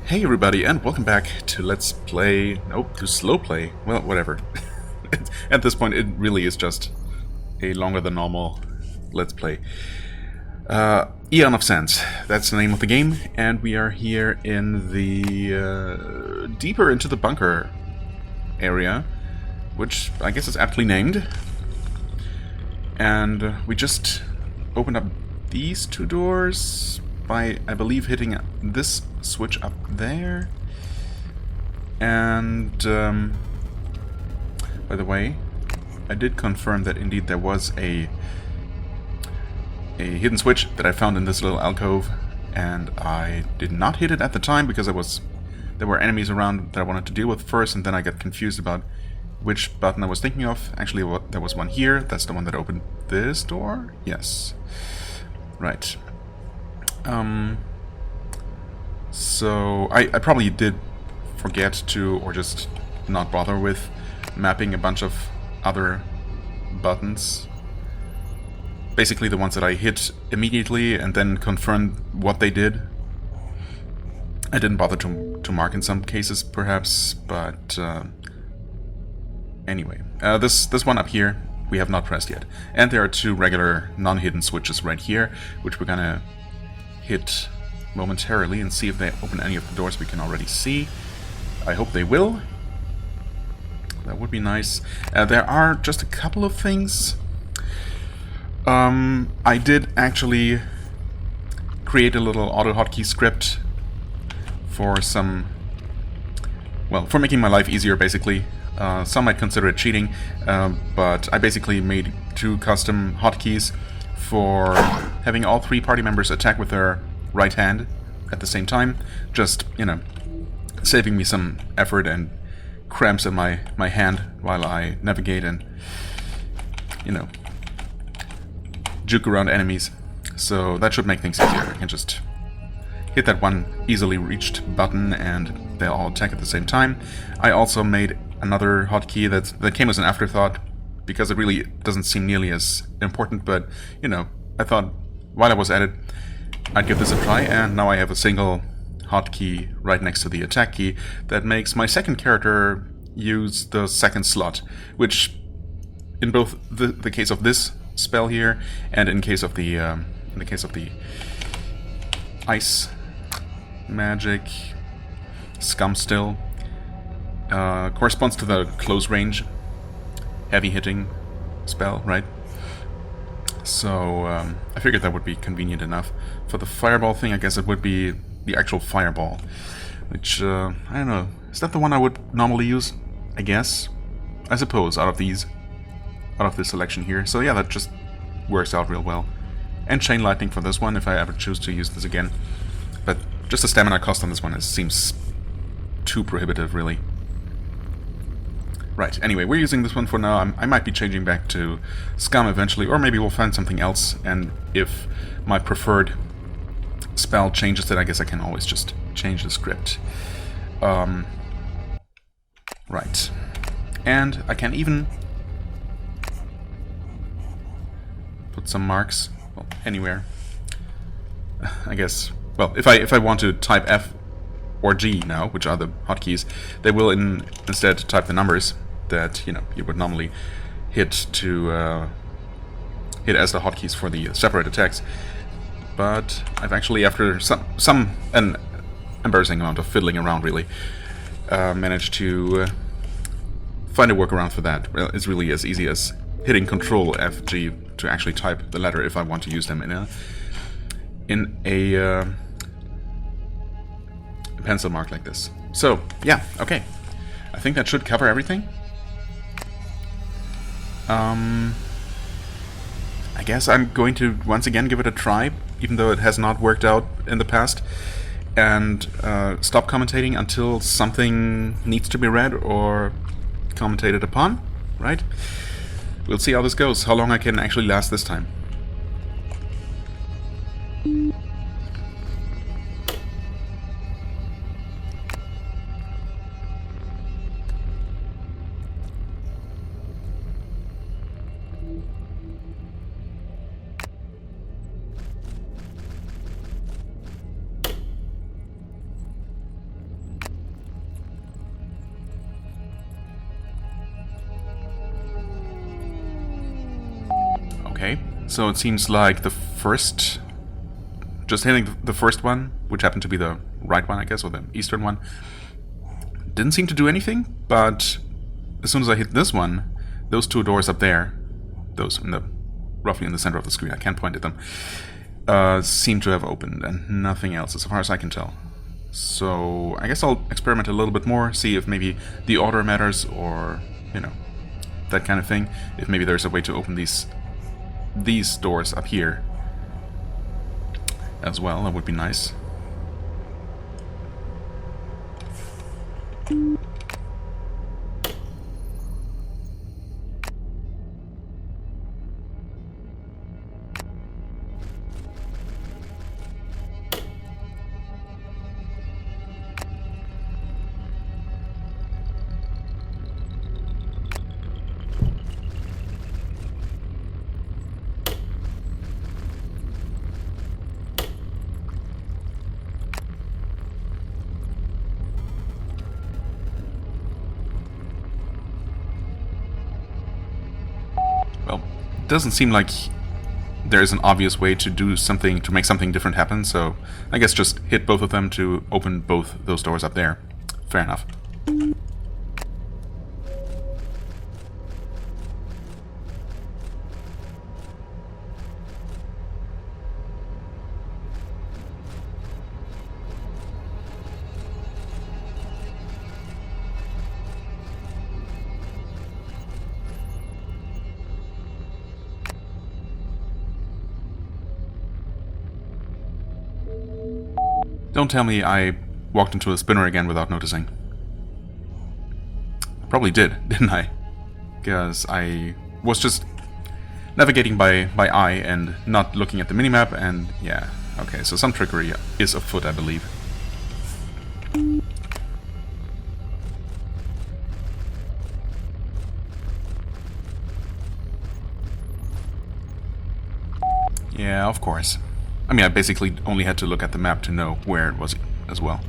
Hey everybody, and welcome back to Let's Play... Nope, to Slow Play. Well, whatever. At this point, it really is just a longer than normal Let's Play. Aeon of Sands, that's the name of the game, and we are here in the... deeper into the bunker area, which I guess is aptly named. And we just opened up these two doors by, I believe, hitting this switch up there. And, by the way, I did confirm that indeed there was a hidden switch that I found in this little alcove, and I did not hit it at the time because there were enemies around that I wanted to deal with first, and then I got confused about which button I was thinking of. Actually, there was one here. That's the one that opened this door? Yes. Right. So I probably did forget to, or just not bother with mapping a bunch of other buttons. Basically the ones that I hit immediately and then confirmed what they did. I didn't bother to mark in some cases, perhaps, but anyway. This one up here we have not pressed yet. And there are two regular non-hidden switches right here, which we're gonna hit momentarily and see if they open any of the doors we can already see. I hope they will. That would be nice. There are just a couple of things. I did actually create a little auto hotkey script for some... well, for making my life easier, basically. Some might consider it cheating, but I basically made two custom hotkeys for having all three party members attack with their right hand at the same time. Just, you know, saving me some effort and cramps in my hand while I navigate and, you know, juke around enemies. So that should make things easier. I can just hit that one easily reached button and they'll all attack at the same time. I also made another hotkey that came as an afterthought, because it really doesn't seem nearly as important, but, you know, I thought while I was at it, I'd give this a try, and now I have a single hotkey right next to the attack key that makes my second character use the second slot, which, in both the case of this spell here and in case of the ice magic scum still, corresponds to the close range heavy hitting spell, right? So I figured that would be convenient enough. For the fireball thing, I guess it would be the actual fireball, which I don't know, is that the one I would normally use? I guess, I suppose, out of this selection here. So yeah, that just works out real well. And chain lightning for this one if I ever choose to use this again. But just the stamina cost on this one seems too prohibitive, really. Right, anyway, we're using this one for now. I might be changing back to Scum eventually, or maybe we'll find something else, and if my preferred spell changes it, I guess I can always just change the script. Right. And I can even put some marks, well, anywhere. I guess, well, if I want to type F or G now, which are the hotkeys, they will instead type the numbers that, you know, you would normally hit to hit as the hotkeys for the separate attacks. But I've actually, after an embarrassing amount of fiddling around, really, managed to find a workaround for that. Well, it's really as easy as hitting Control F G to actually type the letter if I want to use them in a pencil mark like this. So, yeah, okay. I think that should cover everything. I guess I'm going to once again give it a try, even though it has not worked out in the past, and stop commentating until something needs to be read or commentated upon, right? We'll see how this goes, how long I can actually last this time. Okay, so it seems like the first... Just hitting the first one, which happened to be the right one, I guess, or the eastern one, didn't seem to do anything, but as soon as I hit this one, those two doors up there, those in the roughly in the center of the screen, I can't point at them, seem to have opened, and nothing else, as far as I can tell. So I guess I'll experiment a little bit more, see if maybe the order matters, or, you know, that kind of thing. If maybe there's a way to open these doors up here as well, that would be nice. Well, it doesn't seem like there's an obvious way to do something, to make something different happen, so I guess just hit both of them to open both those doors up there. Fair enough. Don't tell me I walked into a spinner again without noticing. I probably did, didn't I? Because I was just navigating by eye and not looking at the minimap, and yeah, okay, so some trickery is afoot, I believe. Yeah, of course. I mean, I basically only had to look at the map to know where it was as well.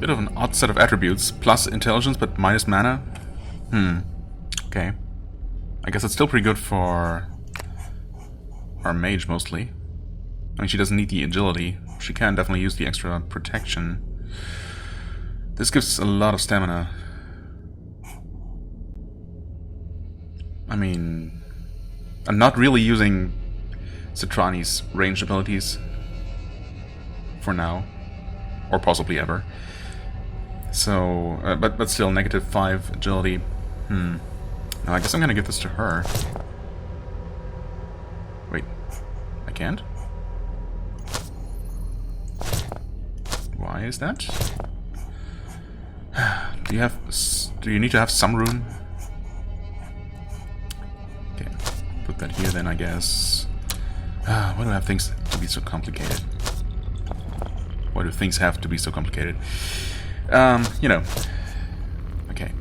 Bit of an odd set of attributes. Plus intelligence, but minus mana. Okay. I guess it's still pretty good for our mage, mostly. I mean, she doesn't need the agility. She can definitely use the extra protection. This gives a lot of stamina. I mean, I'm not really using Citrani's ranged abilities for now, or possibly ever. So, but still, -5 agility. Now, I guess I'm gonna give this to her. Wait, I can't? Why is that? Do you need to have some room? Okay, put that here then, I guess. Why do I have things to be so complicated? Why do things have to be so complicated? You know. Okay.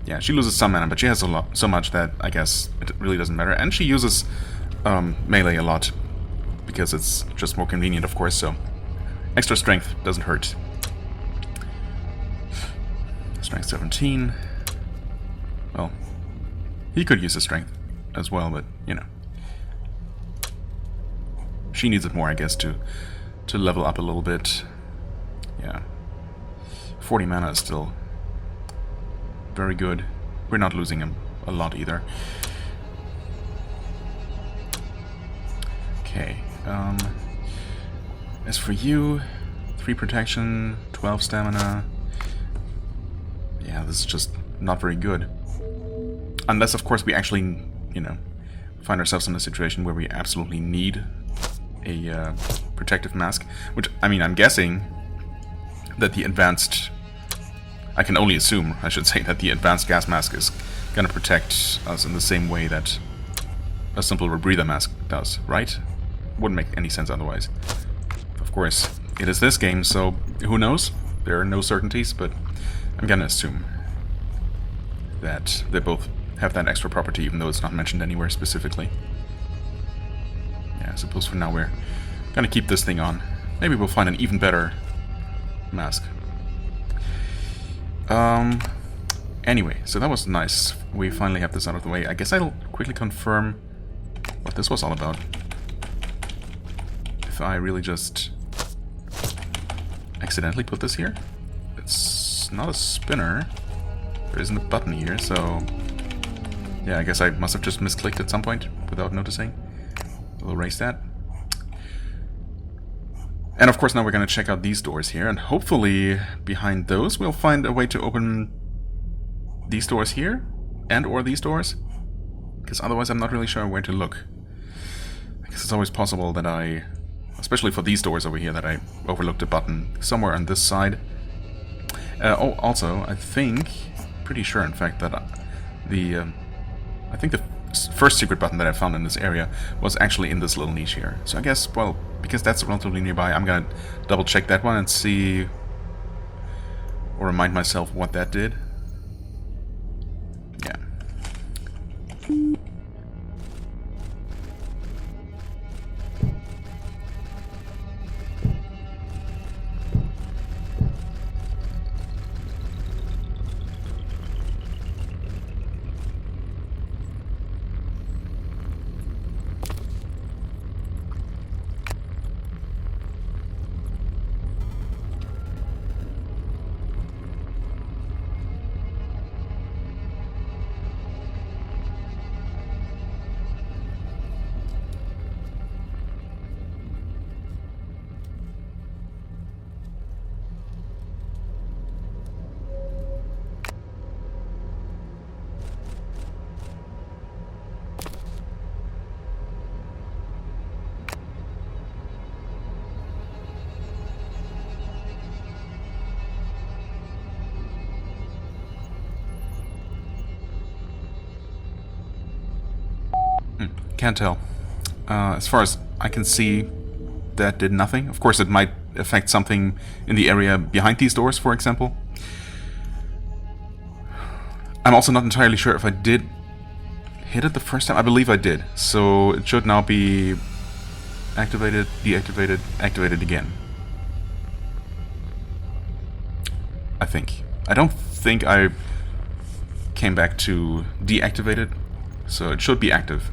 Yeah, she loses some mana, but she has so much that I guess it really doesn't matter. And she uses melee a lot because it's just more convenient, of course. So extra strength doesn't hurt. Strength 17. Well, he could use his strength as well, but you know, she needs it more, I guess, to level up a little bit. Yeah. 40 mana is still very good. We're not losing him a lot either. Okay. As for you, 3 protection, 12 stamina. Yeah, this is just not very good. Unless, of course, we actually, you know, find ourselves in a situation where we absolutely need a protective mask. Which, I mean, I'm guessing that the advanced... I can only assume, I should say, that the advanced gas mask is going to protect us in the same way that a simple rebreather mask does, right? Wouldn't make any sense otherwise. Of course, it is this game, so who knows? There are no certainties, but I'm going to assume that they both have that extra property, even though it's not mentioned anywhere specifically. Yeah, I suppose for now we're going to keep this thing on. Maybe we'll find an even better mask. Anyway, so that was nice. We finally have this out of the way. I guess I'll quickly confirm what this was all about. If I really just accidentally put this here. It's not a spinner. There isn't a button here, so... yeah, I guess I must have just misclicked at some point without noticing. We'll erase that. And of course now we're going to check out these doors here, and hopefully behind those we'll find a way to open these doors here, and or these doors. Because otherwise I'm not really sure where to look. I guess it's always possible that I, especially for these doors over here, that I overlooked a button somewhere on this side. Oh, also, I think, pretty sure in fact, that I think the first secret button that I found in this area was actually in this little niche here. So I guess, well, because that's relatively nearby, I'm gonna double check that one and see, or remind myself what that did. Yeah. Can't tell. As far as I can see, that did nothing. Of course, it might affect something in the area behind these doors, for example. I'm also not entirely sure if I did hit it the first time. I believe I did. So it should now be activated, deactivated, activated again. I think. I don't think I came back to deactivate it, so it should be active.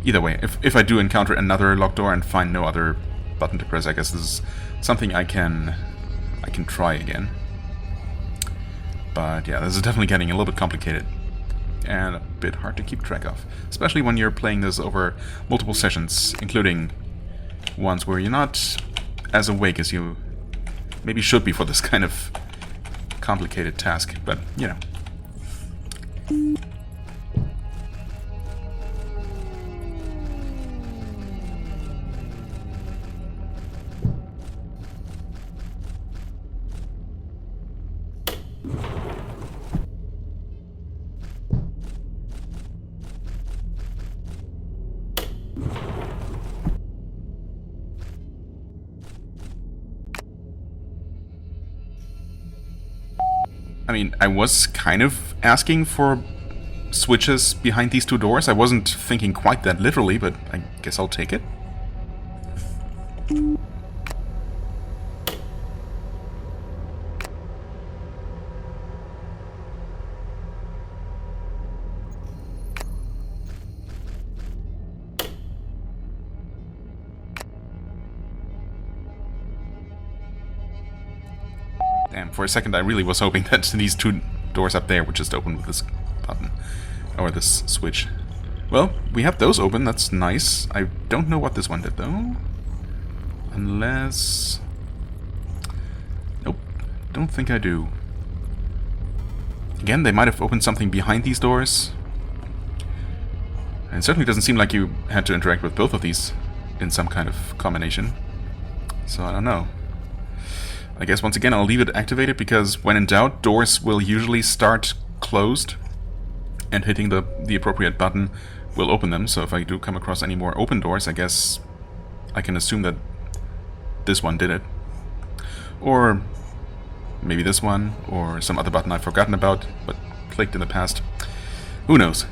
Either way, if I do encounter another locked door and find no other button to press, I guess this is something I can try again. But yeah, this is definitely getting a little bit complicated and a bit hard to keep track of, especially when you're playing this over multiple sessions, including ones where you're not as awake as you maybe should be for this kind of complicated task, but you know. I mean, I was kind of asking for switches behind these two doors. I wasn't thinking quite that literally, but I guess I'll take it. Damn, for a second I really was hoping that these two doors up there would just open with this button. Or this switch. Well, we have those open, that's nice. I don't know what this one did, though. Unless... Nope, don't think I do. Again, they might have opened something behind these doors. And it certainly doesn't seem like you had to interact with both of these in some kind of combination. So I don't know. I guess once again I'll leave it activated, because when in doubt, doors will usually start closed, and hitting the appropriate button will open them. So if I do come across any more open doors, I guess I can assume that this one did it. Or maybe this one, or some other button I've forgotten about, but clicked in the past. Who knows?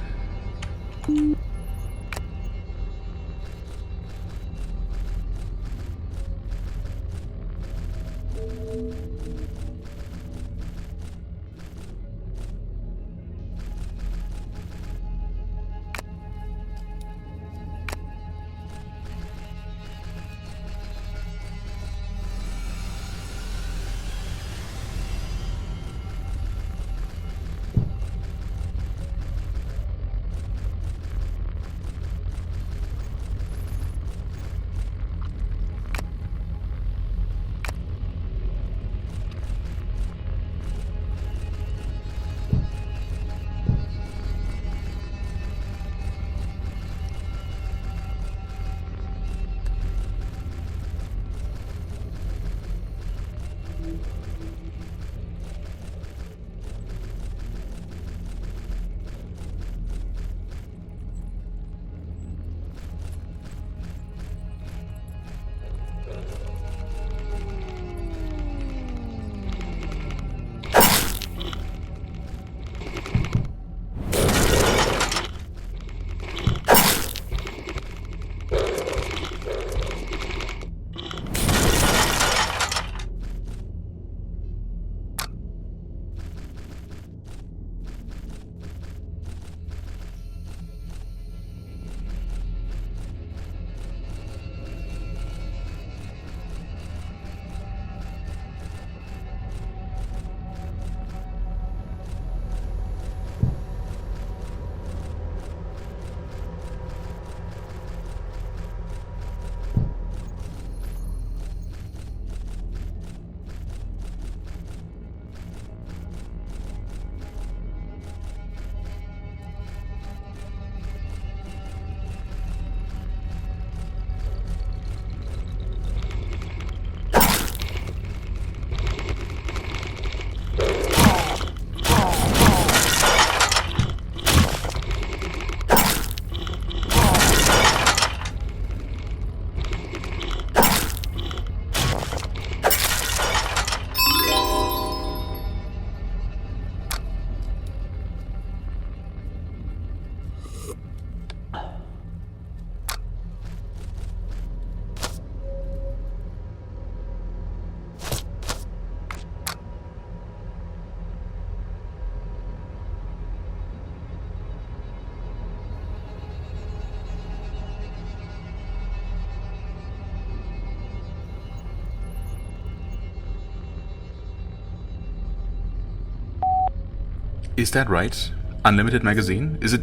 Is that right? Unlimited magazine? Is it...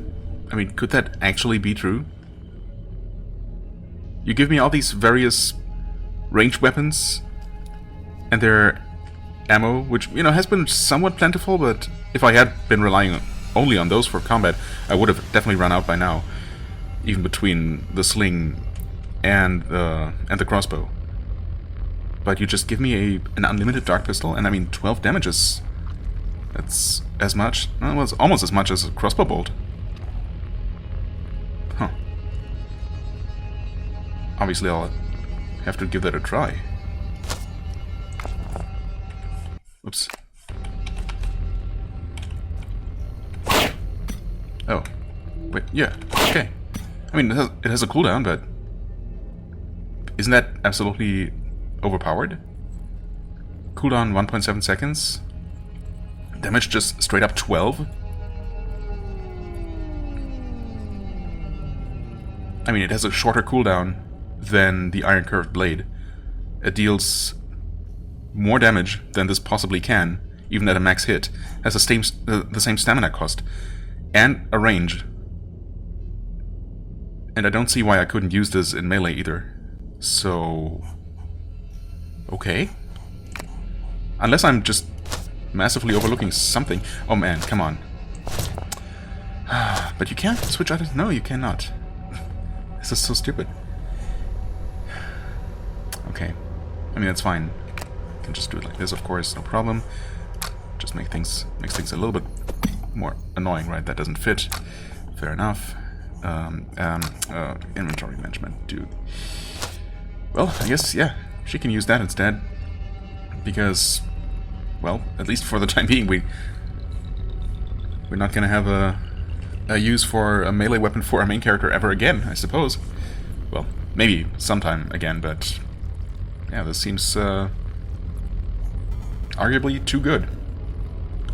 I mean, could that actually be true? You give me all these various ranged weapons, and their ammo, which, you know, has been somewhat plentiful, but if I had been relying only on those for combat, I would have definitely run out by now, even between the sling and the crossbow. But you just give me an unlimited dark pistol, and I mean, 12 damages. That's as much. Well, it's almost as much as a crossbow bolt. Huh. Obviously, I'll have to give that a try. Oops. Oh. Wait, yeah, okay. I mean, it has a cooldown, but... Isn't that absolutely overpowered? Cooldown 1.7 seconds. Damage just straight up 12? I mean, it has a shorter cooldown than the Iron Curved Blade. It deals more damage than this possibly can, even at a max hit. Has the same stamina cost. And a range. And I don't see why I couldn't use this in melee either. So... okay. Unless I'm just massively overlooking something. Oh man, come on. But you can't switch items? No, you cannot. This is so stupid. Okay. I mean, that's fine. I can just do it like this, of course, no problem. Just makes things a little bit more annoying, right? That doesn't fit. Fair enough. Inventory management, dude. Well, I guess, yeah, she can use that instead. Because, well, at least for the time being, we're not gonna have a use for a melee weapon for our main character ever again, I suppose. Well, maybe sometime again, but yeah, this seems arguably too good.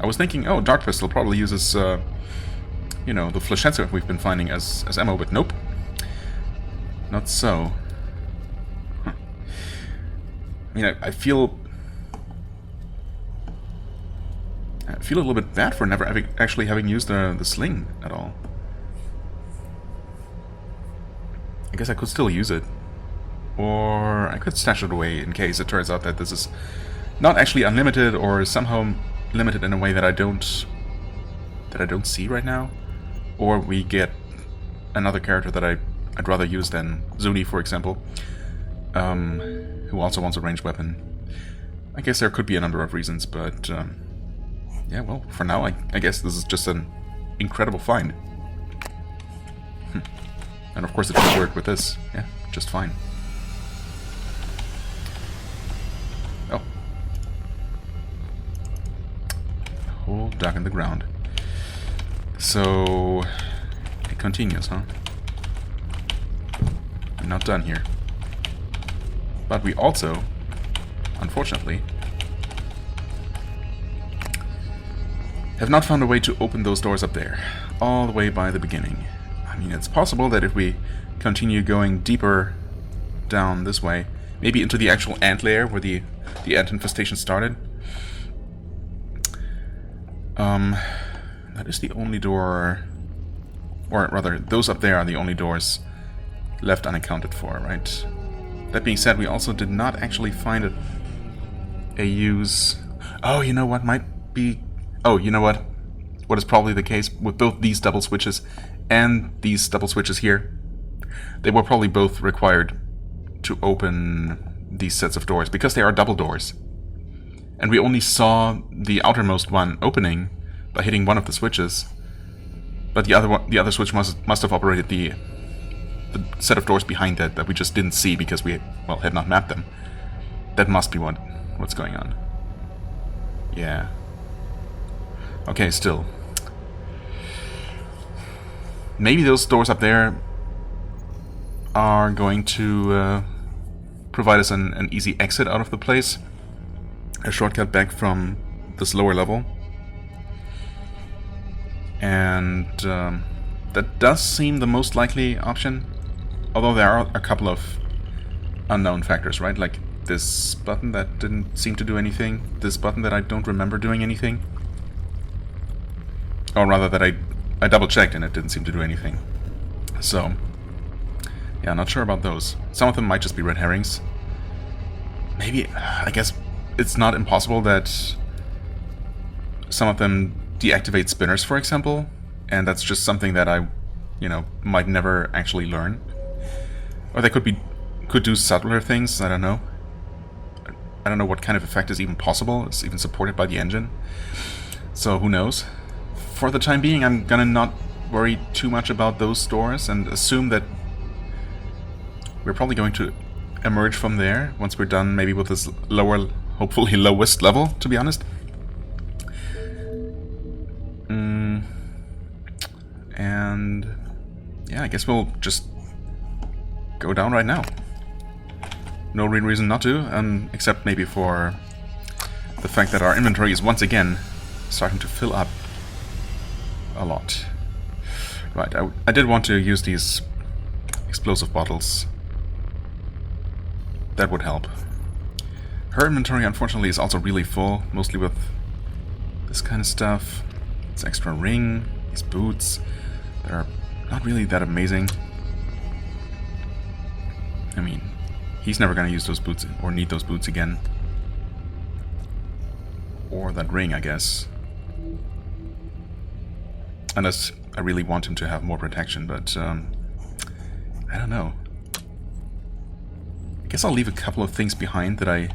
I was thinking, oh, Dark Pistol probably uses, you know, the flechettes that we've been finding as ammo, but nope. Not so. Huh. I mean, I feel a little bit bad for never actually having used the sling at all. I guess I could still use it. Or I could stash it away in case it turns out that this is not actually unlimited or somehow limited in a way that I don't see right now. Or we get another character that I'd rather use than Zuni, for example, who also wants a ranged weapon. I guess there could be a number of reasons, but yeah, well, for now, I guess this is just an incredible find. And of course it should work with this. Yeah, just fine. Oh. Hole dug in the ground. So... it continues, huh? I'm not done here. But we also, unfortunately, have not found a way to open those doors up there, all the way by the beginning. I mean, it's possible that if we continue going deeper down this way, maybe into the actual ant lair where the ant infestation started. That is the only door, or rather, those up there are the only doors left unaccounted for, right? That being said, we also did not actually find a use... Oh, you know what might be... Oh, you know what? What is probably the case with both these double switches and these double switches here? They were probably both required to open these sets of doors, because they are double doors. And we only saw the outermost one opening by hitting one of the switches. But the other switch must have operated the set of doors behind that we just didn't see because we, well, had not mapped them. That must be what's going on. Yeah. Okay, still. Maybe those doors up there are going to provide us an easy exit out of the place. A shortcut back from this lower level. And that does seem the most likely option. Although there are a couple of unknown factors, right? Like this button that didn't seem to do anything. This button that I don't remember doing anything. Or rather that I double-checked and it didn't seem to do anything. So, yeah, not sure about those. Some of them might just be red herrings. Maybe, I guess it's not impossible that some of them deactivate spinners, for example, and that's just something that I, might never actually learn. Or they could do subtler things, I don't know. I don't know what kind of effect is even possible, it's even supported by the engine. So who knows? For the time being, I'm gonna not worry too much about those doors and assume that we're probably going to emerge from there once we're done maybe with this lower, hopefully lowest level, to be honest. And yeah, I guess we'll just go down right now. No real reason not to, except maybe for the fact that our inventory is once again starting to fill up a lot. Right, I did want to use these explosive bottles. That would help. Her inventory, unfortunately, is also really full, mostly with this kind of stuff. This extra ring, these boots, that are not really that amazing. I mean, he's never gonna use those boots or need those boots again. Or that ring, I guess. Unless I really want him to have more protection, but I don't know. I guess I'll leave a couple of things behind that I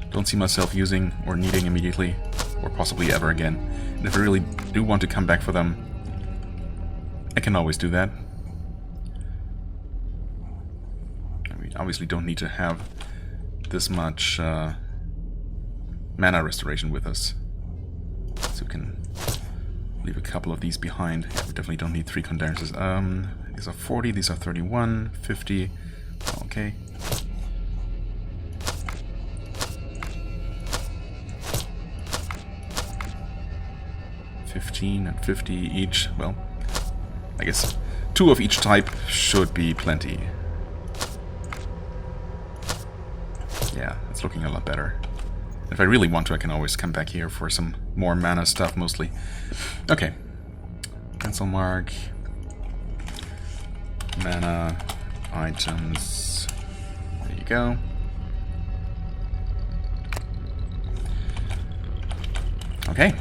don't see myself using or needing immediately, or possibly ever again. And if I really do want to come back for them, I can always do that. We obviously don't need to have this much mana restoration with us, so we can leave a couple of these behind. Yeah, we definitely don't need 3 condensers. These are 40, these are 31, 50. Okay. And 50 each. Well, I guess 2 of each type should be plenty. Yeah, it's looking a lot better. If I really want to, I can always come back here for some more mana stuff, mostly. Okay. Pencil mark. Mana. Items. There you go. Okay.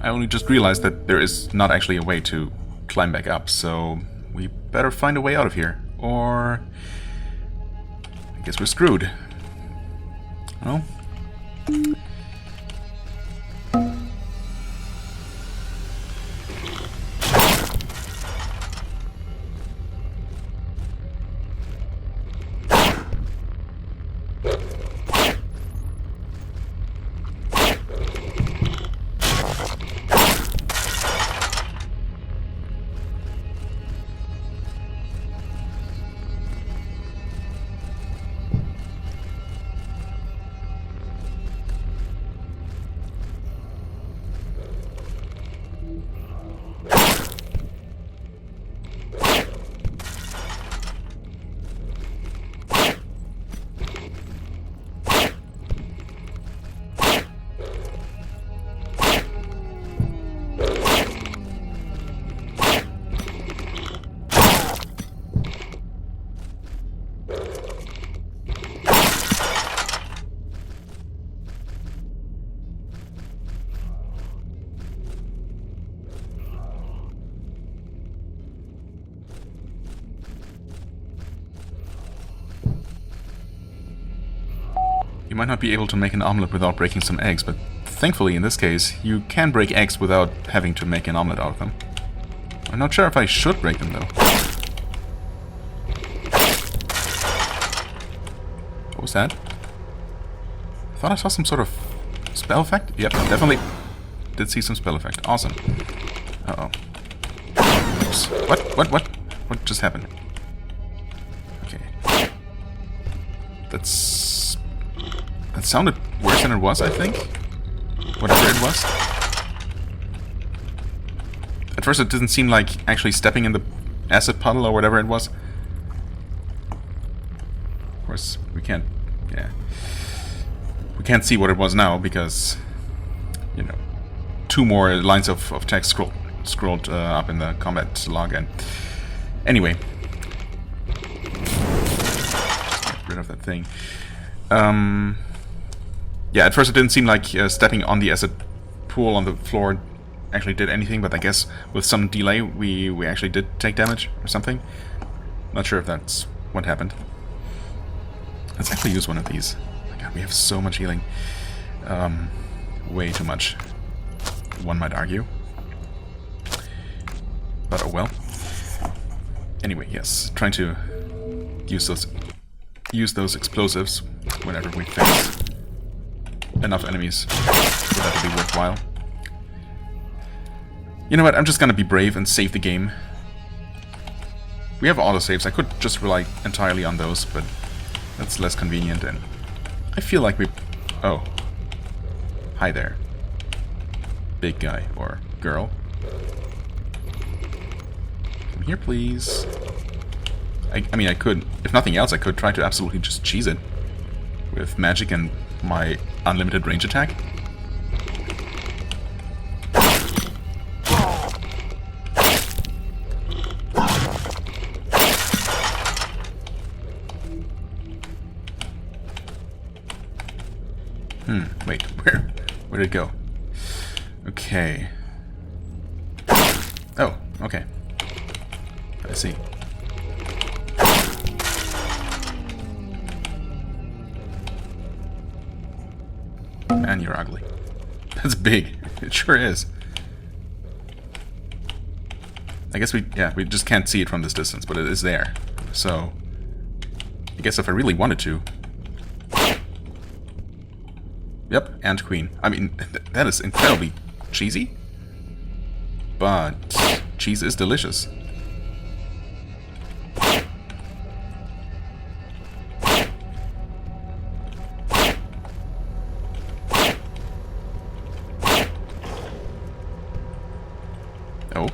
I only just realized that there is not actually a way to climb back up, so we better find a way out of here. Or I guess we're screwed. Well, You might not be able to make an omelet without breaking some eggs, but thankfully in this case, you can break eggs without having to make an omelet out of them. I'm not sure if I should break them though. What was that? I thought I saw some sort of spell effect? Yep, definitely did see some spell effect. Awesome. Uh-oh. Oops. What? What just happened? Okay. That sounded worse than it was, I think. Whatever it was. At first it didn't seem like actually stepping in the acid puddle or whatever it was. Of course, we can't... yeah. We can't see what it was now because, you know, 2 more lines of text scrolled up in the combat log. And anyway, get rid of that thing. Yeah, at first it didn't seem like stepping on the acid pool on the floor actually did anything, but I guess with some delay we actually did take damage or something. Not sure if that's what happened. Let's actually use one of these. Oh my god, we have so much healing. Way too much, one might argue. But oh well. Anyway, yes, trying to use those explosives whenever we face enough enemies for that to be worthwhile. You know what, I'm just gonna be brave and save the game. We have autosaves, I could just rely entirely on those, but that's less convenient, and I feel like we... oh. Hi there. Big guy, or girl. Come here, please. I mean, I could, if nothing else, I could try to absolutely just cheese it with magic and my unlimited range attack. Wait, where did it go? Okay. Oh, okay. I see. Man, you're ugly. That's big. It sure is. I guess we just can't see it from this distance, but it is there. So, I guess if I really wanted to... Yep, Ant Queen. I mean, that is incredibly cheesy. But cheese is delicious. Oh.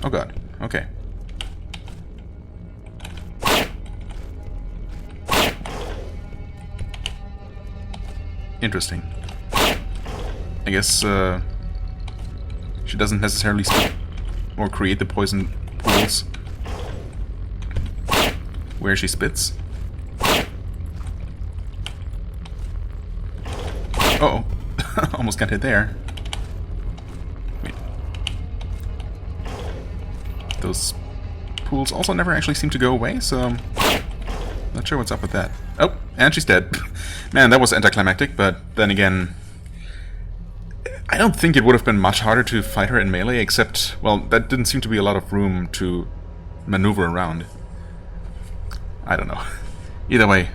Oh god. Okay. Interesting. I guess she doesn't necessarily spit or create the poison pools where she spits. Uh-oh. Almost got hit there. Wait. Those pools also never actually seem to go away, so... not sure what's up with that. Oh, and she's dead. Man, that was anticlimactic, but then again... I don't think it would have been much harder to fight her in melee, except... well, that didn't seem to be a lot of room to maneuver around. I don't know. Either way,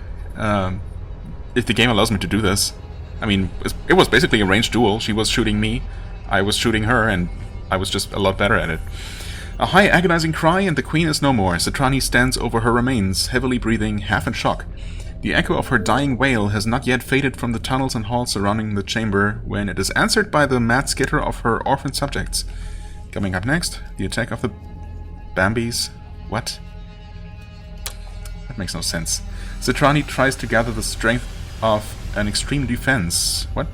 if the game allows me to do this... I mean, it was basically a ranged duel. She was shooting me, I was shooting her, and I was just a lot better at it. A high agonizing cry, and the queen is no more. Citrani stands over her remains, heavily breathing, half in shock. The echo of her dying wail has not yet faded from the tunnels and halls surrounding the chamber, when it is answered by the mad skitter of her orphan subjects. Coming up next, the attack of the Bambis. What? That makes no sense. Citrani tries to gather the strength of an extreme defense. What?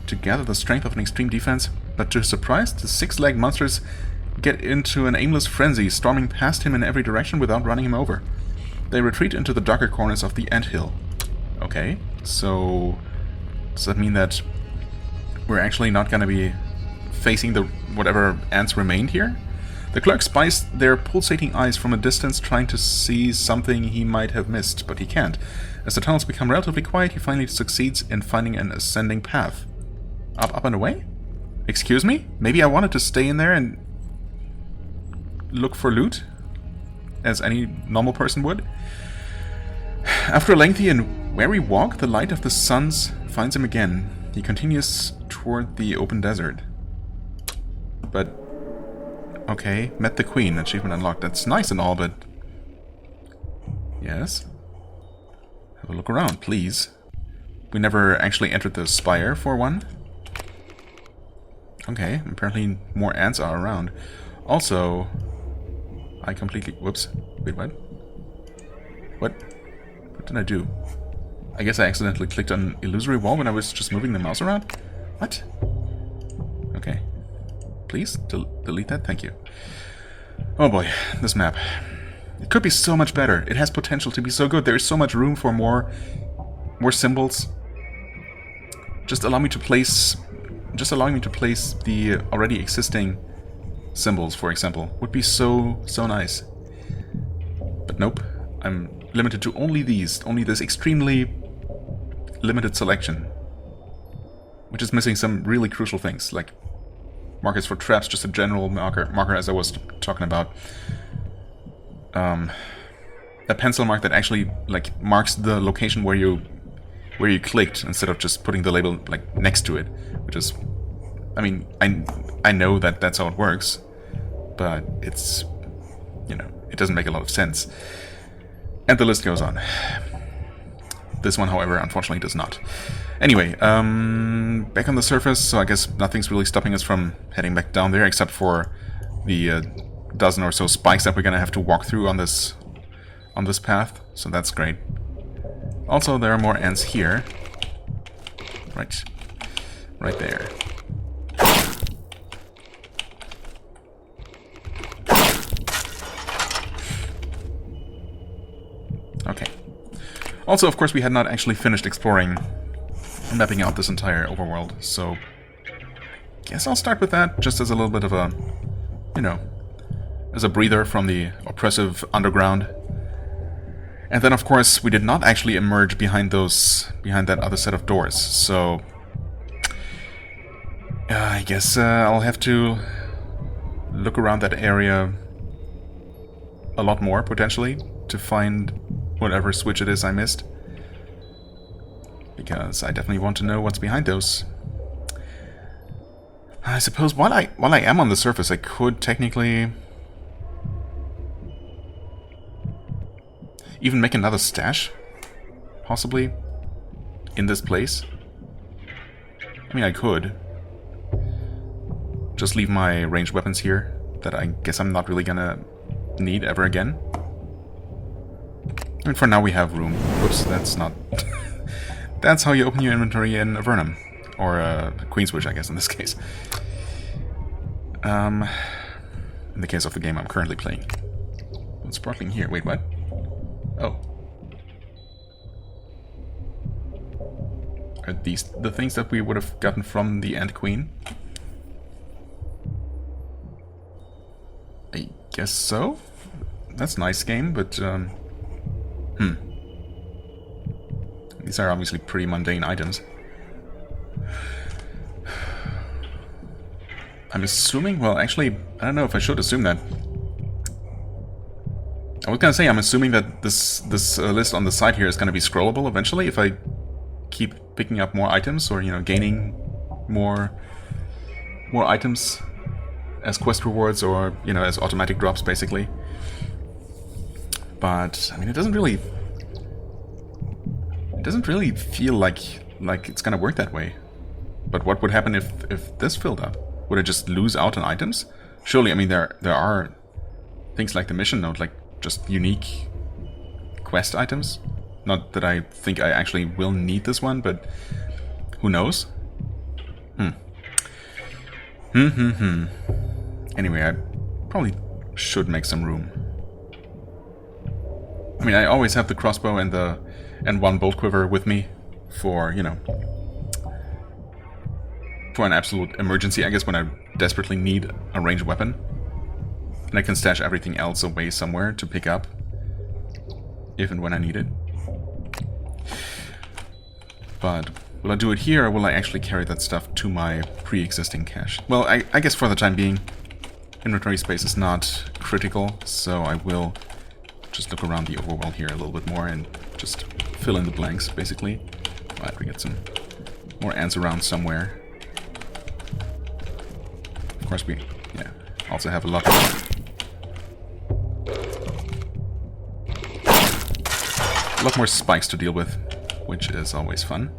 To gather the strength of an extreme defense? But to his surprise, the six-legged monsters get into an aimless frenzy, storming past him in every direction without running him over. They retreat into the darker corners of the anthill. Okay, so... does that mean that we're actually not going to be facing the whatever ants remained here? The clerk spies their pulsating eyes from a distance, trying to see something he might have missed, but he can't. As the tunnels become relatively quiet, he finally succeeds in finding an ascending path. Up, and away? Excuse me? Maybe I wanted to stay in there and look for loot, as any normal person would. After a lengthy and weary walk, the light of the suns finds him again. He continues toward the open desert. But, okay, met the queen, achievement unlocked. That's nice and all, but... Yes? Have a look around, please. We never actually entered the spire, for one. Okay, apparently more ants are around. Also, I completely... Whoops. Wait, what? What? What did I do? I guess I accidentally clicked on an illusory wall when I was just moving the mouse around? What? Okay. Please, delete that? Thank you. Oh boy, this map. It could be so much better. It has potential to be so good. There is so much room for more symbols. Just allowing me to place the already existing symbols, for example, would be so nice. But nope, I'm limited to only this extremely limited selection, which is missing some really crucial things, like markers for traps, just a general marker as I was talking about. A pencil mark that actually like marks the location where you clicked instead of just putting the label like next to it, which is, I mean, I know that that's how it works, but it's, you know, it doesn't make a lot of sense. And the list goes on. This one, however, unfortunately does not. Anyway, back on the surface, so I guess nothing's really stopping us from heading back down there, except for the dozen or so spikes that we're gonna have to walk through on this path, so that's great. Also, there are more ants here. Right there. Okay. Also, of course, we had not actually finished exploring and mapping out this entire overworld, so guess I'll start with that, just as a little bit of a, you know, as a breather from the oppressive underground. And then, of course, we did not actually emerge behind that other set of doors, so I guess I'll have to look around that area a lot more, potentially, to find whatever switch it is I missed. Because I definitely want to know what's behind those. I suppose while I am on the surface, I could technically even make another stash, possibly, in this place. I mean, I could just leave my ranged weapons here, that I guess I'm not really gonna need ever again. And for now we have room. Whoops, that's not... That's how you open your inventory in Avernum. Or Queenswitch, I guess, in this case. In the case of the game I'm currently playing. What's sparkling here? Wait, what? Oh. Are these the things that we would have gotten from the Ant Queen? I guess so? That's a nice game, but... These are obviously pretty mundane items. I'm assuming... Well, actually, I don't know if I should assume that. I was gonna say, I'm assuming that this list on the side here is gonna be scrollable eventually if I keep picking up more items, or, you know, gaining more items as quest rewards, or, you know, as automatic drops, basically. But, I mean, it doesn't really feel like it's gonna work that way. But what would happen if this filled up? Would I just lose out on items? Surely, I mean, there are things like the mission note, like just unique quest items. Not that I think I actually will need this one, but who knows? Anyway, I probably should make some room. I mean, I always have the crossbow and one bolt quiver with me for, you know, for an absolute emergency, I guess, when I desperately need a ranged weapon. And I can stash everything else away somewhere to pick up if and when I need it. But will I do it here, or will I actually carry that stuff to my pre-existing cache? Well, I guess for the time being, inventory space is not critical, so I will just look around the overworld here a little bit more and just fill in the blanks, basically. Right, we get some more ants around somewhere. Of course, we also have a lot more spikes to deal with, which is always fun.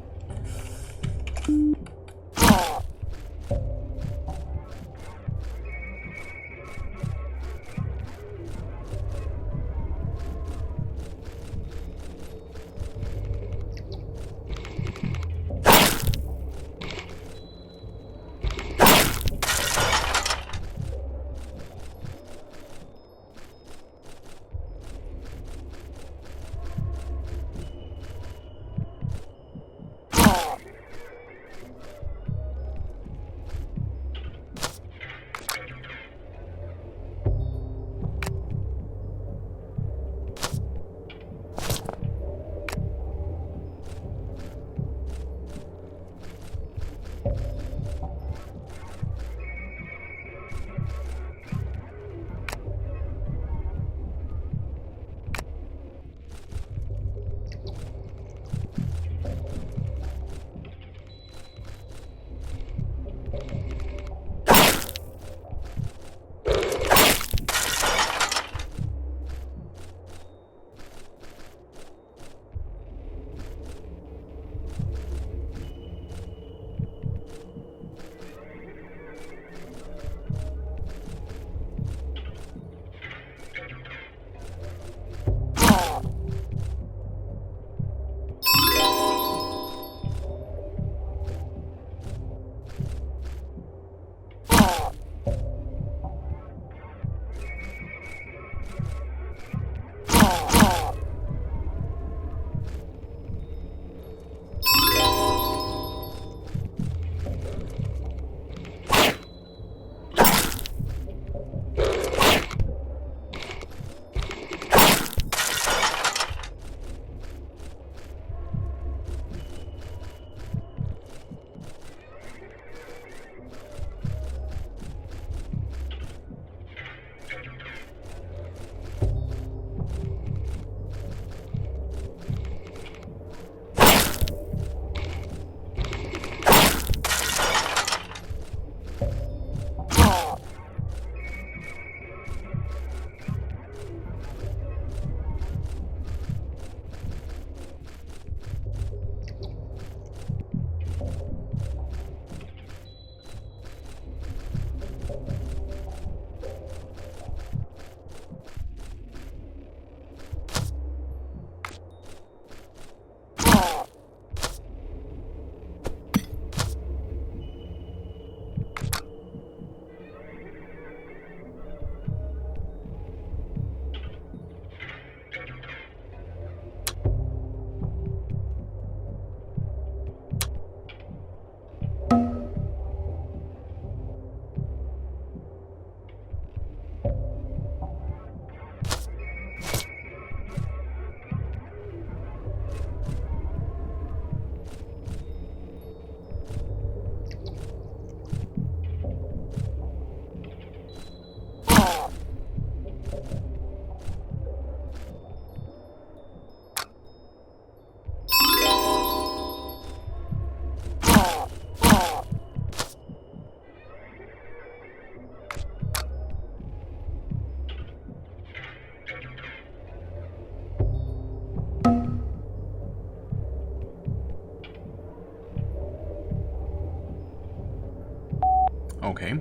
Okay.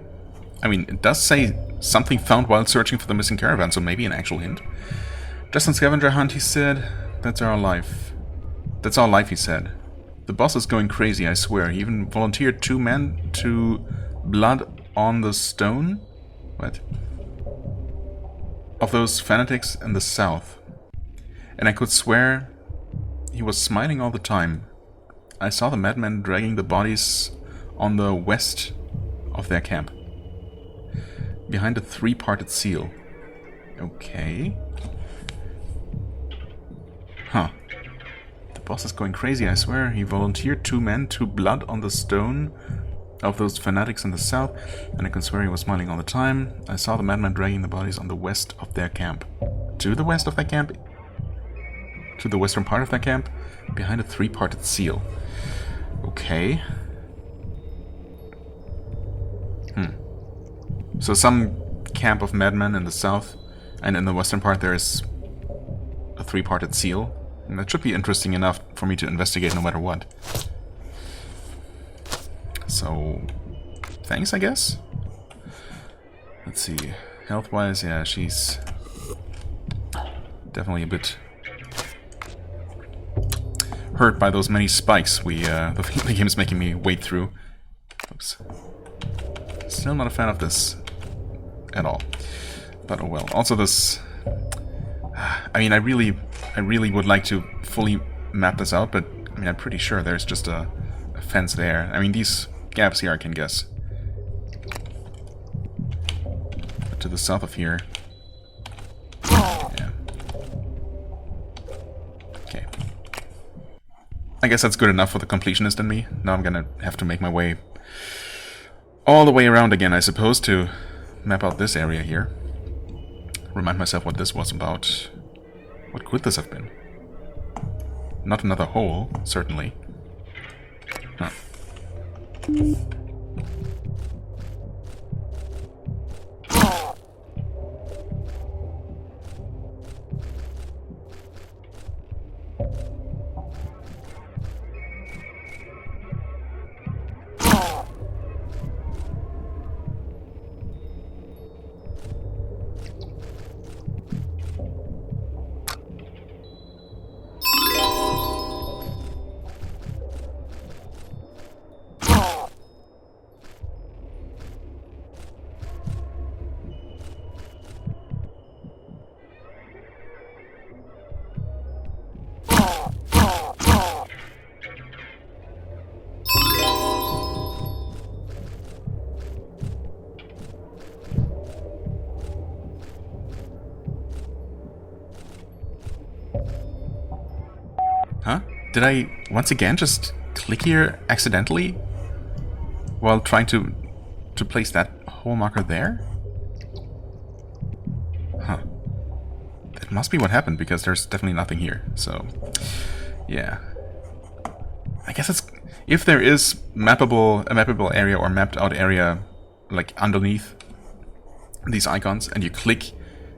I mean, it does say something found while searching for the missing caravan, so maybe an actual hint. Just on scavenger hunt, he said. That's our life. That's our life, he said. The boss is going crazy, I swear. He even volunteered 2 men to blood on the stone? What? Of those fanatics in the south. And I could swear he was smiling all the time. I saw the madmen dragging the bodies on the west of their camp. Behind a 3-parted seal. Okay. Huh. The boss is going crazy, I swear. He volunteered 2 men, 2 blood on the stone of those fanatics in the south, and I can swear he was smiling all the time. I saw the madman dragging the bodies on the west of their camp. To the west of their camp? To the western part of their camp? Behind a 3-parted seal. Okay. So some camp of madmen in the south, and in the western part there is a 3-parted seal. And that should be interesting enough for me to investigate no matter what. So, thanks, I guess? Let's see. Health-wise, yeah, she's definitely a bit hurt by those many spikes the game is making me wade through. Oops. Still not a fan of this at all. But oh well. Also this... I mean, I really would like to fully map this out, but I mean, I'm pretty sure there's just a fence there. I mean, these gaps here I can guess. But to the south of here... Yeah. Okay. I guess that's good enough for the completionist in me. Now I'm gonna have to make my way all the way around again, I suppose, to map out this area here. Remind myself what this was about. What could this have been? Not another hole, certainly. Huh. Huh? Did I once again just click here accidentally while trying to place that hole marker there? Huh. That must be what happened, because there's definitely nothing here. So, yeah. I guess it's... If there is a mappable area or mapped out area like underneath these icons, and you click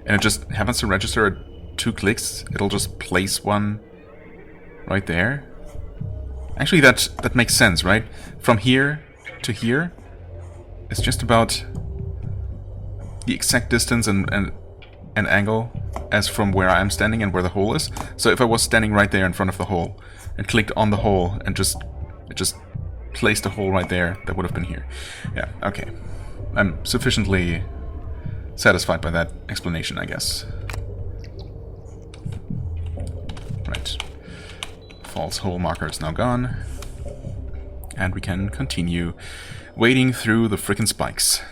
and it just happens to register at 2 clicks, it'll just place one right there. Actually, that makes sense, right? From here to here, it's just about the exact distance and angle as from where I'm standing and where the hole is. So if I was standing right there in front of the hole and clicked on the hole and it just placed the hole right there, that would have been here. Yeah, okay. I'm sufficiently satisfied by that explanation, I guess. Right. False hole marker is now gone. And we can continue wading through the frickin' spikes.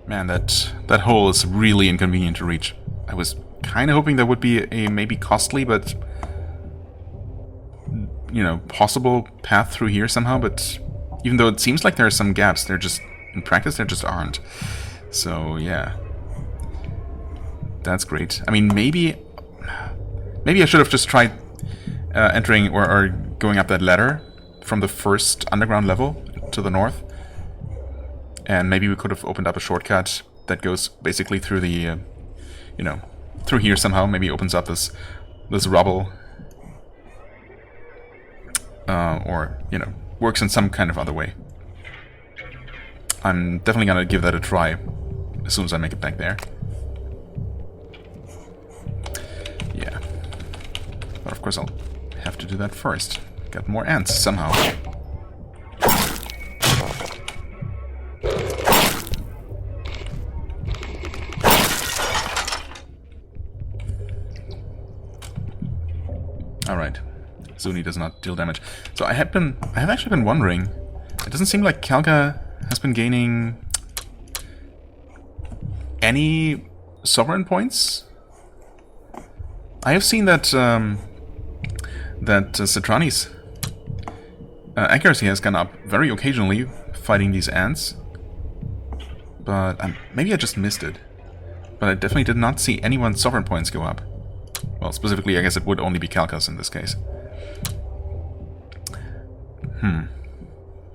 Man, that hole is really inconvenient to reach. I was kind of hoping there would be a maybe costly, but you know, possible path through here somehow, but even though it seems like there are some gaps, they're just, in practice, there just aren't. So, yeah. That's great. I mean, maybe I should have just tried entering or going up that ladder from the first underground level to the north. And maybe we could have opened up a shortcut that goes basically through the, you know, through here somehow. Maybe opens up this rubble. Or, you know, works in some kind of other way. I'm definitely gonna give that a try as soon as I make it back there. Yeah. But of course I'll have to do that first. Got more ants somehow. Alright. Zuni does not deal damage. So I have actually been wondering, it doesn't seem like Kalka has been gaining any sovereign points. I have seen that Citrani's accuracy has gone up very occasionally fighting these ants, but maybe I just missed it. But I definitely did not see anyone's sovereign points go up. Well, specifically, I guess it would only be Kalka's in this case.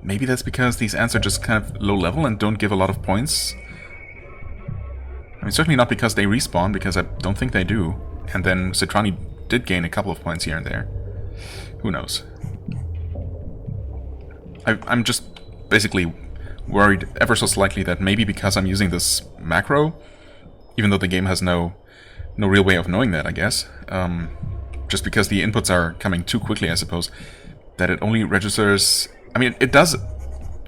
Maybe that's because these ants are just kind of low level and don't give a lot of points. I mean, certainly not because they respawn, because I don't think they do. And then Citrani did gain a couple of points here and there. Who knows? I'm just basically worried ever so slightly that maybe because I'm using this macro, even though the game has no real way of knowing that, I guess, just because the inputs are coming too quickly, I suppose, that it only registers... I mean, it does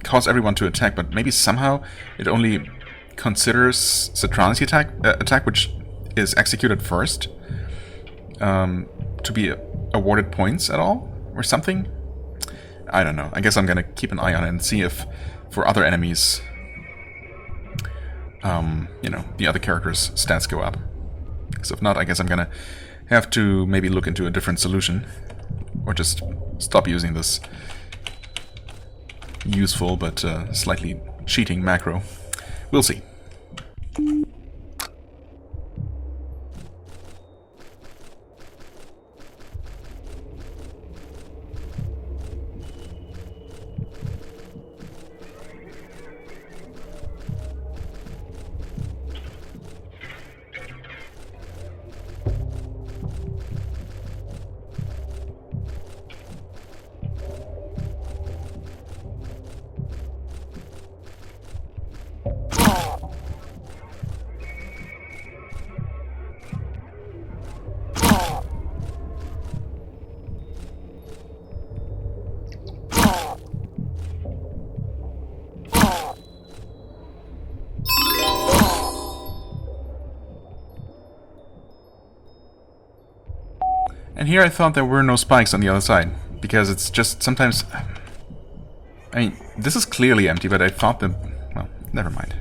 cause everyone to attack, but maybe somehow it only considers Citrani's attack, which is executed first, to be awarded points at all, or something? I don't know. I guess I'm gonna keep an eye on it and see if, for other enemies, you know, the other characters' stats go up. Because if not, I guess I'm gonna have to maybe look into a different solution, or just stop using this useful but slightly cheating macro. We'll see. And here I thought there were no spikes on the other side, because it's just sometimes... I mean, this is clearly empty, but I thought that... well, never mind.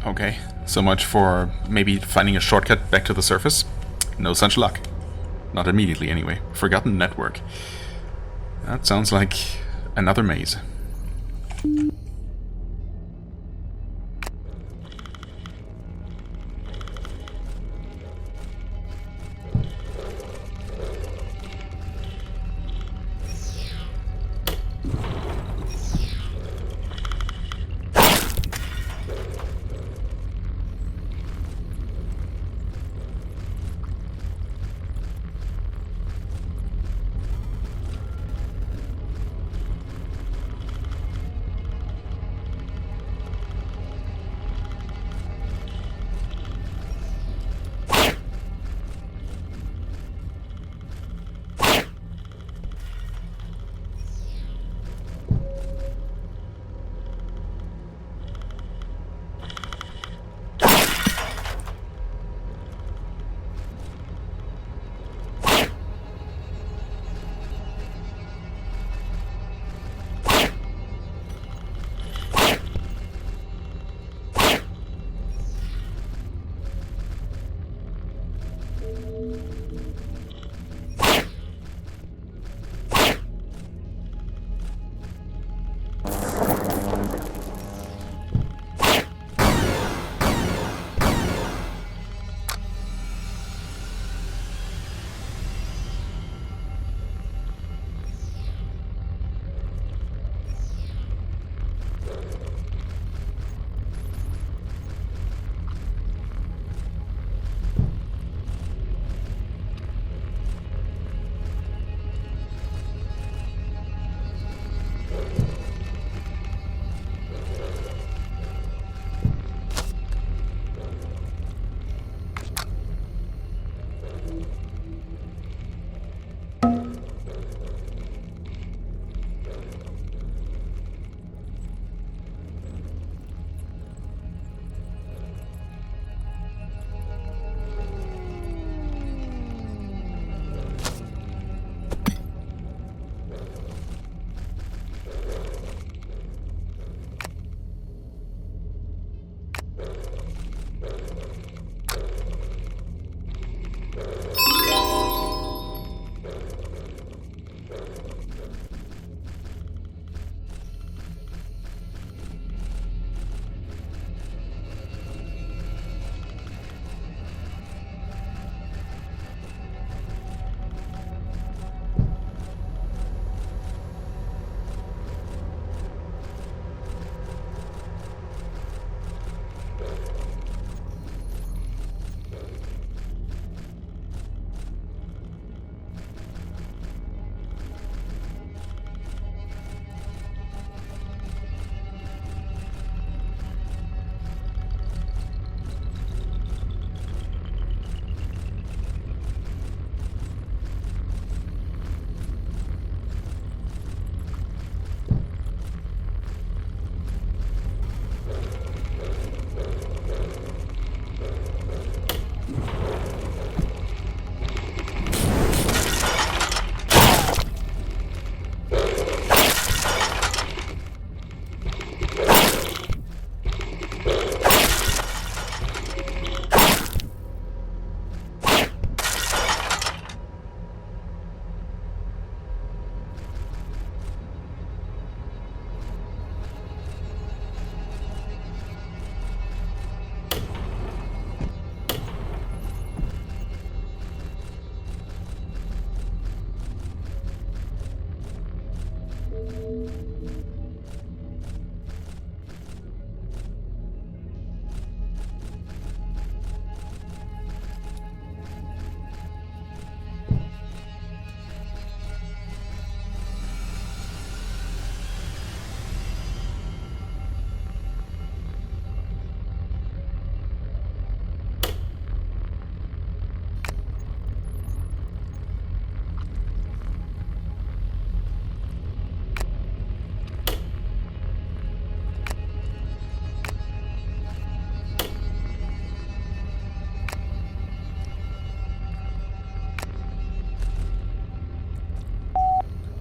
Okay, so much for maybe finding a shortcut back to the surface. No such luck. Not immediately, anyway. Forgotten network. That sounds like another maze.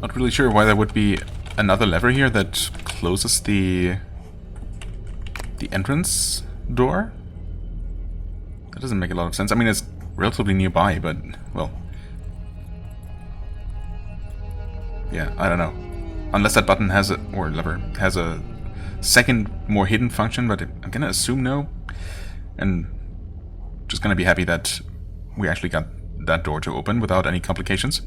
Not really sure why there would be another lever here that closes the entrance door? That doesn't make a lot of sense. I mean, it's relatively nearby, but, well... yeah, I don't know. Unless that button has a... or lever has a second, more hidden function, but I'm gonna assume no. And just gonna be happy that we actually got that door to open without any complications.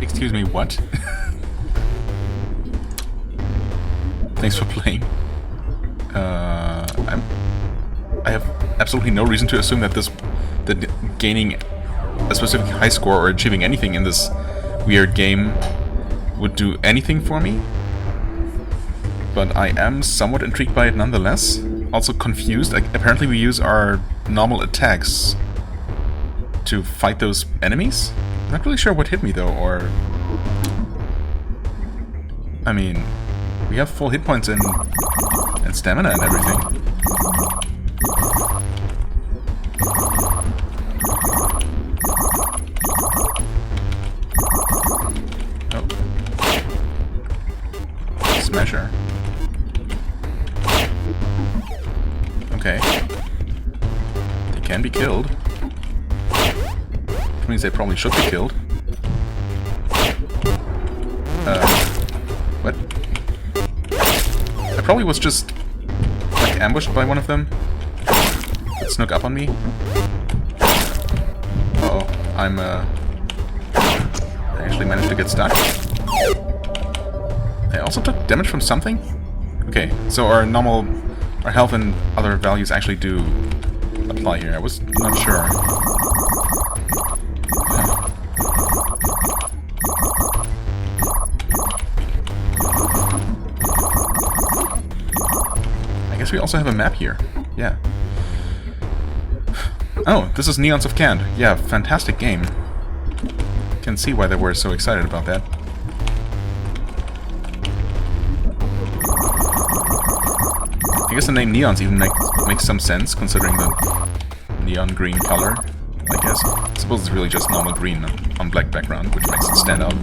Excuse me, what? Thanks for playing. I have absolutely no reason to assume that gaining a specific high score or achieving anything in this weird game would do anything for me. But I am somewhat intrigued by it nonetheless. Also confused. Apparently we use our normal attacks to fight those enemies? I'm not really sure what hit me though, or... I mean, we have full hit points and stamina and everything. Oh. Smasher. Okay. They can be killed. Which means they probably should be killed. What? I probably was just ambushed by one of them? That snuck up on me? Uh-oh, I actually managed to get stuck. I also took damage from something? Okay, so our health and other values actually do apply here. I was not sure. I guess we also have a map here. Yeah. Oh, this is Aeons of Sands. Yeah, fantastic game. Can see why they were so excited about that. I guess the name Neons even makes some sense, considering the neon green color, I guess. I suppose it's really just normal green on black background, which makes it stand out.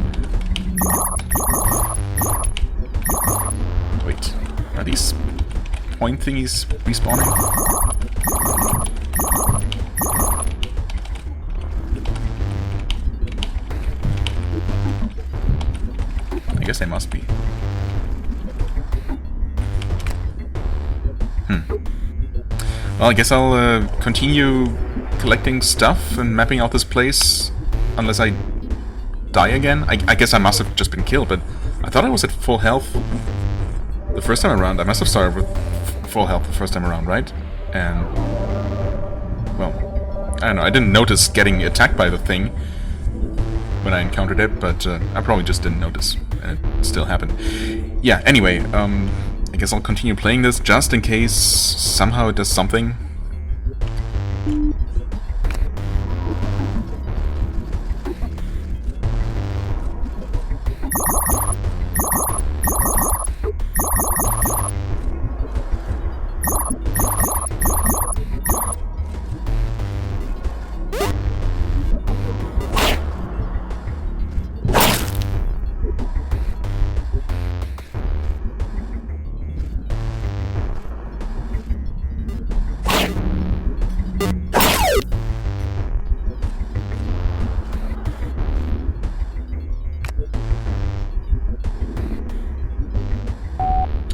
Wait, are these point thingies respawning? I guess they must be. Well, I guess I'll continue collecting stuff and mapping out this place unless I die again. I guess I must have just been killed, but I thought I was at full health the first time around. I must have started with full health the first time around, right? And, well, I don't know. I didn't notice getting attacked by the thing when I encountered it, but I probably just didn't notice, and it still happened. Yeah, anyway, I guess I'll continue playing this just in case somehow it does something.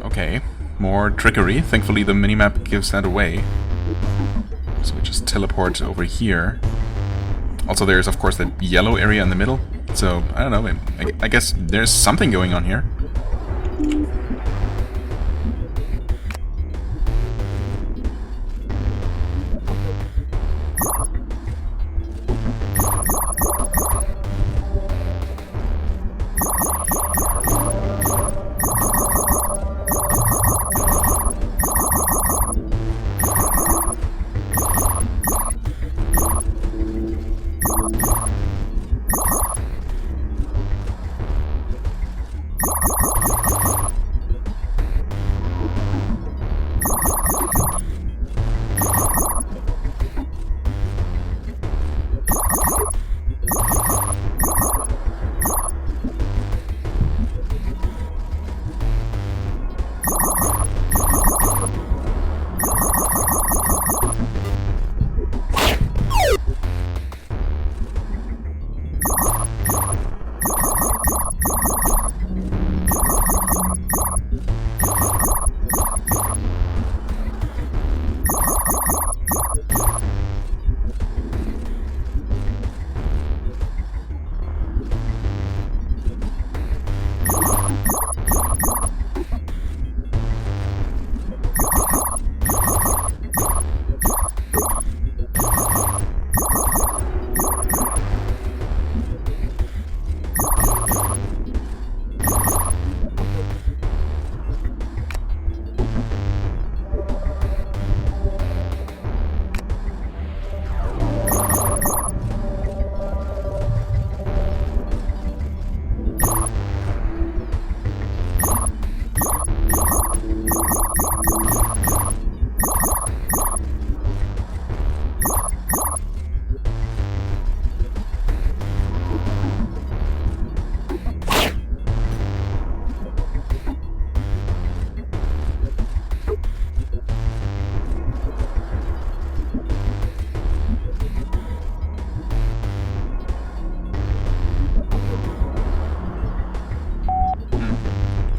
Okay, more trickery. Thankfully the minimap gives that away. So we just teleport over here. Also there's of course that yellow area in the middle. So, I don't know, I guess there's something going on here.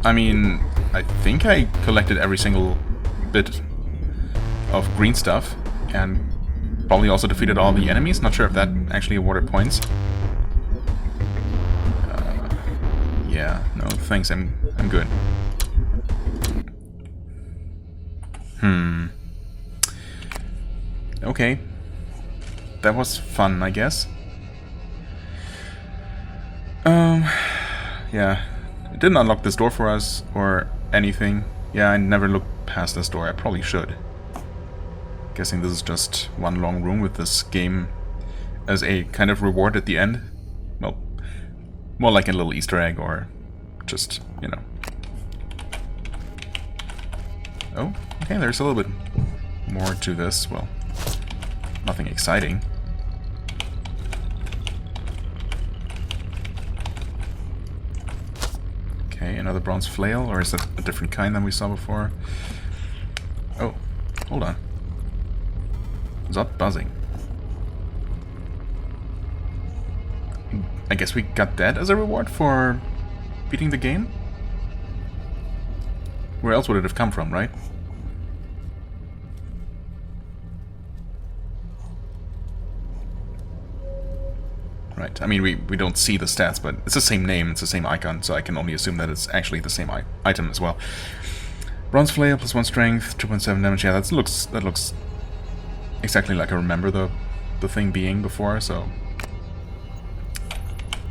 I mean, I think I collected every single bit of green stuff, and probably also defeated all the enemies. Not sure if that actually awarded points. Yeah, no thanks, I'm good. Okay. That was fun, I guess. Yeah. It didn't unlock this door for us, or anything. Yeah, I never looked past this door. I probably should. Guessing this is just one long room with this game as a kind of reward at the end. Well, more like a little Easter egg, or just, you know. Oh, okay, there's a little bit more to this. Well, nothing exciting. Okay, another bronze flail, or is that a different kind than we saw before? Oh, hold on. Is that buzzing? I guess we got that as a reward for beating the game? Where else would it have come from, right? Right, I mean, we don't see the stats, but it's the same name, it's the same icon, so I can only assume that it's actually the same item as well. Bronze flail, +1 strength, 2.7 damage. Yeah, that looks exactly like I remember the thing being before, so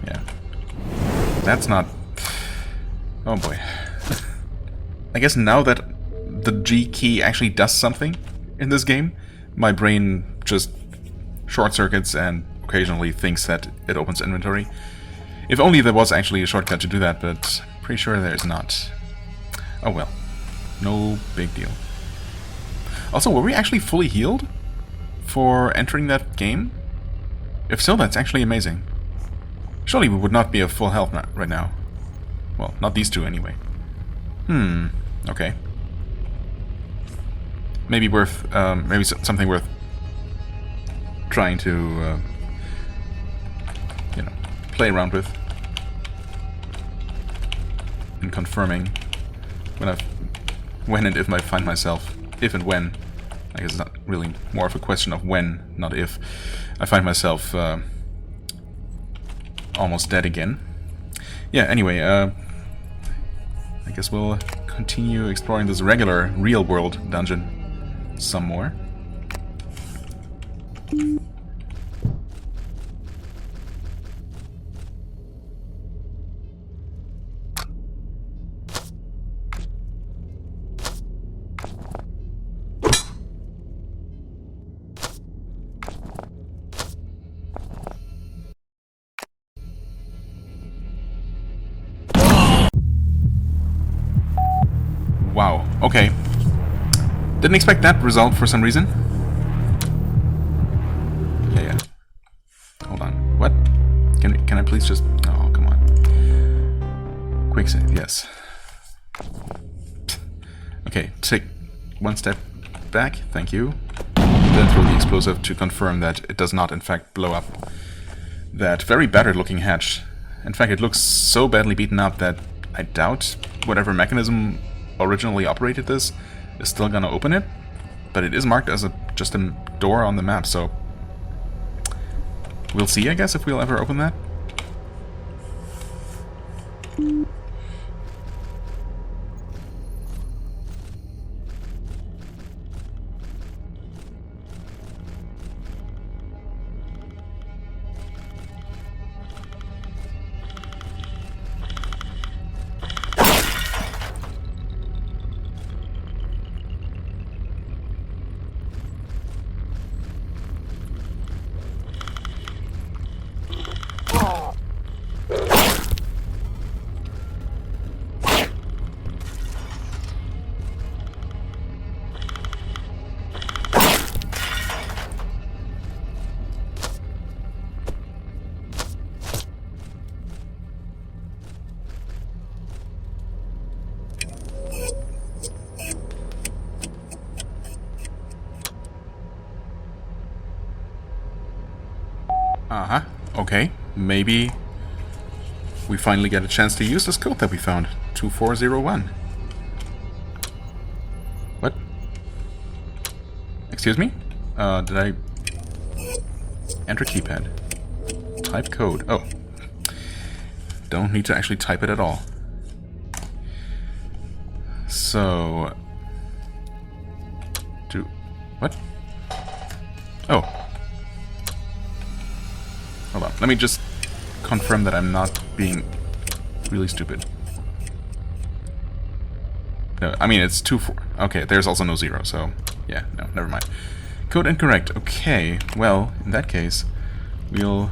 yeah. That's not... Oh boy. I guess now that the G key actually does something in this game, my brain just short circuits and occasionally thinks that it opens inventory. If only there was actually a shortcut to do that, but pretty sure there's not. Oh well. No big deal. Also, were we actually fully healed for entering that game? If so, that's actually amazing. Surely we would not be at full health right now. Well, not these two anyway. Okay. Maybe worth, maybe something worth trying to, you know, play around with. And confirming when and if I find myself, if and when, I guess it's not really more of a question of when, not if, I find myself almost dead again. Yeah, anyway, I guess we'll continue exploring this regular, real-world dungeon some more. Wow, okay. Didn't expect that result for some reason. Yeah. Hold on. What? Can I please just... Oh, come on. Quick save, yes. Okay, take one step back, thank you. Then throw the explosive to confirm that it does not in fact blow up that very battered looking hatch. In fact, it looks so badly beaten up that I doubt whatever mechanism originally operated this is still gonna open it, but it is marked as just a door on the map, so we'll see, I guess, if we'll ever open that. Uh-huh. Okay. Maybe we finally get a chance to use this code that we found. 2401. What? Excuse me? Did I enter keypad? Type code. Oh. Don't need to actually type it at all. So... What? Oh. Hold on. Let me just confirm that I'm not being really stupid. No, I mean, it's 2-4. Okay, there's also no 0, so... Yeah, no, never mind. Code incorrect. Okay, well, in that case, we'll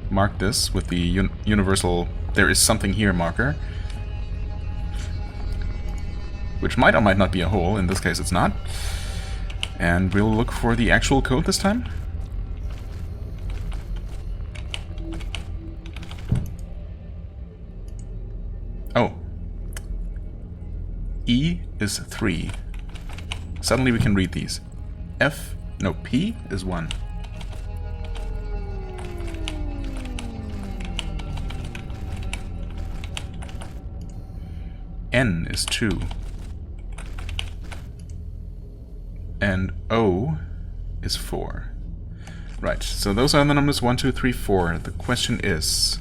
mark this with the universal "there is something here" marker. Which might or might not be a hole. In this case, it's not. And we'll look for the actual code this time. Oh. E is 3. Suddenly we can read these. P is 1. N is 2. And O is 4. Right, so those are the numbers 1, 2, 3, 4. The question is...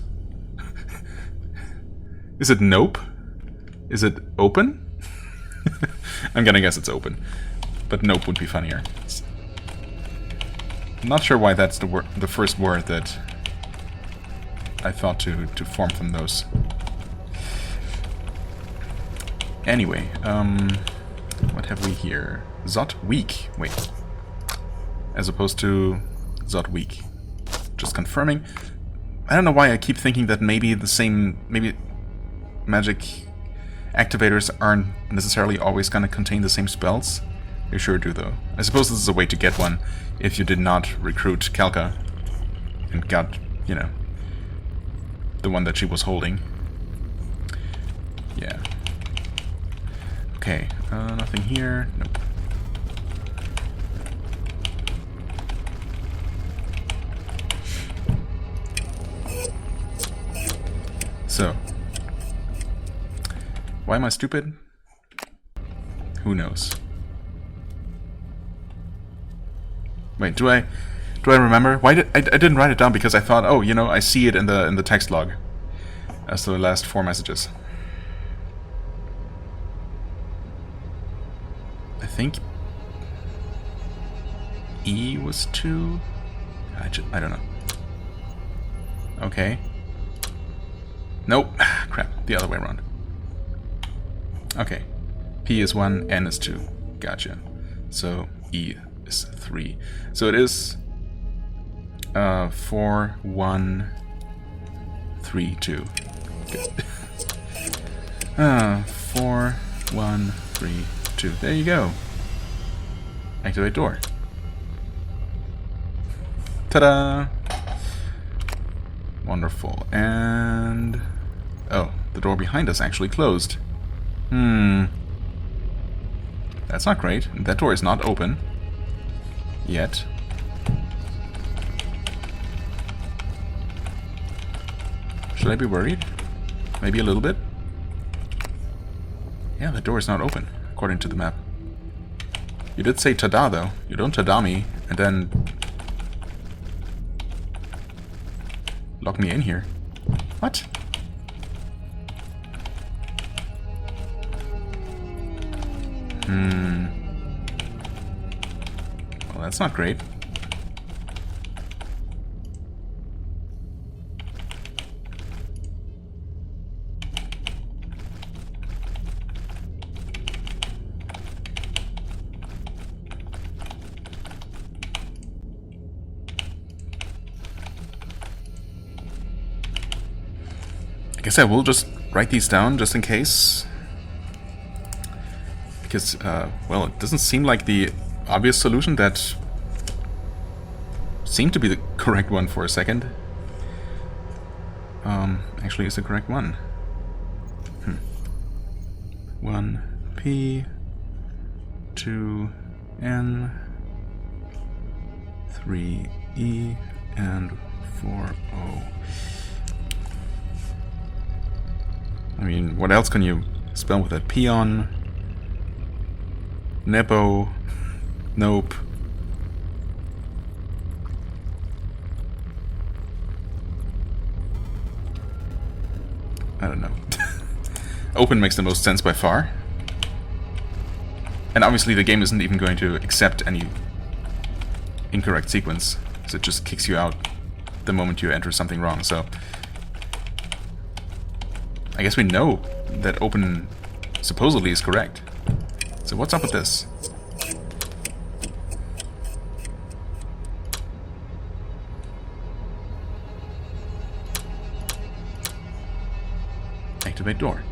is it nope? Is it open? I'm gonna guess it's open. But nope would be funnier. I'm not sure why that's the first word that I thought to form from those. Anyway, what have we here? Zot week. Wait. As opposed to Zot week. Just confirming. I don't know why I keep thinking that maybe magic activators aren't necessarily always gonna contain the same spells. They sure do, though. I suppose this is a way to get one if you did not recruit Kalka and got, you know, the one that she was holding. Yeah. Okay, nothing here. Nope. So, why am I stupid? Who knows? Wait, do I remember? Why did I didn't write it down because I thought, oh, you know, I see it in the text log as the last 4 messages. I think E was 2. I don't know. Okay. Nope. Crap. The other way around. Okay. P is 1, N is 2. Gotcha. So E is 3. So it is 4, 1, 3, 2. Good. 4, 1, 3, 2. There you go. Activate door. Ta-da! Wonderful. And... oh, the door behind us actually closed. That's not great. That door is not open. Yet. Should I be worried? Maybe a little bit? Yeah, the door is not open, according to the map. You did say tada, though. You don't tada me, and then... lock me in here. What? Well, that's not great. I guess I will just write these down just in case. Because, well, it doesn't seem like the obvious solution that seemed to be the correct one for a second. Actually is the correct one. 1P, 2N, 3E, and 4O. I mean, what else can you spell with that? Peon, Nepo, Nope, I don't know. Open makes the most sense by far. And obviously the game isn't even going to accept any incorrect sequence, so it just kicks you out the moment you enter something wrong, so... I guess we know that open supposedly is correct. So what's up with this? Activate door.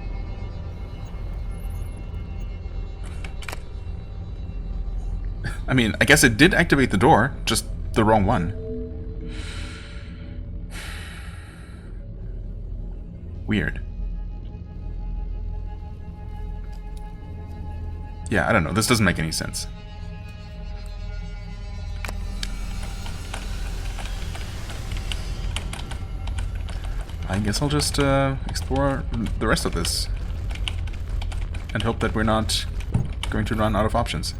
I mean, I guess it did activate the door, just the wrong one. Weird. Yeah, I don't know. This doesn't make any sense. I guess I'll just explore the rest of this. And hope that we're not going to run out of options.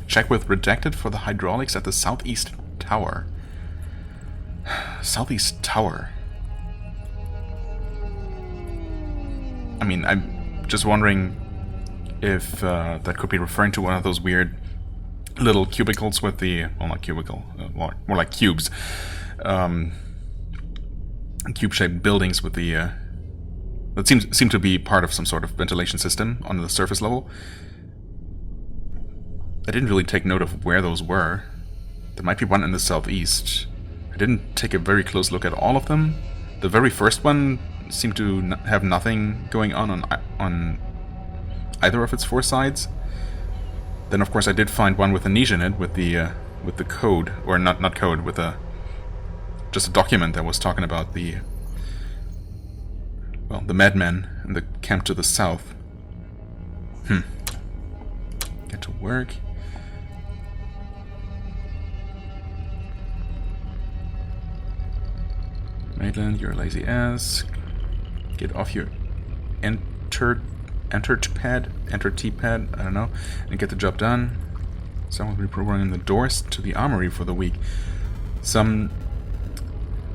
Check with rejected for the hydraulics at the southeast tower. Southeast tower. I mean, I'm just wondering if that could be referring to one of those weird little cubicles with the... well, not cubicle, more like cubes. Cube-shaped buildings with the... that seem to be part of some sort of ventilation system on the surface level. I didn't really take note of where those were. There might be one in the southeast. I didn't take a very close look at all of them. The very first one seem to have nothing going on either of its four sides. Then of course I did find one with a niche in it with the code, or not code, with just a document that was talking about the madmen in the camp to the south. Get to work. Maitland, you're a lazy ass. Get off your enter pad, I don't know, and get the job done. Someone will be reprogramming the doors to the armory for the week. Some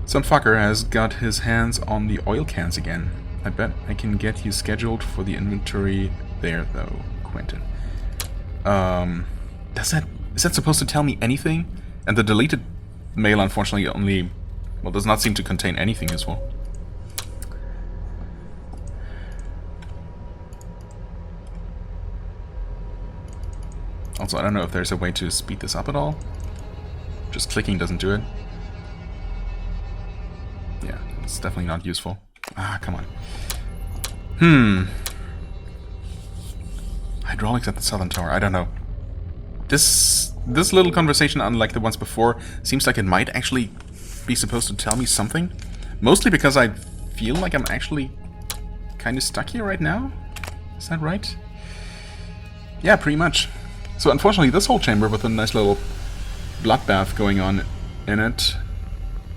fucker has got his hands on the oil cans again. I bet I can get you scheduled for the inventory there, though, Quentin. Is that supposed to tell me anything? And the deleted mail, unfortunately, only, well, does not seem to contain anything useful. Also, I don't know if there's a way to speed this up at all. Just clicking doesn't do it. Yeah, it's definitely not useful. Ah, come on. Hydraulics at the southern tower, I don't know. This little conversation, unlike the ones before, seems like it might actually be supposed to tell me something. Mostly because I feel like I'm actually kind of stuck here right now. Is that right? Yeah, pretty much. So unfortunately, this whole chamber with a nice little bloodbath going on in it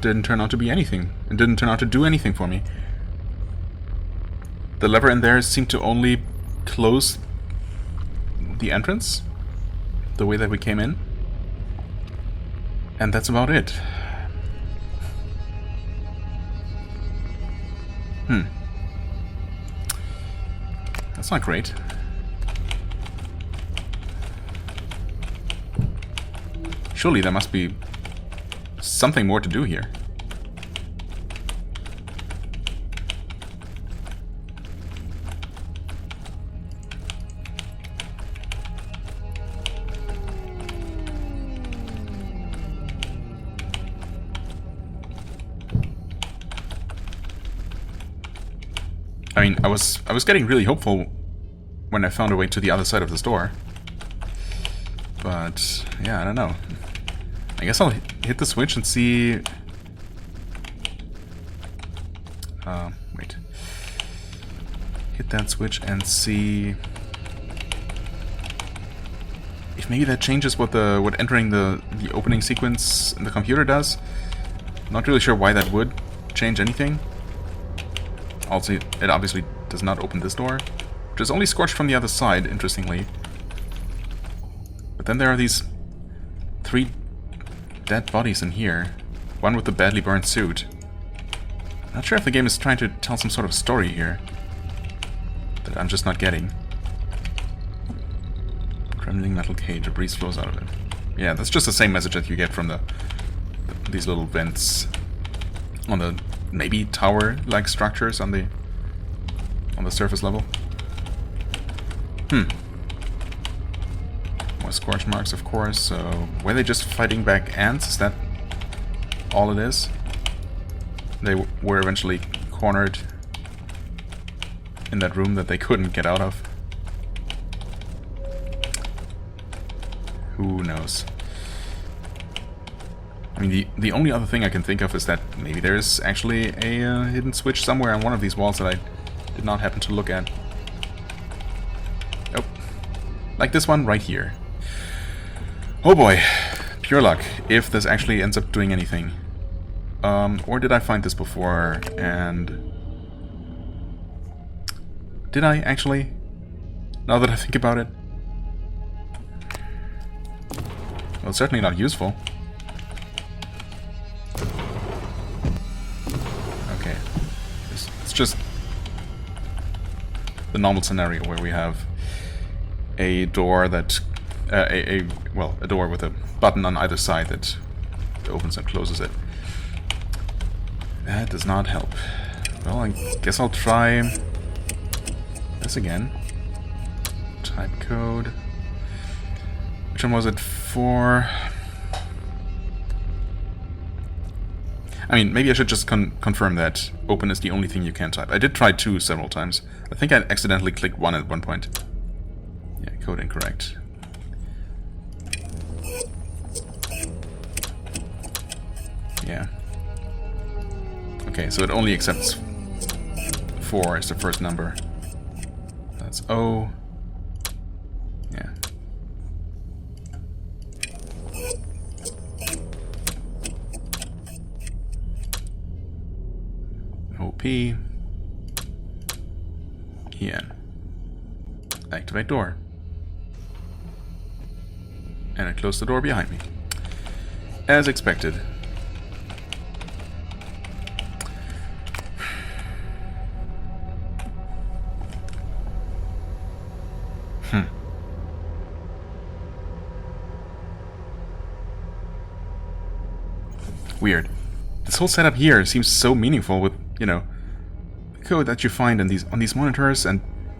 didn't turn out to be anything. It didn't turn out to do anything for me. The lever in there seemed to only close the entrance the way that we came in. And that's about it. That's not great. Surely there must be something more to do here. I mean, I was getting really hopeful when I found a way to the other side of this door. But yeah, I don't know. I guess I'll hit the switch and see... wait. Hit that switch and see... if maybe that changes what entering the opening sequence in the computer does. Not really sure why that would change anything. Also, it obviously does not open this door, which is only scorched from the other side, interestingly. But then there are these 3 dead bodies in here. One with a badly burned suit. Not sure if the game is trying to tell some sort of story here that I'm just not getting. Trembling metal cage, a breeze flows out of it. Yeah, that's just the same message that you get from these little vents on the maybe tower-like structures on the surface level. More scorch marks, of course. So were they just fighting back ants? Is that all it is? They were eventually cornered in that room that they couldn't get out of. Who knows? I mean, the only other thing I can think of is that maybe there's actually a hidden switch somewhere on one of these walls that I did not happen to look at. Oh, like this one right here. Oh boy, pure luck, if this actually ends up doing anything. Or did I find this before, and... did I actually? Now that I think about it. Well, it's certainly not useful. Okay. It's just the normal scenario where we have a door that... a door with a button on either side that opens and closes it. That does not help. Well, I guess I'll try this again. Type code. Which one was it for? I mean, maybe I should just confirm that open is the only thing you can type. I did try 2 several times. I think I accidentally clicked 1 at one point. Yeah, code incorrect. Yeah. Okay, so it only accepts 4 as the first number. That's O. Yeah. OP. EN. Activate door. And I close the door behind me. As expected. Weird. This whole setup here seems so meaningful with, you know, the code that you find in on these monitors,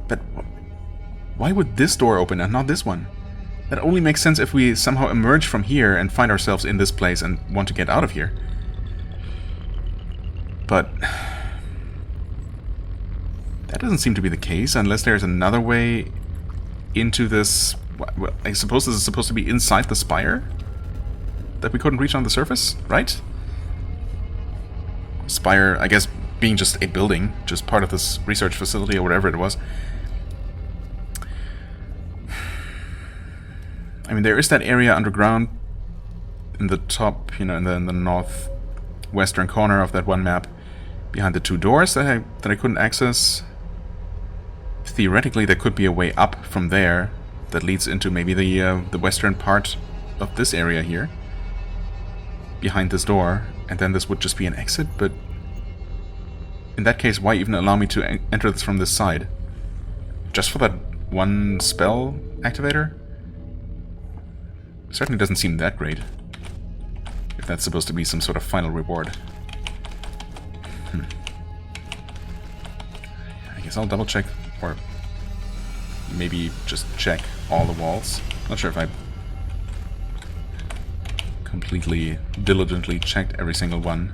but why would this door open and not this one? That only makes sense if we somehow emerge from here and find ourselves in this place and want to get out of here. But that doesn't seem to be the case unless there's another way into this. Well, I suppose this is supposed to be inside the spire that we couldn't reach on the surface, right? Spire, I guess, being just a building, just part of this research facility or whatever it was. I mean, there is that area underground in the top, you know, in the northwestern corner of that one map, behind the 2 doors that I couldn't access. Theoretically, there could be a way up from there that leads into maybe the western part of this area here, behind this door, and then this would just be an exit, but in that case, why even allow me to enter this from this side? Just for that one spell activator? Certainly doesn't seem that great, if that's supposed to be some sort of final reward. I guess I'll double check, or maybe just check all the walls. Not sure if I completely diligently checked every single one.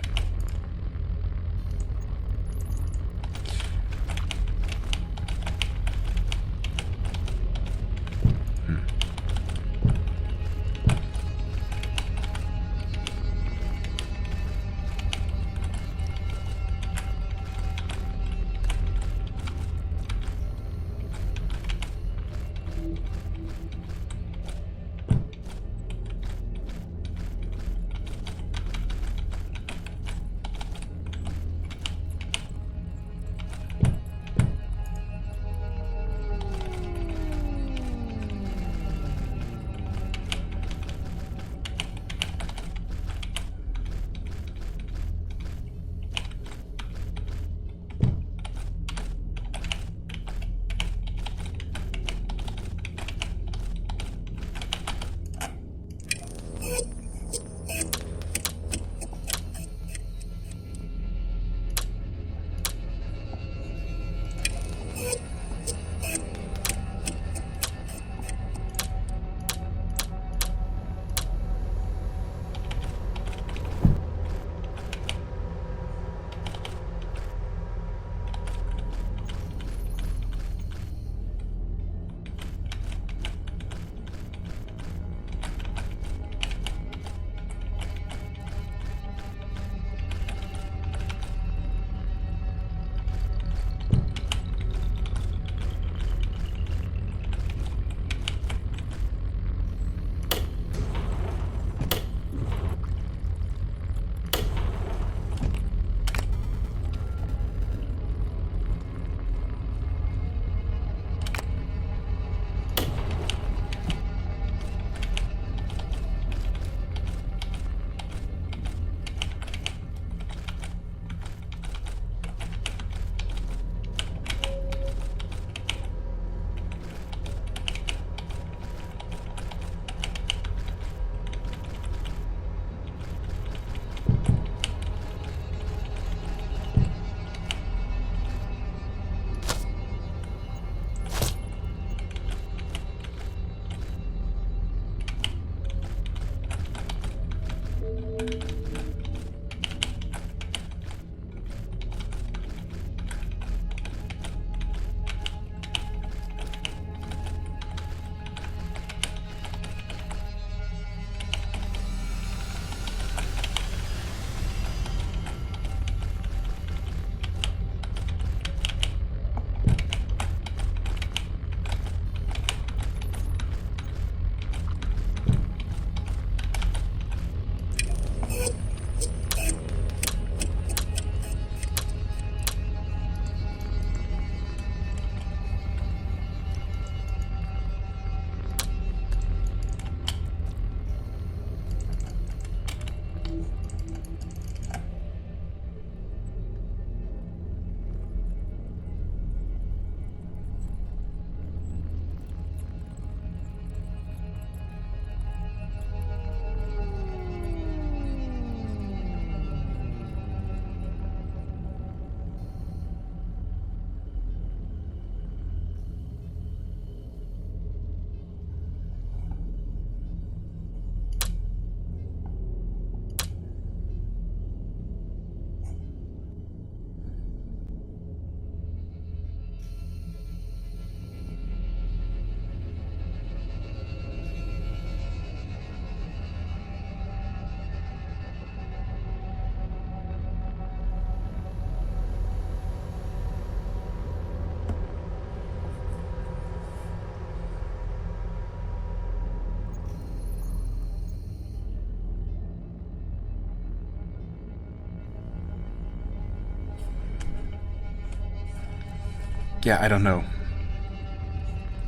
Yeah, I don't know.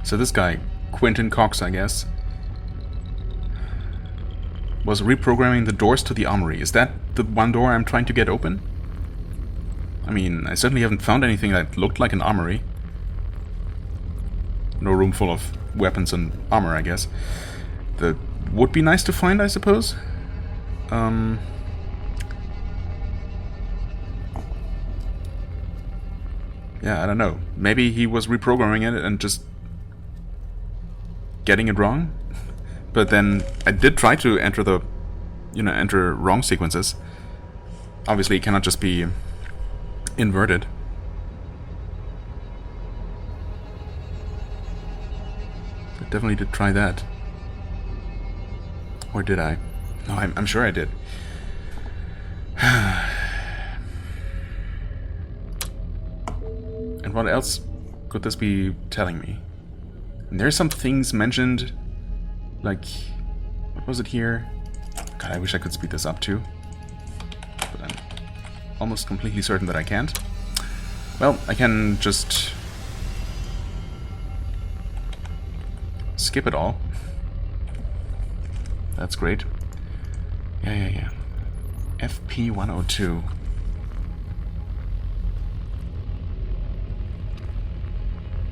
So this guy, Quentin Cox, I guess, was reprogramming the doors to the armory. Is that the one door I'm trying to get open? I mean, I certainly haven't found anything that looked like an armory. No room full of weapons and armor, I guess. That would be nice to find, I suppose. Yeah, I don't know. Maybe he was reprogramming it and just getting it wrong. But then I did try to enter the, enter wrong sequences. Obviously, it cannot just be inverted. I definitely did try that. Or did I? No, I'm sure I did. And what else could this be telling me? And there's some things mentioned, like, what was it here? God, I wish I could speed this up too. But I'm almost completely certain that I can't. Well, I can just skip it all. That's great. Yeah. FP 102.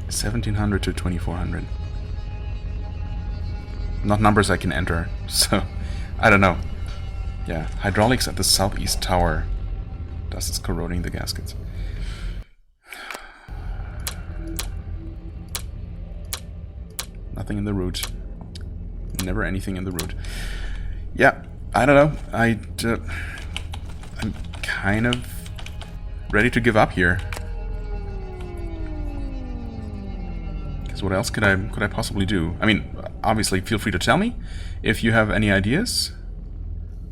$1,700 to $2,400. Not numbers I can enter, so I don't know. Yeah, hydraulics at the southeast tower. Dust is corroding the gaskets. Nothing in the route. Never anything in the route. Yeah, I don't know. I'm kind of ready to give up here. What else could I possibly do? I mean, obviously, feel free to tell me if you have any ideas,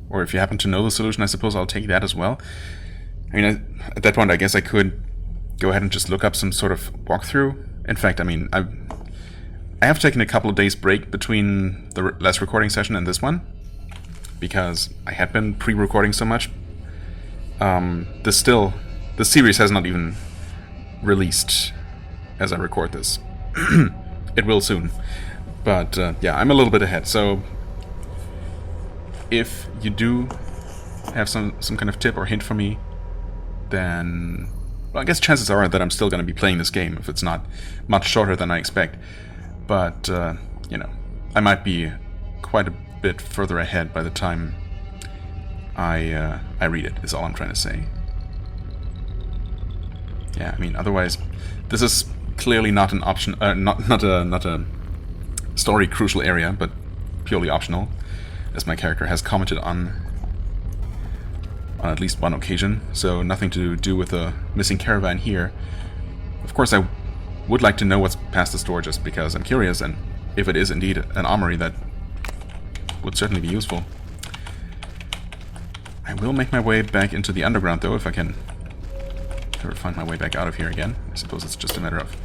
or if you happen to know the solution. I suppose I'll take that as well. I mean, at that point, I guess I could go ahead and just look up some sort of walkthrough. In fact, I mean, I have taken a couple of days break between the last recording session and this one because I had been pre-recording so much. The series has not even released as I record this. It will soon, but yeah, I'm a little bit ahead. So if you do have some kind of tip or hint for me, then well, I guess chances are that I'm still going to be playing this game if it's not much shorter than I expect. But I might be quite a bit further ahead by the time I read it. Is all I'm trying to say. Yeah, I mean, otherwise, this is clearly not an option, not a story crucial area, but purely optional, as my character has commented on at least one occasion. So nothing to do with the missing caravan here. Of course, I would like to know what's past this door, just because I'm curious, and if it is indeed an armory, that would certainly be useful. I will make my way back into the underground, though, if I can ever find my way back out of here again. I suppose it's just a matter of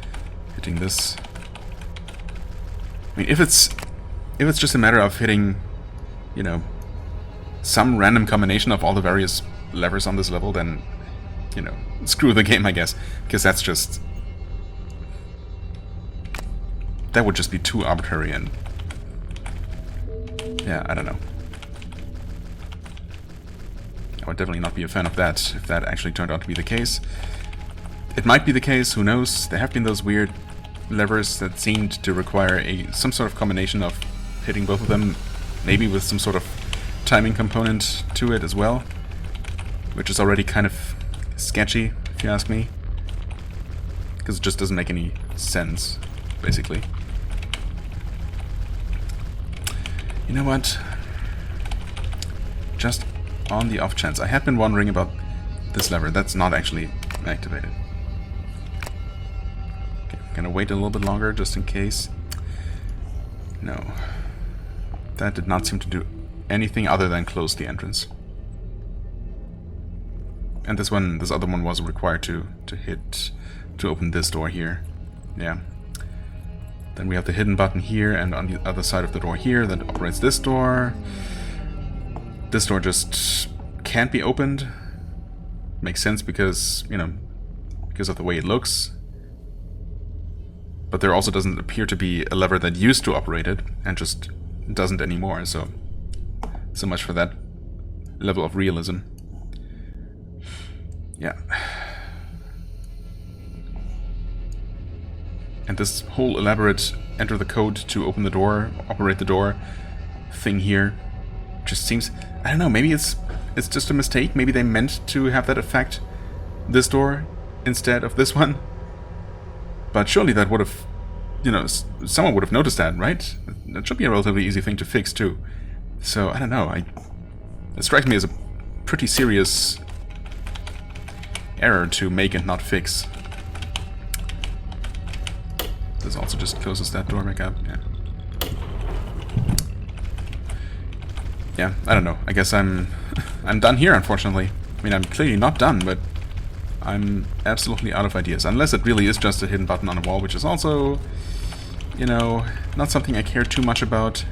hitting this. I mean, if it's just a matter of hitting, some random combination of all the various levers on this level, then, screw the game, I guess. Because that would just be too arbitrary, and yeah, I don't know. I would definitely not be a fan of that if that actually turned out to be the case. It might be the case, who knows? There have been those weird levers that seemed to require some sort of combination of hitting both of them, maybe with some sort of timing component to it as well, which is already kind of sketchy, if you ask me, because it just doesn't make any sense, basically. You know what? Just on the off chance, I had been wondering about this lever. That's not actually activated. Okay, I'm gonna wait a little bit longer just in case. No. That did not seem to do anything other than close the entrance. And this other one was required to open this door here. Yeah. Then we have the hidden button here, and on the other side of the door here that operates this door. This door just can't be opened. Makes sense because, because of the way it looks. But there also doesn't appear to be a lever that used to operate it, and just doesn't anymore, so much for that level of realism. Yeah. And this whole elaborate enter the code to open the door, operate the door thing here just seems... I don't know, maybe it's just a mistake. Maybe they meant to have that affect this door instead of this one. But surely that would have... You know, someone would have noticed that, right? That should be a relatively easy thing to fix, too. So, I don't know. It strikes me as a pretty serious error to make and not fix. This also just closes that door back up. Yeah. Yeah, I don't know. I guess I'm done here, unfortunately. I mean, I'm clearly not done, but I'm absolutely out of ideas. Unless it really is just a hidden button on a wall, which is also, you know, not something I care too much about.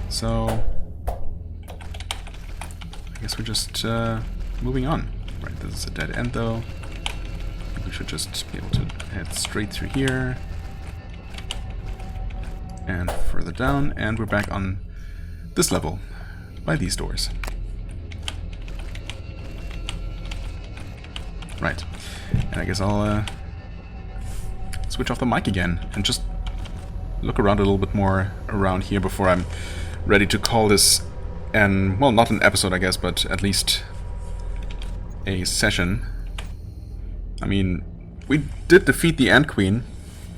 So, I guess we're just moving on. Right, this is a dead end, though. We should just be able to head straight through here. And further down, and we're back on this level by these doors. Right. And I guess I'll switch off the mic again and just look around a little bit more around here before I'm ready to call this an, well, not an episode, I guess, but at least a session. I mean, we did defeat the Ant Queen,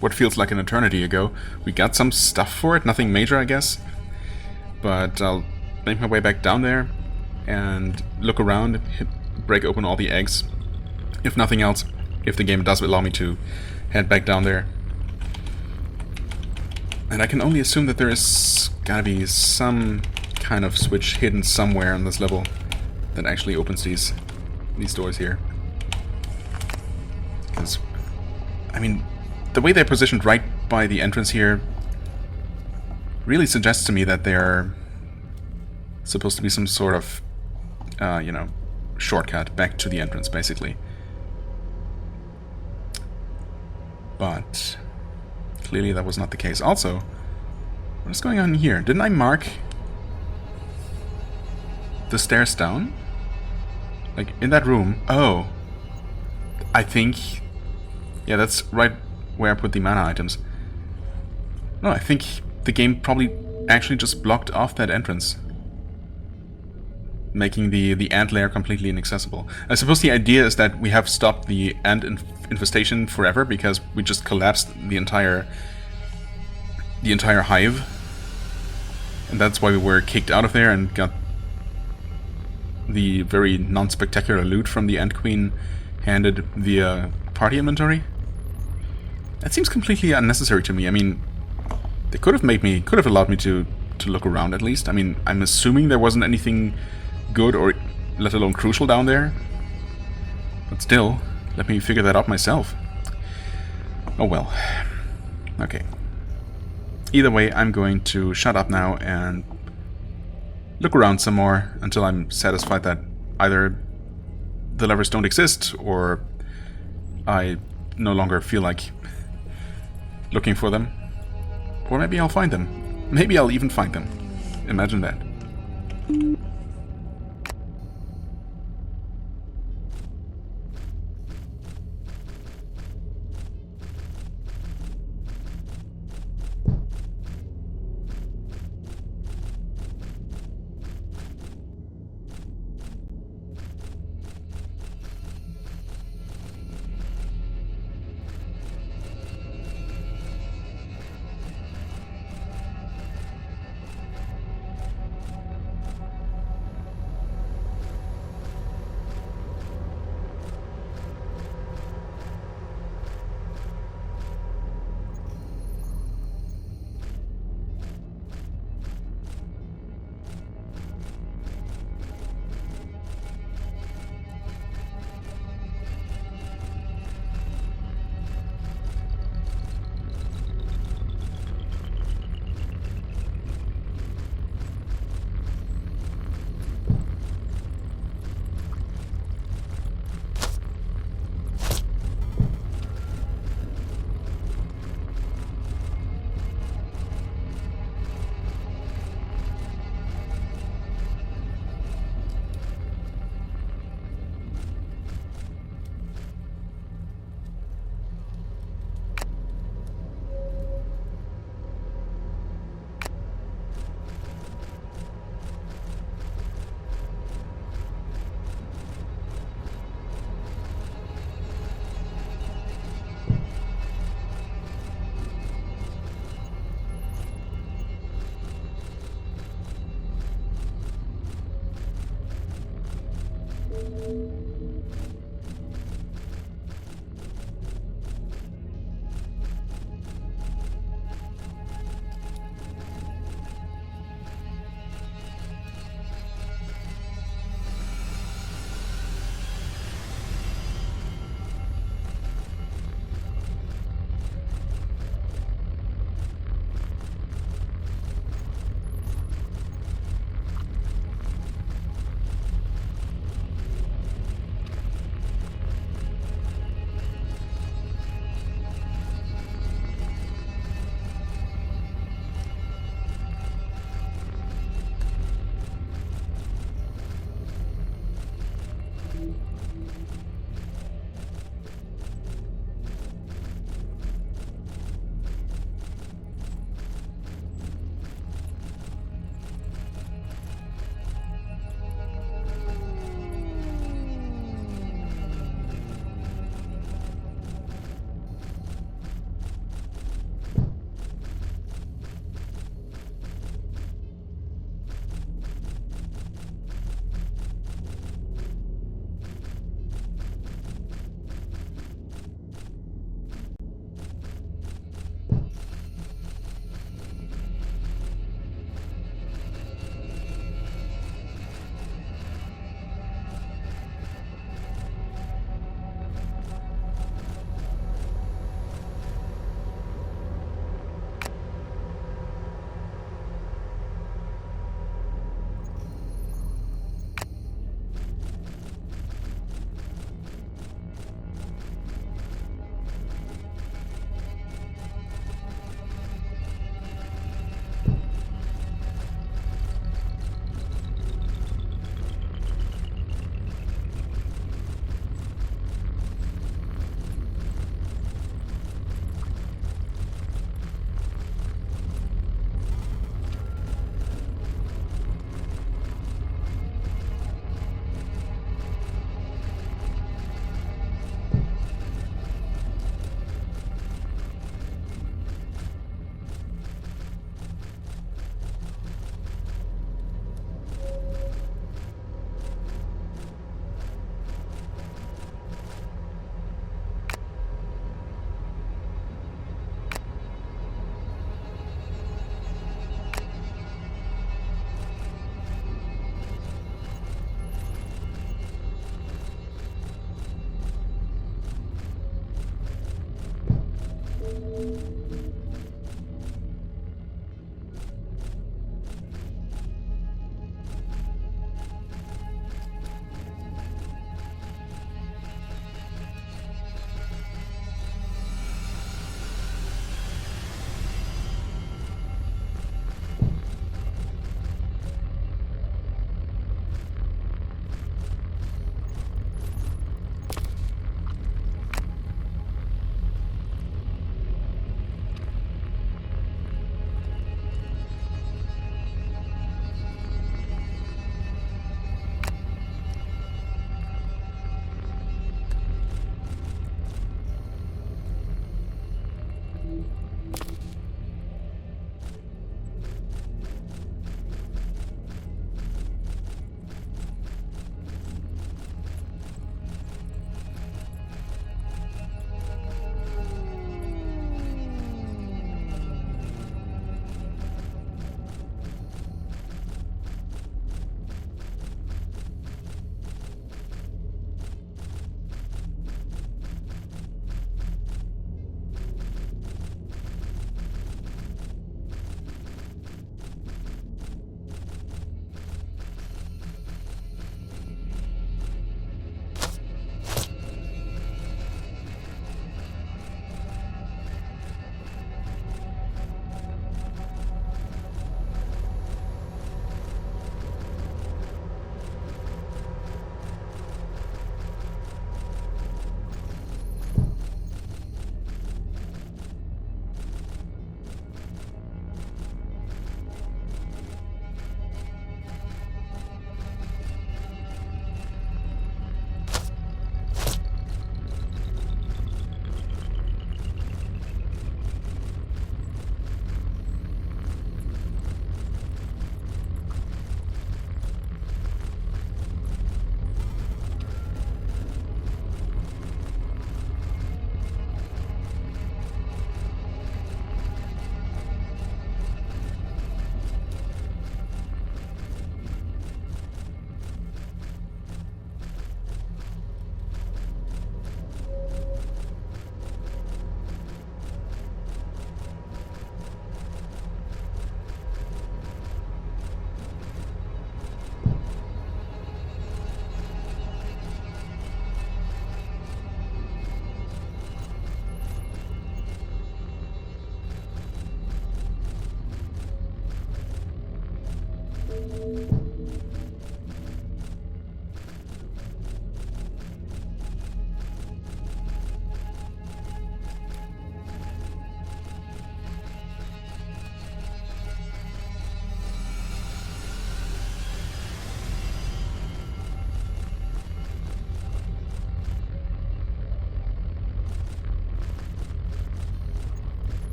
what feels like an eternity ago. We got some stuff for it, nothing major, I guess. But I'll make my way back down there and look around, break open all the eggs. If nothing else, if the game does allow me to head back down there. And I can only assume that there is gotta be some kind of switch hidden somewhere on this level that actually opens these doors here. Because, I mean, the way they're positioned right by the entrance here really suggests to me that they're supposed to be some sort of, you know, shortcut back to the entrance, basically. But clearly that was not the case. Also, what is going on here? Didn't I mark the stairs down? Like, in that room? Oh. I think... Yeah, that's right where I put the mana items. No, I think the game probably actually just blocked off that entrance, making the ant lair completely inaccessible. I suppose the idea is that we have stopped the ant infestation forever because we just collapsed the entire hive, and that's why we were kicked out of there and got the very non-spectacular loot from the Ant Queen handed via party inventory. That seems completely unnecessary to me. I mean, they could have allowed me to look around at least. I mean, I'm assuming there wasn't anything good or let alone crucial down there. But still, let me figure that out myself. Oh well. Okay. Either way, I'm going to shut up now and look around some more until I'm satisfied that either the levers don't exist or I no longer feel like looking for them. Or maybe I'll find them. Maybe I'll even find them. Imagine that.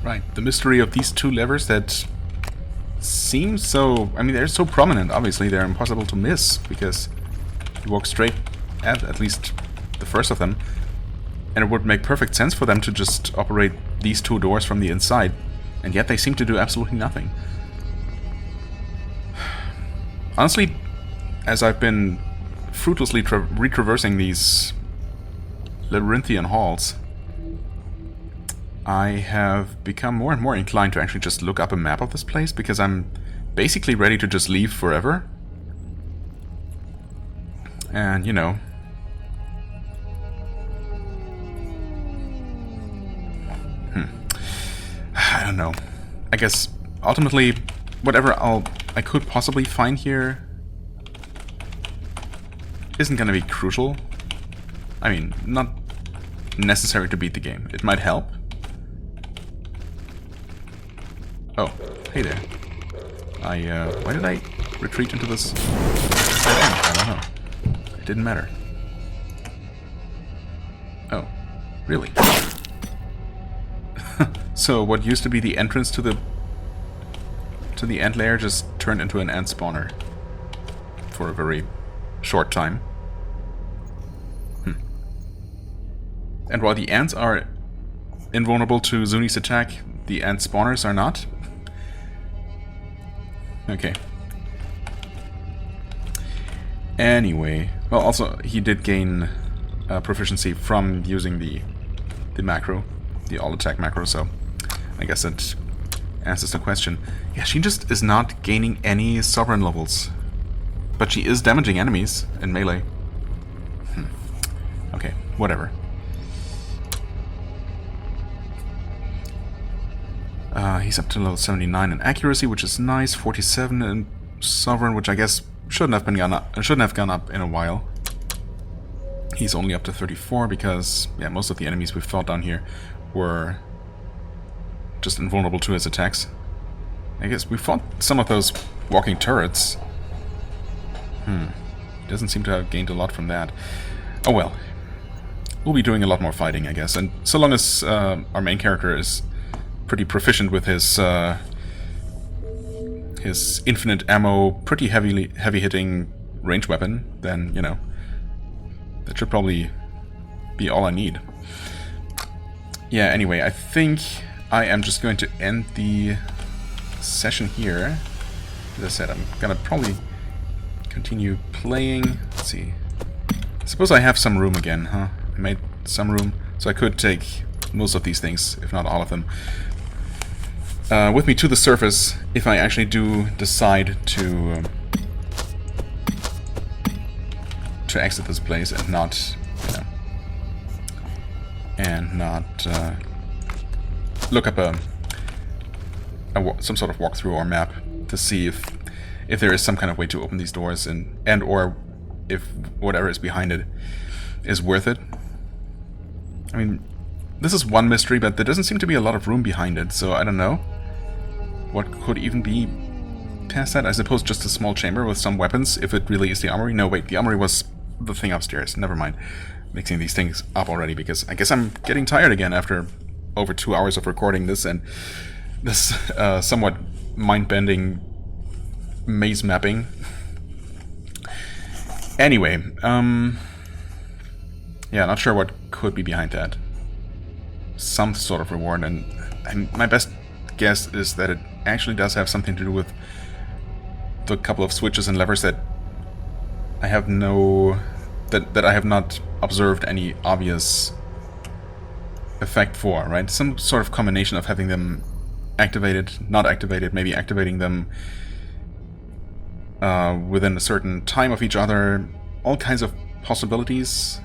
Right, the mystery of these two levers that seem so... I mean, they're so prominent, obviously. They're impossible to miss, because you walk straight at least the first of them. And it would make perfect sense for them to just operate these two doors from the inside. And yet they seem to do absolutely nothing. Honestly, as I've been fruitlessly retraversing these labyrinthian halls, I have become more and more inclined to actually just look up a map of this place, because I'm basically ready to just leave forever. And, you know... I don't know. I guess, ultimately, whatever I could possibly find here isn't gonna be crucial. I mean, not necessary to beat the game. It might help. Oh, hey there. Why did I retreat into this dead end? I don't know. It didn't matter. Oh, really? So what used to be the entrance to the ant lair just turned into an ant spawner for a very short time. And while the ants are invulnerable to Zuni's attack, the ant spawners are not. Okay. Anyway, well, also he did gain proficiency from using the macro, the all attack macro, so I guess that answers the question. Yeah, she just is not gaining any sovereign levels, but she is damaging enemies in melee. Okay, whatever. He's up to level 79 in accuracy, which is nice. 47 in sovereign, which I guess shouldn't have gone up in a while. He's only up to 34 because, yeah, most of the enemies we've fought down here were just invulnerable to his attacks. I guess we fought some of those walking turrets. Doesn't seem to have gained a lot from that. Oh well. We'll be doing a lot more fighting, I guess. And so long as our main character is pretty proficient with his infinite ammo, pretty heavy-hitting range weapon, then, you know, that should probably be all I need. Yeah, anyway, I think I am just going to end the session here. As I said, I'm gonna probably continue playing. Let's see. I suppose I have some room again, huh? I made some room, so I could take most of these things, if not all of them, with me to the surface if I actually do decide to exit this place and not, you know, look up some sort of walkthrough or map to see if there is some kind of way to open these doors and or if whatever is behind it is worth it. I mean, this is one mystery, but there doesn't seem to be a lot of room behind it, so I don't know what could even be past that. I suppose just a small chamber with some weapons, if it really is the armory. No, wait, the armory was the thing upstairs. Never mind. Mixing these things up already, because I guess I'm getting tired again after over 2 hours of recording this and this somewhat mind-bending maze mapping. Anyway, yeah, not sure what could be behind that. Some sort of reward, and my best guess is that it actually does have something to do with the couple of switches and levers that I have that I have not observed any obvious effect for, right? Some sort of combination of having them activated, not activated, maybe activating them within a certain time of each other, all kinds of possibilities.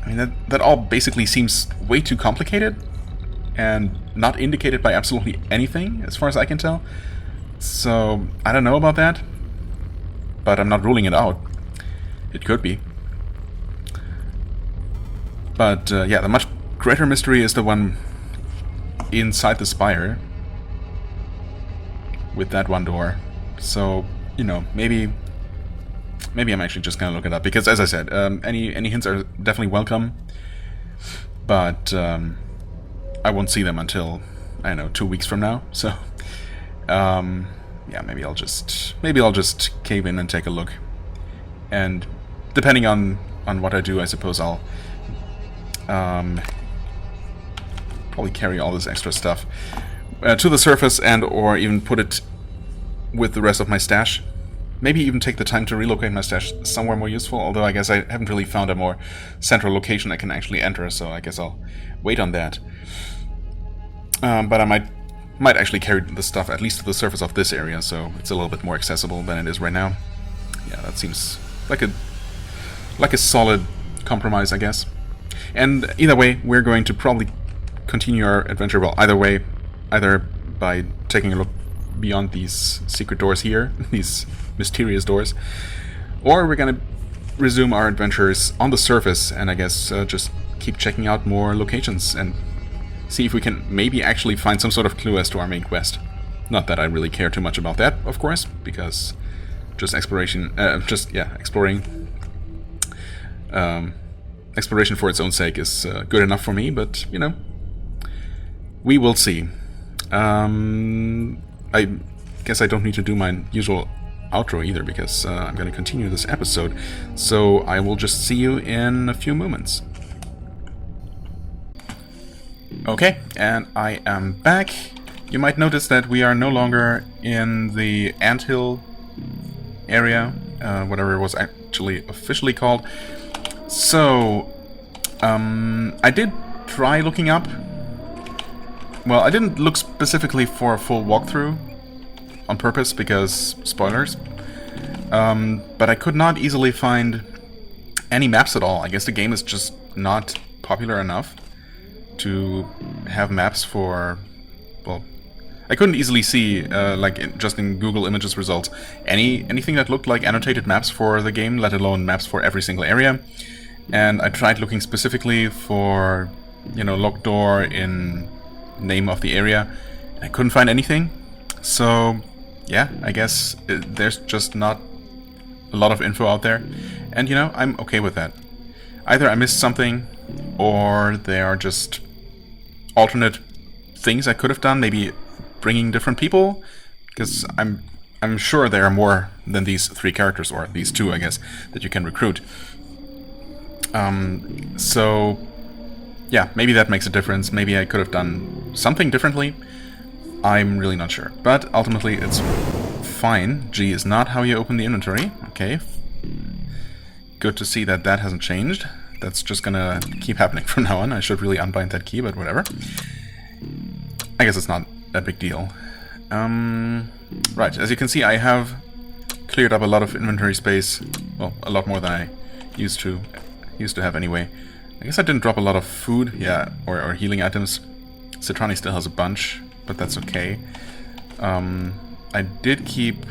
I mean, that all basically seems way too complicated and not indicated by absolutely anything, as far as I can tell. So, I don't know about that, but I'm not ruling it out. It could be. But yeah, the much greater mystery is the one inside the spire with that one door. So, you know, maybe I'm actually just gonna look it up, because as I said, any hints are definitely welcome, but I won't see them until, I don't know, 2 weeks from now. So yeah, maybe I'll just cave in and take a look, and depending on what I do, I suppose I'll probably carry all this extra stuff to the surface, and or even put it with the rest of my stash. Maybe even take the time to relocate my stash somewhere more useful, although I guess I haven't really found a more central location I can actually enter, so I guess I'll wait on that. But I might actually carry the stuff at least to the surface of this area, so it's a little bit more accessible than it is right now. Yeah, that seems like a solid compromise, I guess. And either way, we're going to probably continue our adventure, well, either by taking a look beyond these secret doors here, these mysterious doors, or we're gonna resume our adventures on the surface, and I guess just keep checking out more locations and see if we can maybe actually find some sort of clue as to our main quest. Not that I really care too much about that, of course, because just exploration, exploring for its own sake is good enough for me, but, you know, we will see. I guess I don't need to do my usual outro either, because I'm going to continue this episode, so I will just see you in a few moments. Okay, and I am back. You might notice that we are no longer in the anthill area, whatever it was actually officially called. So, I did try looking up. Well, I didn't look specifically for a full walkthrough on purpose, because spoilers. But I could not easily find any maps at all. I guess the game is just not popular enough to have maps for, well, I couldn't easily see, just in Google Images results, anything that looked like annotated maps for the game, let alone maps for every single area. And I tried looking specifically for, you know, locked door in name of the area, and I couldn't find anything. So, yeah, I guess there's just not a lot of info out there. And, you know, I'm okay with that. Either I missed something, or there are just alternate things I could have done, maybe bringing different people, because I'm sure there are more than these 3 characters, or these 2, I guess, that you can recruit. So, yeah, maybe that makes a difference. Maybe I could have done something differently. I'm really not sure. But ultimately, it's fine. G is not how you open the inventory. Okay. Good to see that that hasn't changed. That's just gonna keep happening from now on. I should really unbind that key, but whatever. I guess it's not a big deal. Right, as you can see, I have cleared up a lot of inventory space. Well, a lot more than I used to have anyway. I guess I didn't drop a lot of food, yeah, or healing items. Citrani still has a bunch, but that's okay. I did keep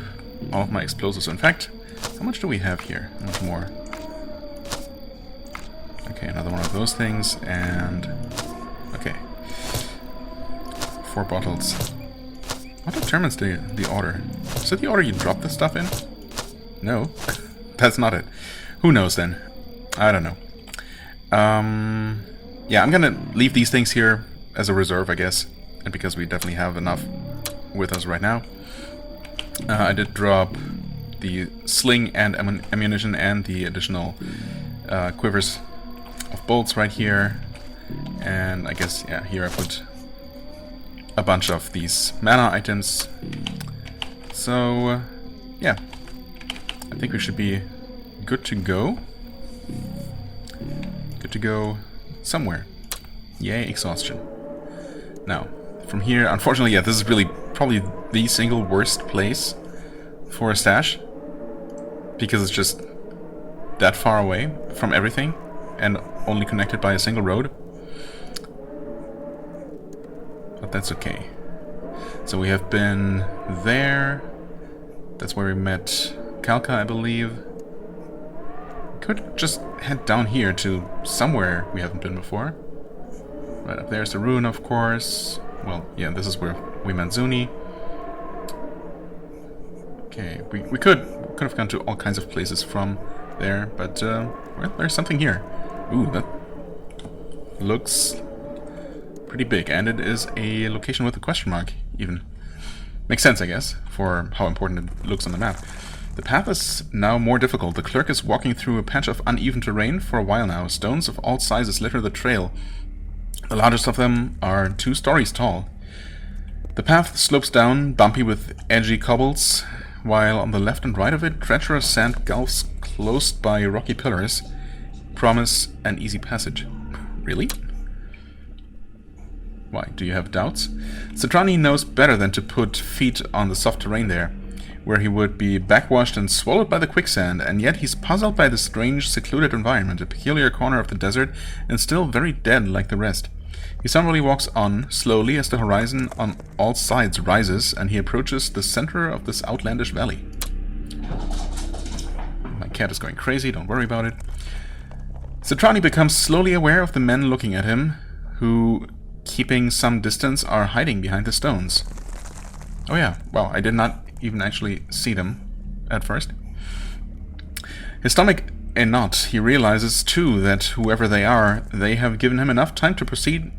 all of my explosives. In fact, how much do we have here? Much more. Okay, another one of those things, and... okay. 4 bottles. What determines the order? Is it the order you drop the stuff in? No, that's not it. Who knows then? I don't know. Yeah, I'm gonna leave these things here as a reserve, I guess, and because we definitely have enough with us right now. I did drop the sling and ammunition and the additional quivers of bolts right here, and I guess, yeah, here I put a bunch of these mana items. So, yeah, I think we should be good to go. Good to go somewhere. Yay, exhaustion. Now, from here, unfortunately, yeah, this is really probably the single worst place for a stash, because it's just that far away from everything and only connected by a single road. But that's okay. So we have been there. That's where we met Kalka, I believe. could just head down here to somewhere we haven't been before. Right up there's the ruin, of course. Well, yeah, this is where we met Zuni. Okay, we could have gone to all kinds of places from there, but well, there's something here. Ooh, that looks pretty big, and it is a location with a question mark, even. Makes sense, I guess, for how important it looks on the map. The path is now more difficult. The clerk is walking through a patch of uneven terrain for a while now. Stones of all sizes litter the trail. The largest of them are 2 stories tall. The path slopes down, bumpy with edgy cobbles, while on the left and right of it, treacherous sand gulfs closed by rocky pillars promise an easy passage. Really? Why, do you have doubts? Citrani knows better than to put feet on the soft terrain there, where he would be backwashed and swallowed by the quicksand, and yet he's puzzled by the strange, secluded environment, a peculiar corner of the desert, and still very dead like the rest. He summarily walks on, slowly, as the horizon on all sides rises, and he approaches the center of this outlandish valley. My cat is going crazy, don't worry about it. Citrani becomes slowly aware of the men looking at him, who, keeping some distance, are hiding behind the stones. Oh yeah, well, I did not even actually see them at first. His stomach a knot, he realizes too that whoever they are, they have given him enough time to proceed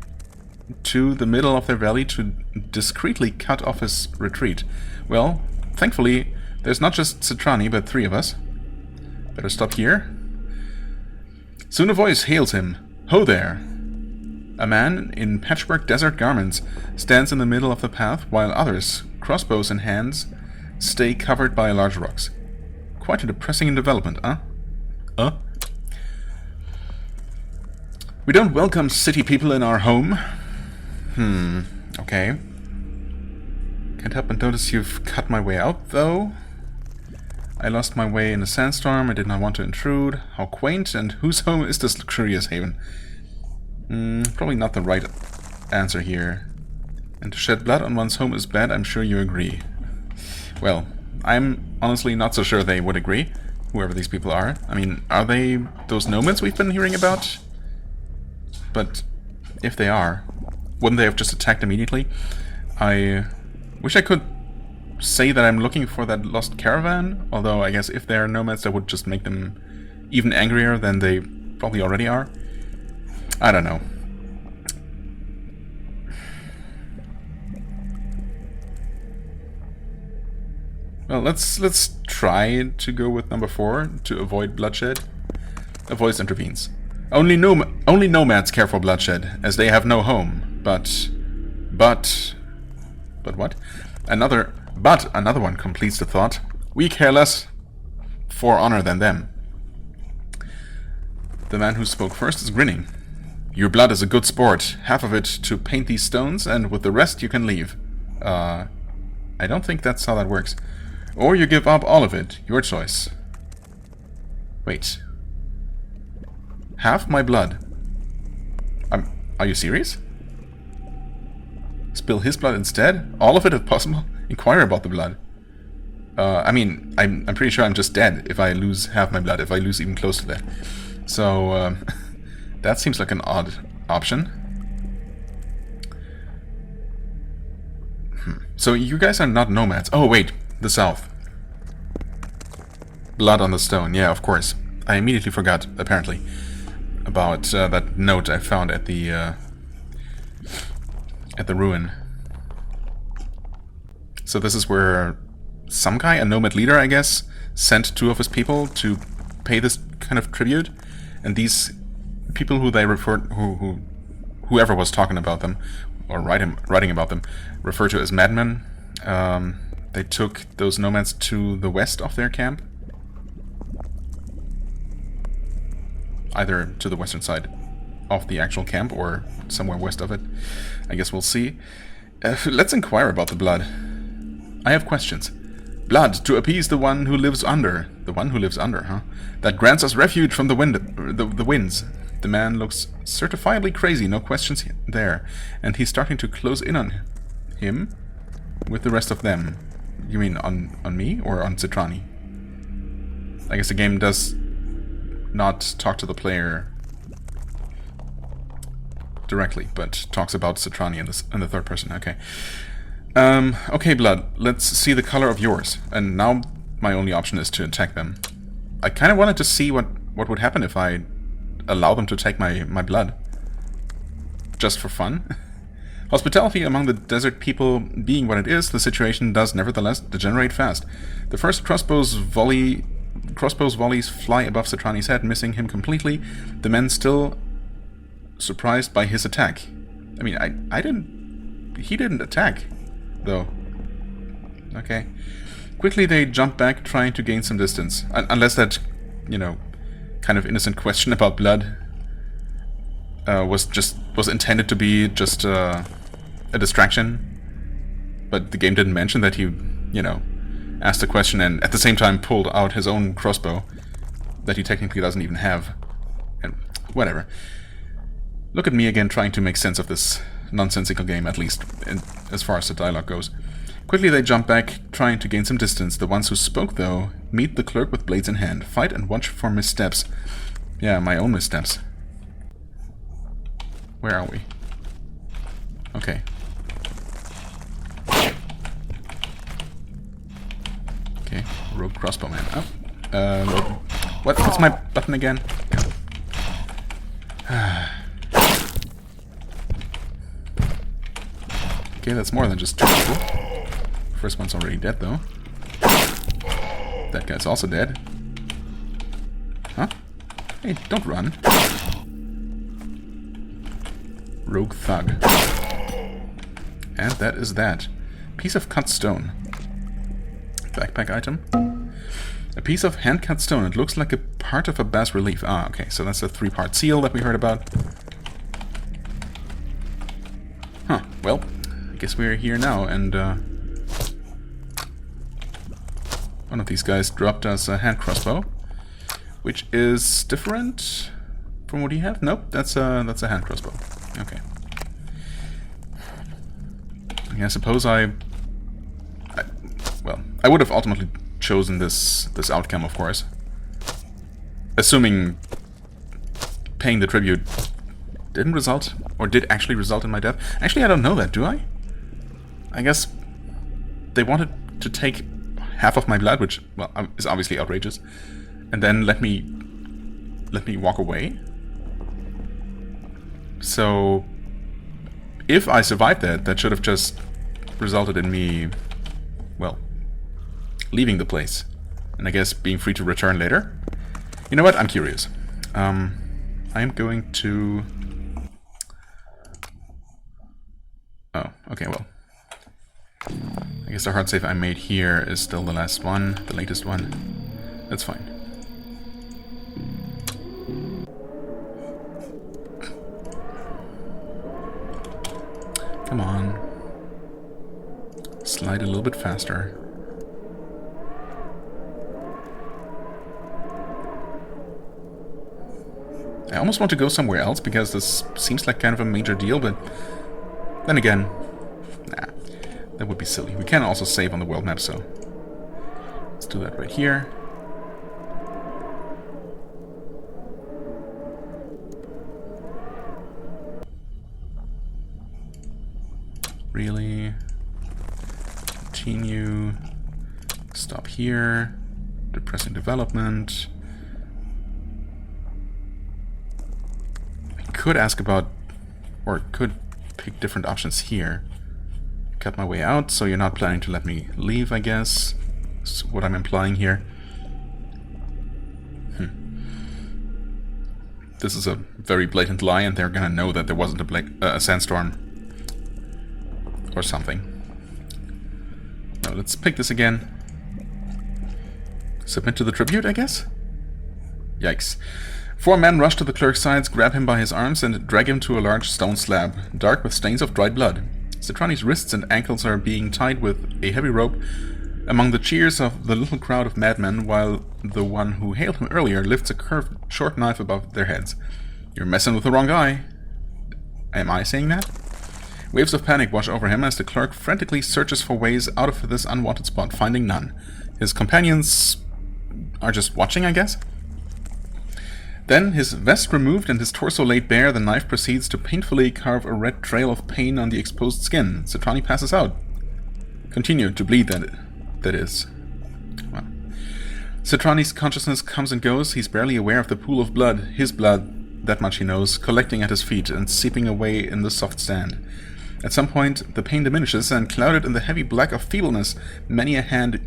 to the middle of their valley to discreetly cut off his retreat. Well, thankfully, there's not just Citrani, but 3 of us. Better stop here. Soon a voice hails him. Ho there! A man in patchwork desert garments stands in the middle of the path, while others, crossbows in hands, stay covered by large rocks. Quite a depressing development, huh? We don't welcome city people in our home. Okay. Can't help but notice you've cut my way out, though. I lost my way in a sandstorm. I did not want to intrude. How quaint, and whose home is this luxurious haven? Probably not the right answer here. And to shed blood on one's home is bad, I'm sure you agree. Well, I'm honestly not so sure they would agree, whoever these people are. I mean, are they those nomads we've been hearing about? But if they are, wouldn't they have just attacked immediately? I wish I could say that I'm looking for that lost caravan, although I guess if they're nomads that would just make them even angrier than they probably already are. I don't know. Well, let's try to go with number 4 to avoid bloodshed. A voice intervenes. Only nomads care for bloodshed, as they have no home. But what? Another one completes the thought. We care less for honor than them. The man who spoke first is grinning. Your blood is a good sport. Half of it to paint these stones, and with the rest you can leave. I don't think that's how that works. Or you give up all of it. Your choice. Wait. Half my blood. Are you serious? Spill his blood instead? All of it if possible? Inquire about the blood. I mean, I'm pretty sure I'm just dead if I lose half my blood, if I lose even close to that. So, that seems like an odd option. So you guys are not nomads. Oh, wait. The south. Blood on the stone. Yeah, of course. I immediately forgot, apparently, about that note I found at the ruin. So this is where some guy, a nomad leader, I guess, sent 2 of his people to pay this kind of tribute, and these people who they referred, whoever was talking about them or writing about them, referred to as madmen. They took those nomads to the west of their camp, either to the western side of the actual camp or somewhere west of it. I guess we'll see. Let's inquire about the blood. I have questions. Blood, to appease the one who lives under. The one who lives under, huh? That grants us refuge from the winds. The man looks certifiably crazy, no questions there. And he's starting to close in on him with the rest of them. You mean on me or on Citrani? I guess the game does not talk to the player directly, but talks about Citrani in the third person. Okay. Okay, Blood, let's see the color of yours. And now my only option is to attack them. I kind of wanted to see what would happen if I allow them to take my blood. Just for fun. Hospitality among the desert people being what it is, the situation does nevertheless degenerate fast. The first crossbows volleys fly above Citrani's head, missing him completely. The men still surprised by his attack. I mean, he didn't attack, though. Okay. Quickly they jump back, trying to gain some distance. Unless that, you know, kind of innocent question about blood was intended to be just a distraction. But the game didn't mention that he, you know, asked a question and at the same time pulled out his own crossbow that he technically doesn't even have. And whatever. Look at me again trying to make sense of this nonsensical game, at least as far as the dialogue goes. Quickly they jump back, trying to gain some distance. The ones who spoke, though, meet the clerk with blades in hand. Fight and watch for missteps. Yeah, my own missteps. Where are we? Okay. Okay, rogue crossbowman. Oh. What's my button again? Okay, that's more than just two people. First one's already dead, though. That guy's also dead. Huh? Hey, don't run. Rogue thug. And that is that. Piece of cut stone. Backpack item. A piece of hand-cut stone. It looks like a part of a bas-relief. Ah, okay, so that's a 3-part seal that we heard about. Huh, well, I guess we're here now, and one of these guys dropped us a hand crossbow, which is different from what you have. Nope, that's a hand crossbow. Okay. Yeah, I suppose I would have ultimately chosen this outcome, of course, assuming paying the tribute didn't result, or did actually result in my death. Actually, I don't know that, do I? I guess they wanted to take half of my blood, which, well, is obviously outrageous, and then let me walk away. So, if I survived that should have just resulted in me, well, leaving the place, and I guess being free to return later. You know what? I'm curious. I am going to... Oh, okay, well. I guess the hard save I made here is still the last one, the latest one. That's fine. Come on. Slide a little bit faster. I almost want to go somewhere else because this seems like kind of a major deal, but then again, nah, that would be silly. We can also save on the world map, so let's do that right here. Really? Continue. Stop here. Depressing development. Could ask about, or could pick different options here. Cut my way out, so you're not planning to let me leave, I guess. That's what I'm implying here. This is a very blatant lie, and they're gonna know that there wasn't a sandstorm. Or something. Now let's pick this again. Submit to the tribute, I guess? Yikes. 4 men rush to the clerk's sides, grab him by his arms, and drag him to a large stone slab, dark with stains of dried blood. Citrani's wrists and ankles are being tied with a heavy rope among the cheers of the little crowd of madmen, while the one who hailed him earlier lifts a curved, short knife above their heads. You're messing with the wrong guy. Am I saying that? Waves of panic wash over him as the clerk frantically searches for ways out of this unwanted spot, finding none. His companions are just watching, I guess? Then, his vest removed and his torso laid bare, the knife proceeds to painfully carve a red trail of pain on the exposed skin. Citrani passes out. Continue to bleed, that is. Well. Citrani's consciousness comes and goes. He's barely aware of the pool of blood, his blood, that much he knows, collecting at his feet and seeping away in the soft sand. At some point, the pain diminishes, and clouded in the heavy black of feebleness, many a hand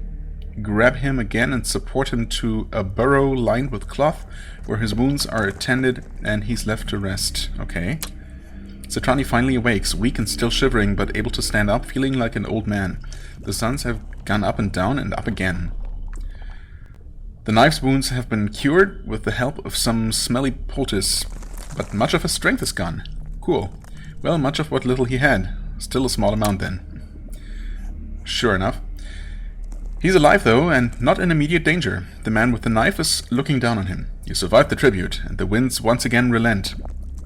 grab him again and support him to a burrow lined with cloth, where his wounds are attended and he's left to rest. Okay. Citrani finally awakes, weak and still shivering, but able to stand up, feeling like an old man. The suns have gone up and down and up again. The knife's wounds have been cured with the help of some smelly poultice, but much of his strength is gone. Cool. Well, much of what little he had. Still a small amount then. Sure enough. He's alive though, and not in immediate danger. The man with the knife is looking down on him. You survived the tribute, and the winds once again relent.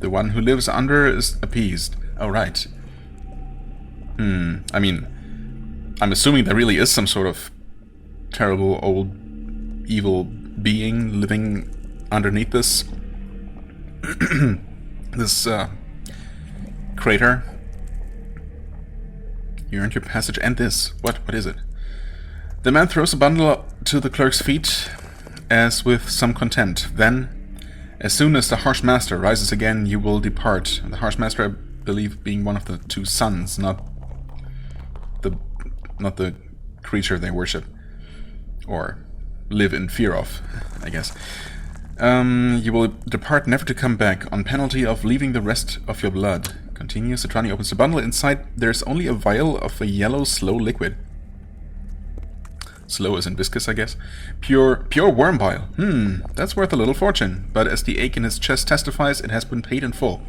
The one who lives under is appeased. Oh, right. I mean, I'm assuming there really is some sort of terrible old evil being living underneath this this crater. You earned your passage, and this. What is it? The man throws a bundle to the clerk's feet, as with some contempt. Then, as soon as the harsh master rises again, you will depart. The harsh master, I believe, being one of the two sons, not the creature they worship or live in fear of, I guess. You will depart, never to come back, on penalty of leaving the rest of your blood. Continue. Citrani opens the bundle. Inside, there's only a vial of a yellow, slow liquid. Slow as in viscous, I guess. Pure worm bile. That's worth a little fortune. But as the ache in his chest testifies, it has been paid in full.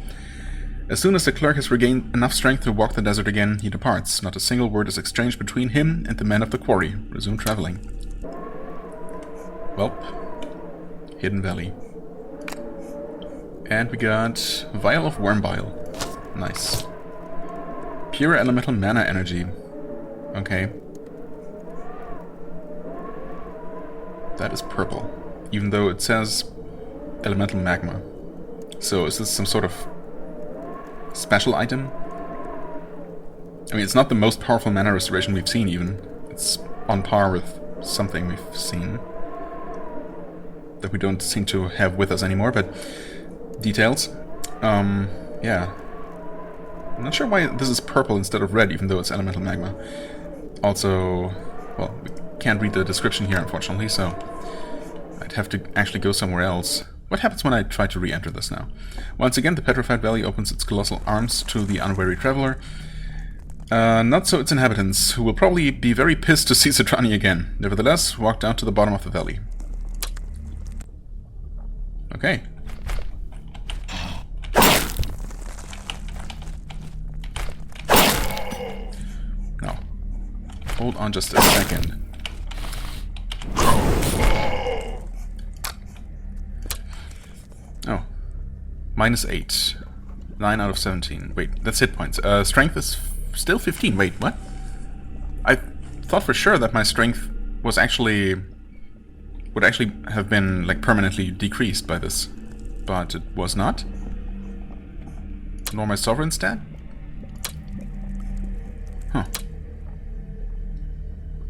As soon as the clerk has regained enough strength to walk the desert again, he departs. Not a single word is exchanged between him and the men of the quarry. Resume traveling. Welp. Hidden Valley. And we got Vial of Worm Bile. Nice. Pure elemental mana energy. Okay. That is purple. Even though it says elemental magma. So is this some sort of special item? I mean, it's not the most powerful mana restoration we've seen even. It's on par with something we've seen that we don't seem to have with us anymore, but details. Yeah. I'm not sure why this is purple instead of red, even though it's elemental magma. Also, well, we can't read the description here, unfortunately, so I'd have to actually go somewhere else. What happens when I try to re-enter this now? Once again, the petrified valley opens its colossal arms to the unwary traveler. Not so its inhabitants, who will probably be very pissed to see Citrani again. Nevertheless, walk down to the bottom of the valley. Okay. Now, hold on just a second. Oh. -8. 9 out of 17. Wait, that's hit points. Strength is still 15. Wait, what? I thought for sure that my strength was would actually have been, like, permanently decreased by this. But it was not. Nor my sovereign stat? Huh.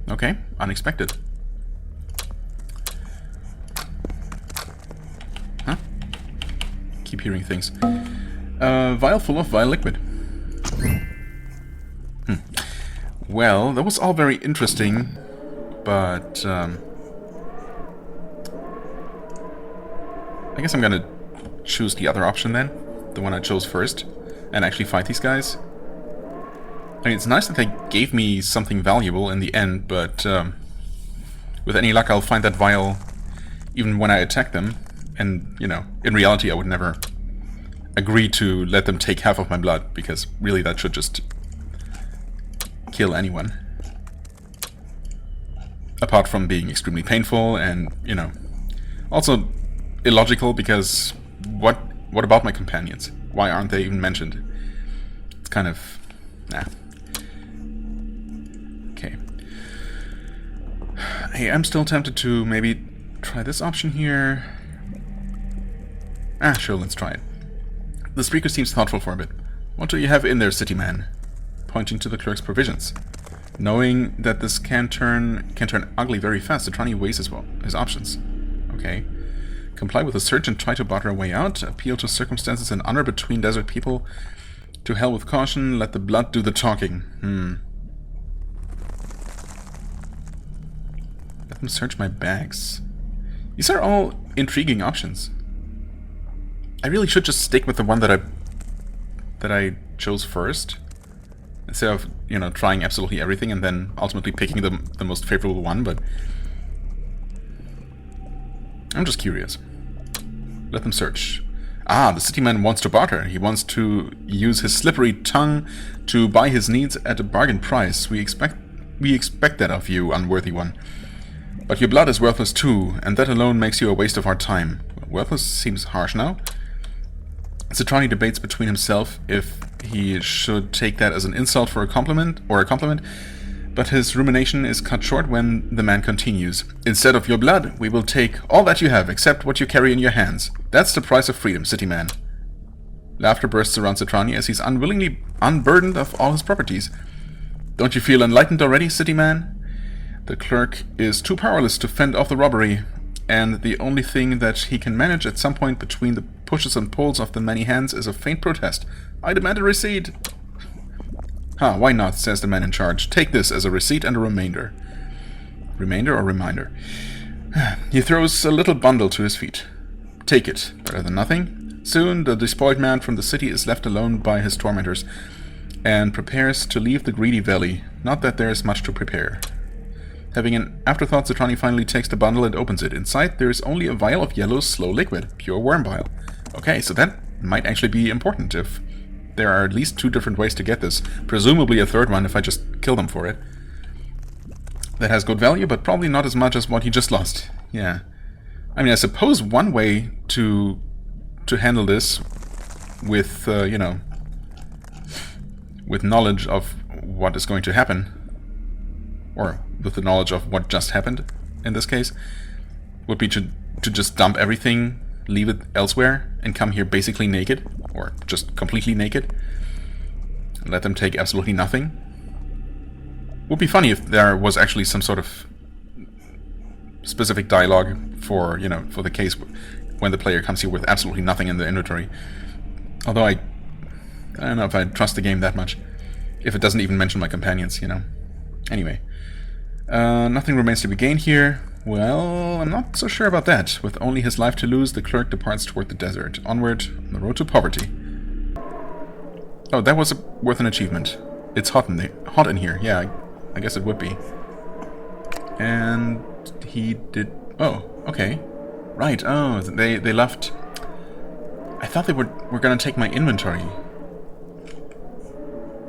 Okay, unexpected. Huh? Keep hearing things. Vial full of vile liquid. Well, that was all very interesting, but I guess I'm gonna choose the other option then, the one I chose first, and actually fight these guys. I mean, it's nice that they gave me something valuable in the end, but with any luck I'll find that vial even when I attack them, and, you know, in reality I would never agree to let them take half of my blood, because really that should just kill anyone. Apart from being extremely painful and, you know, also illogical, because what about my companions? Why aren't they even mentioned? It's kind of... nah. Okay. Hey, I'm still tempted to maybe try this option here. Sure, let's try it. The speaker seems thoughtful for a bit. What do you have in there, city man? Pointing to the clerk's provisions. Knowing that this can turn ugly very fast, Citrani weighs his options. Okay. Comply with the search and try to barter a way out. Appeal to circumstances and honor between desert people. To hell with caution. Let the blood do the talking. Let them search my bags. These are all intriguing options. I really should just stick with the one that I chose first, instead of, you know, trying absolutely everything and then ultimately picking the most favorable one, but I'm just curious. Let them search. The city man wants to barter. He wants to use his slippery tongue to buy his needs at a bargain price. We expect that of you, unworthy one. But your blood is worthless too, and that alone makes you a waste of our time. Worthless seems harsh now. Citrani debates between himself if he should take that as an insult for a compliment, but his rumination is cut short when the man continues. Instead of your blood, we will take all that you have, except what you carry in your hands. That's the price of freedom, city man. Laughter bursts around Citrani as he's unwillingly unburdened of all his properties. Don't you feel enlightened already, city man? The clerk is too powerless to fend off the robbery, and the only thing that he can manage at some point between the pushes and pulls of the many hands is a faint protest. I demand a receipt. Why not, says the man in charge. Take this as a receipt and a remainder. Remainder or reminder? He throws a little bundle to his feet. Take it. Better than nothing. Soon the despoiled man from the city is left alone by his tormentors, and prepares to leave the greedy valley. Not that there is much to prepare. Having an afterthought, Citrani finally takes the bundle and opens it. Inside, there is only a vial of yellow, slow liquid. Pure worm bile. Okay, so that might actually be important if there are at least 2 different ways to get this. Presumably a third one if I just kill them for it. That has good value, but probably not as much as what he just lost. Yeah. I mean, I suppose one way to handle this with, you know, with knowledge of what is going to happen, or with the knowledge of what just happened, in this case, would be to just dump everything, leave it elsewhere, and come here basically naked, or just completely naked, and let them take absolutely nothing. Would be funny if there was actually some sort of specific dialogue for, you know, for the case when the player comes here with absolutely nothing in the inventory. Although I don't know if I trust the game that much, if it doesn't even mention my companions, you know. Anyway. Nothing remains to be gained here. Well, I'm not so sure about that. With only his life to lose, the clerk departs toward the desert. Onward, on the road to poverty. Oh, that was worth an achievement. It's hot in here. Yeah, I guess it would be. And he did... Oh, okay. Right, oh, they left... I thought they were gonna take my inventory.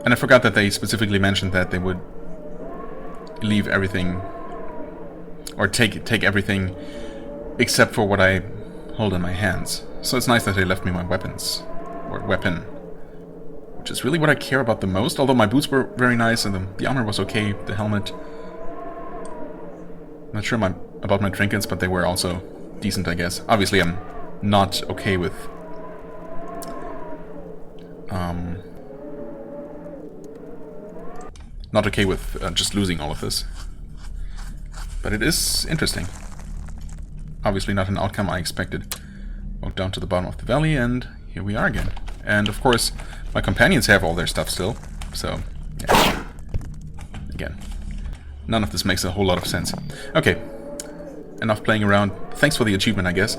And I forgot that they specifically mentioned that they would leave everything, or take everything except for what I hold in my hands. So it's nice that they left me my weapons, or weapon, which is really what I care about the most, although my boots were very nice and the armor was okay, the helmet. I'm not sure about my trinkets, but they were also decent, I guess. Obviously I'm not okay with just losing all of this. But it is interesting. Obviously not an outcome I expected. Walk down to the bottom of the valley, and here we are again. And of course, my companions have all their stuff still, so yeah. Again, none of this makes a whole lot of sense. Okay, enough playing around. Thanks for the achievement, I guess.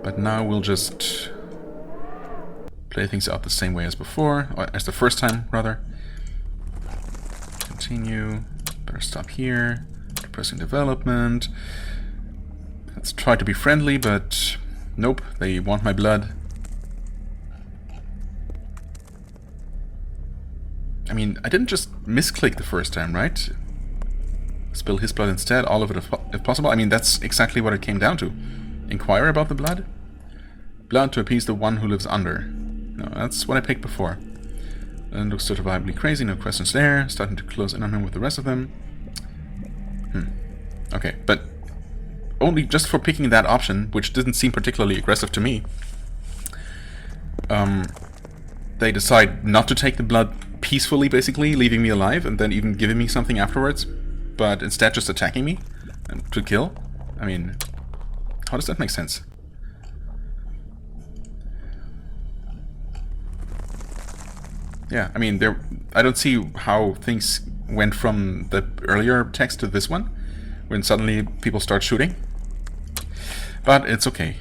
But now we'll just play things out the same way as before, or as the first time, rather. Continue. Better stop here. Depressing development. Let's try to be friendly, but nope, they want my blood. I mean, I didn't just misclick the first time, right? Spill his blood instead, all of it if possible. I mean, that's exactly what it came down to. Inquire about the blood? Blood to appease the one who lives under. No, that's what I picked before. And looks certifiably crazy, no questions there. Starting to close in on him with the rest of them. Okay, but only just for picking that option, which didn't seem particularly aggressive to me, they decide not to take the blood peacefully, basically, leaving me alive and then even giving me something afterwards, but instead just attacking me to kill. I mean, how does that make sense? Yeah, I mean, I don't see how things went from the earlier text to this one, when suddenly people start shooting. But it's okay.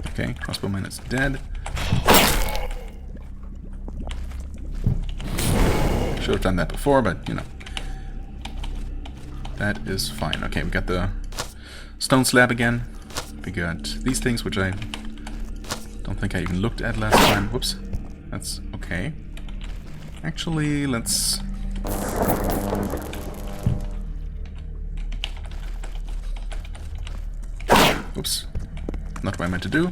Okay, crossbowman is dead. Should have done that before, but you know. That is fine. Okay, we got the stone slab again. We got these things, which I don't think I even looked at last time. Whoops. That's okay. Actually, let's... Oops. Not what I meant to do.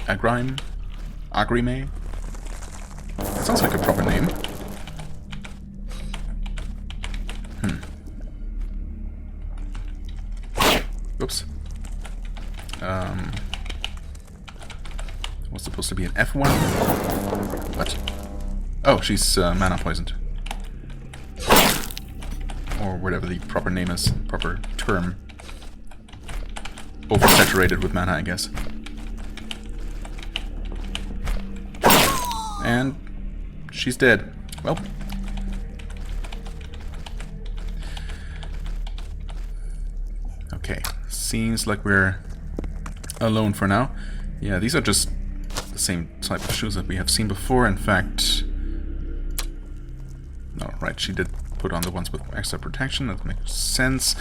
Agrime. Agrime. That sounds like a proper name. Oops. Was supposed to be an F1? What? Oh, she's mana poisoned. Or whatever the proper name is, proper term. Oversaturated with mana, I guess. And she's dead. Well. Okay. Seems like we're alone for now. Yeah, these are just the same type of shoes that we have seen before. In fact... No, right, she did put on the ones with extra protection. That makes sense.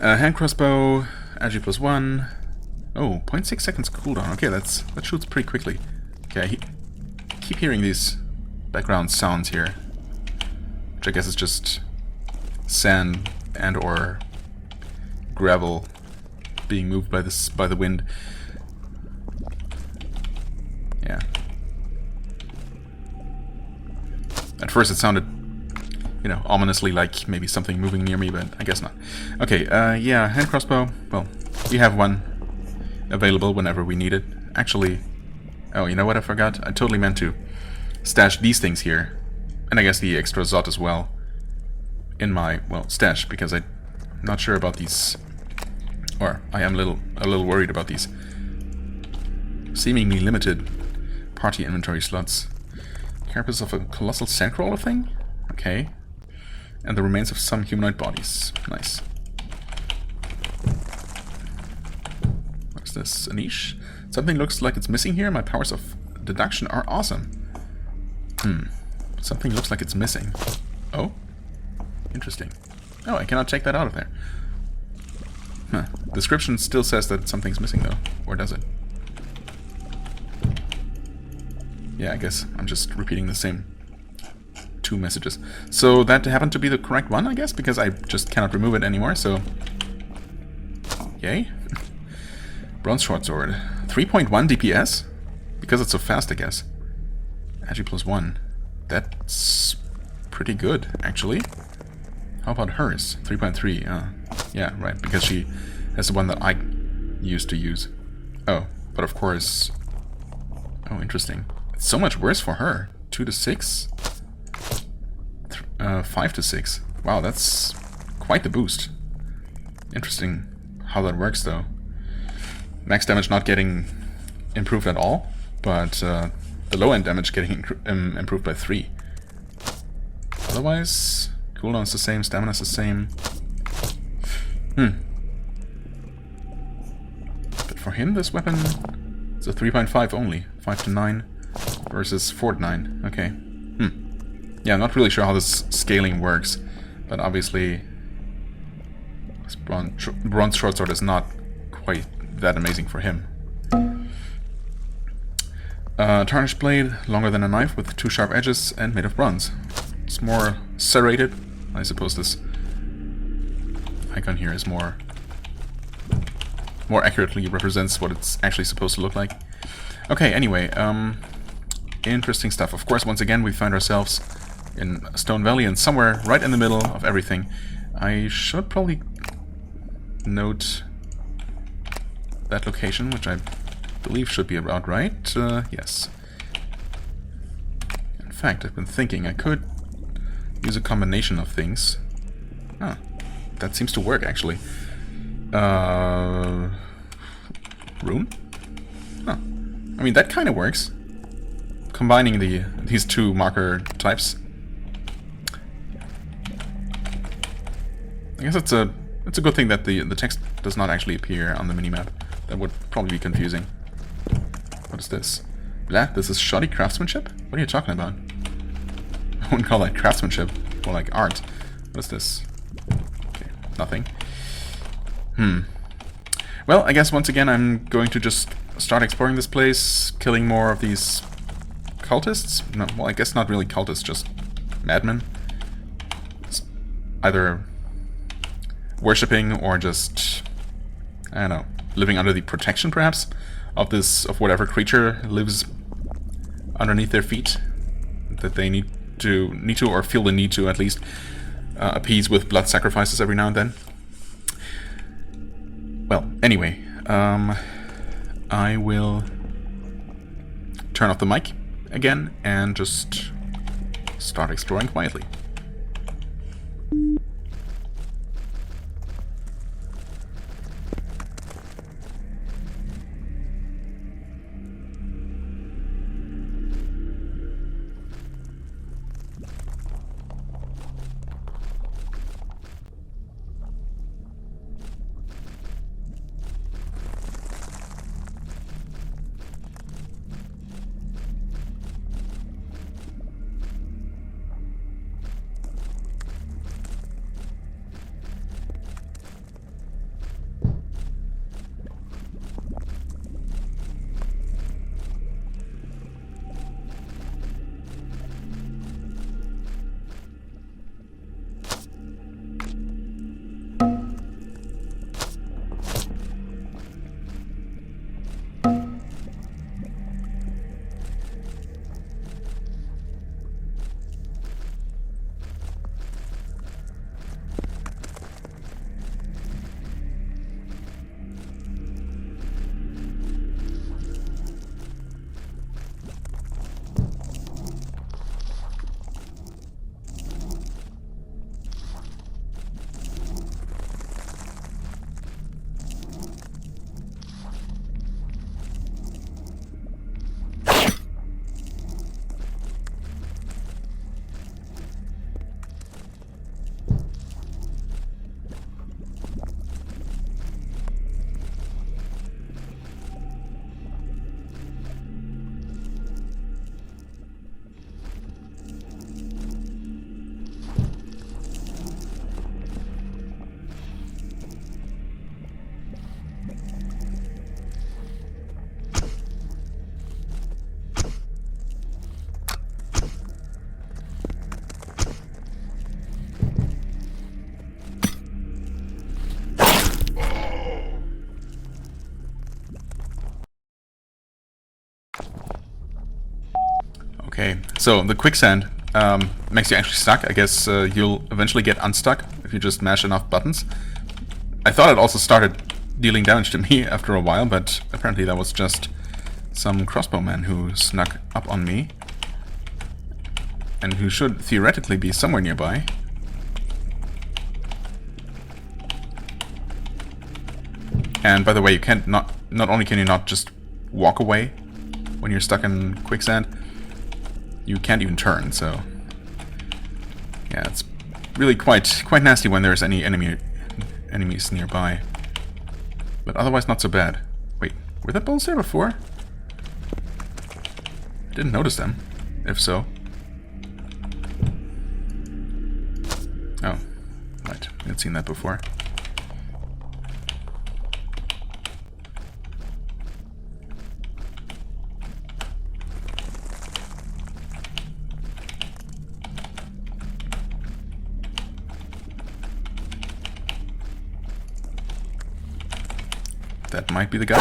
Hand crossbow, Agi +1. Oh, 0.6 seconds cooldown. Okay, that shoots pretty quickly. Okay, keep hearing these background sounds here, which I guess is just sand and or gravel being moved by the wind. Yeah. At first it sounded, you know, ominously like maybe something moving near me, but I guess not. Okay, yeah, hand crossbow. Well, we have one available whenever we need it. Actually, oh, you know what I forgot? I totally meant to stash these things here, and I guess the extra Zot as well, in my, well, stash, because I'm not sure about these, or I am a little worried about these seemingly limited party inventory slots. Carapace of a colossal sandcrawler thing? Okay. And the remains of some humanoid bodies. Nice. What is this? A niche? Something looks like it's missing here. My powers of deduction are awesome. Something looks like it's missing. Oh? Interesting. Oh, I cannot take that out of there. Huh. Description still says that something's missing though. Or does it? Yeah, I guess I'm just repeating the same two messages. So that happened to be the correct one, I guess, because I just cannot remove it anymore, so... Yay. Bronze short sword. 3.1 DPS? Because it's so fast, I guess. Agi +1. That's pretty good, actually. How about hers? 3.3. Yeah, right, because she has the one that I used to use. Oh, but of course... Oh, interesting. It's so much worse for her. 2 to 6? 5 to 6. Wow, that's quite the boost. Interesting how that works, though. Max damage not getting improved at all, but the low-end damage getting improved by 3. Otherwise, cooldown's the same, stamina's the same. But for him, this weapon is a 3.5 only. 5 to 9 versus 4 to 9. Okay. Yeah, I'm not really sure how this scaling works, but obviously this bronze short sword is not quite that amazing for him. Tarnished blade, longer than a knife, with 2 sharp edges, and made of bronze. It's more serrated. I suppose this icon here is more accurately represents what it's actually supposed to look like. Okay, anyway, interesting stuff. Of course, once again, we find ourselves in Stone Valley, and somewhere right in the middle of everything. I should probably note that location, which I believe should be about right. Yes. In fact, I've been thinking I could use a combination of things. Ah, that seems to work, actually. Rune? Huh. I mean, that kind of works. Combining these 2 marker types. I guess it's a good thing that the text does not actually appear on the minimap. That would probably be confusing. What is this? Blah, this is shoddy craftsmanship? What are you talking about? I wouldn't call that craftsmanship. More like art. What is this? Okay, nothing. Well, I guess once again I'm going to just start exploring this place, killing more of these cultists. No, well, I guess not really cultists, just madmen. It's either worshipping or just, I don't know, living under the protection, perhaps, of whatever creature lives underneath their feet that they need to or feel the need to at least appease with blood sacrifices every now and then. Well, anyway, I will turn off the mic again and just start exploring quietly. Okay, so the quicksand makes you actually stuck. I guess you'll eventually get unstuck if you just mash enough buttons. I thought it also started dealing damage to me after a while, but apparently that was just some crossbowman who snuck up on me and who should theoretically be somewhere nearby. And by the way, you can't not only can you not just walk away when you're stuck in quicksand, you can't even turn, so yeah, it's really quite nasty when there's any enemies nearby. But otherwise not so bad. Wait, were there bones there before? I didn't notice them, if so. Oh, right, I had seen that before. That might be the guy.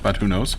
But who knows?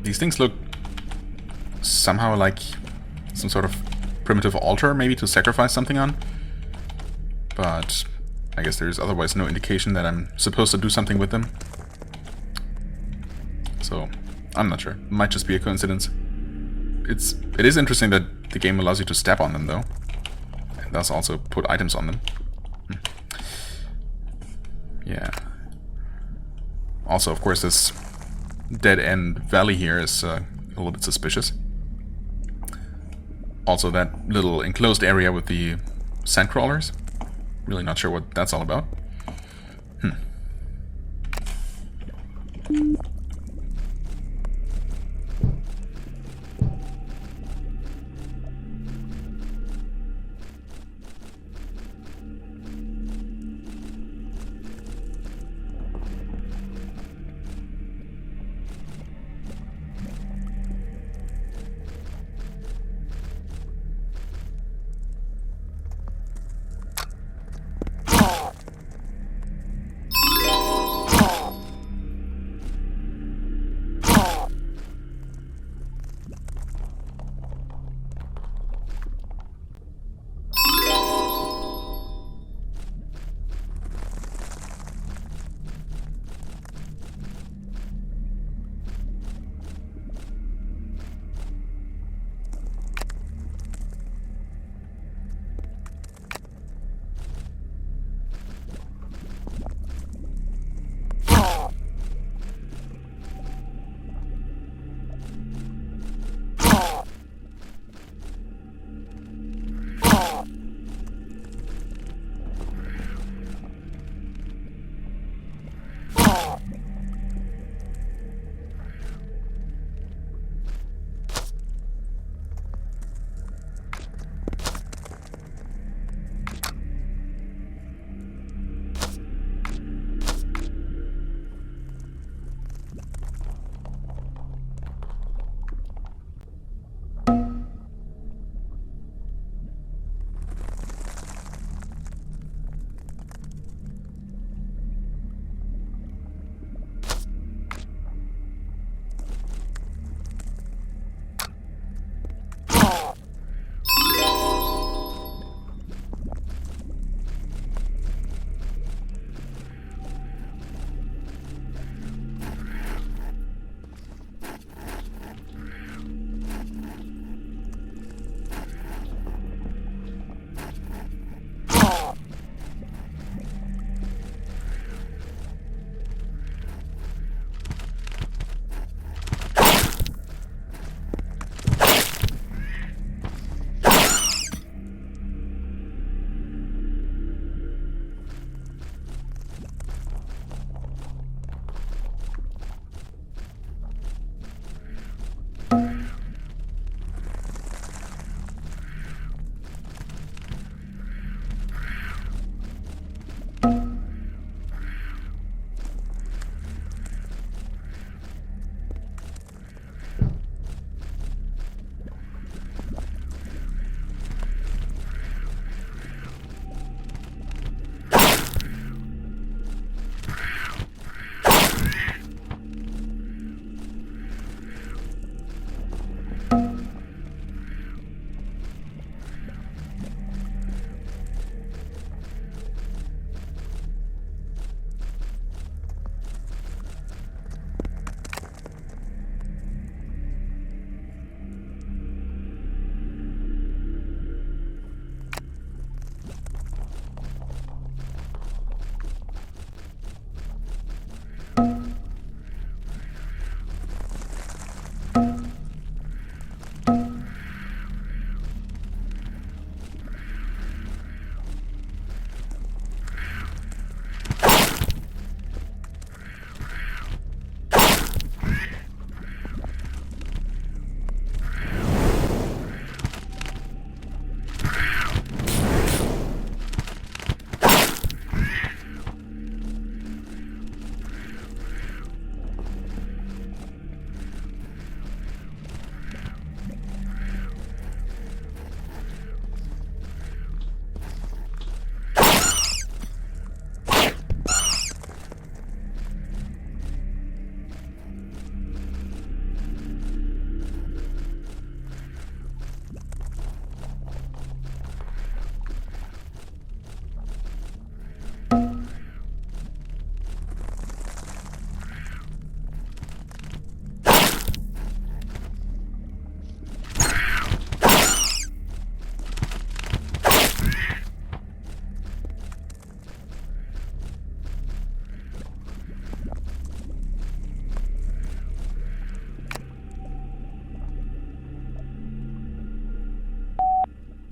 These things look somehow like some sort of primitive altar, maybe, to sacrifice something on. But I guess there's otherwise no indication that I'm supposed to do something with them. So, I'm not sure. It might just be a coincidence. It is interesting that the game allows you to step on them, though. And thus also put items on them. Yeah. Also, of course, this dead-end valley here is a little bit suspicious. Also, that little enclosed area with the sandcrawlers. Really not sure what that's all about.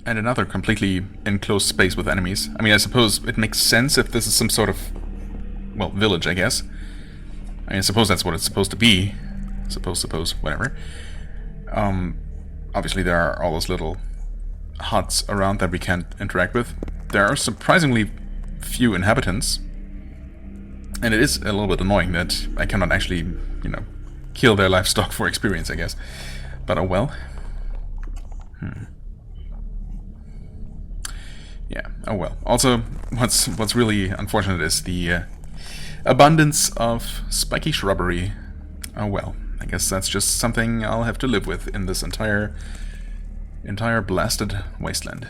And another completely enclosed space with enemies. I mean, I suppose it makes sense if this is some sort of, well, village, I guess. I mean, I suppose that's what it's supposed to be. Suppose, whatever. Obviously there are all those little huts around that we can't interact with. There are surprisingly few inhabitants. And it is a little bit annoying that I cannot actually, you know, kill their livestock for experience, I guess. But oh well. Yeah, oh well. Also, what's really unfortunate is the abundance of spiky shrubbery. Oh well. I guess that's just something I'll have to live with in this entire blasted wasteland.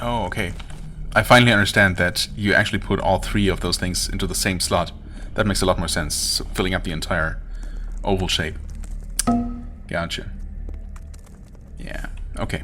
Oh, okay. I finally understand that you actually put all three of those things into the same slot. That makes a lot more sense, filling up the entire oval shape. Gotcha. Yeah, okay.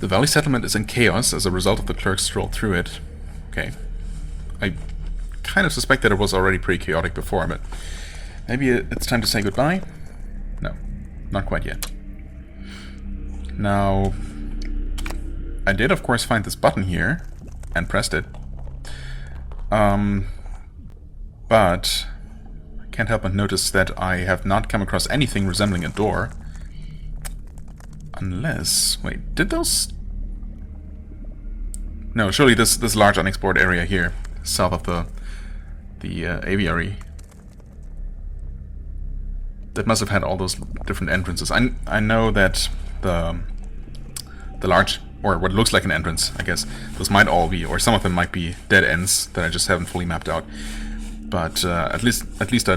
The valley settlement is in chaos as a result of the clerks strolled through it. Okay. I kind of suspect that it was already pretty chaotic before, but maybe it's time to say goodbye? No, not quite yet. Now, I did of course find this button here and pressed it. But I can't help but notice that I have not come across anything resembling a door. Unless... wait, did those... no, surely this large unexplored area here, south of the aviary, that must have had all those different entrances. I know that the large, or what looks like an entrance, I guess, those might all be, or some of them might be dead ends that I just haven't fully mapped out. But at least a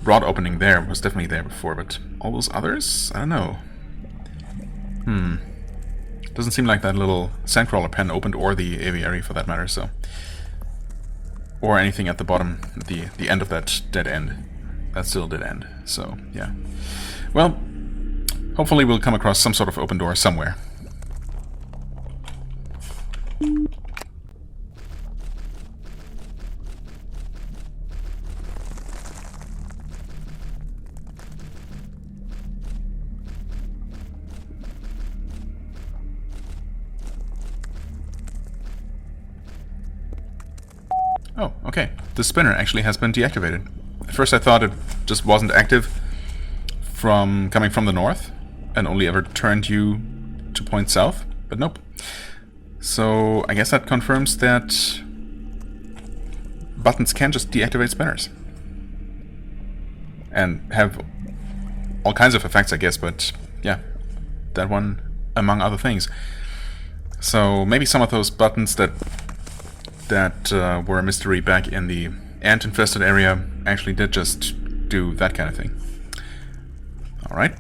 broad opening there was definitely there before, but all those others? I don't know. Doesn't seem like that little sandcrawler pen opened, or the aviary for that matter, so... or anything at the bottom, the end of that dead end. That's still a dead end, so yeah. Well, hopefully we'll come across some sort of open door somewhere. Oh, okay. The spinner actually has been deactivated. At first I thought it just wasn't active from coming from the north and only ever turned you to point south, but nope. So I guess that confirms that buttons can just deactivate spinners. And have all kinds of effects, I guess, but yeah, that one among other things. So maybe some of those buttons that were a mystery back in the ant-infested area actually did just do that kind of thing. Alright.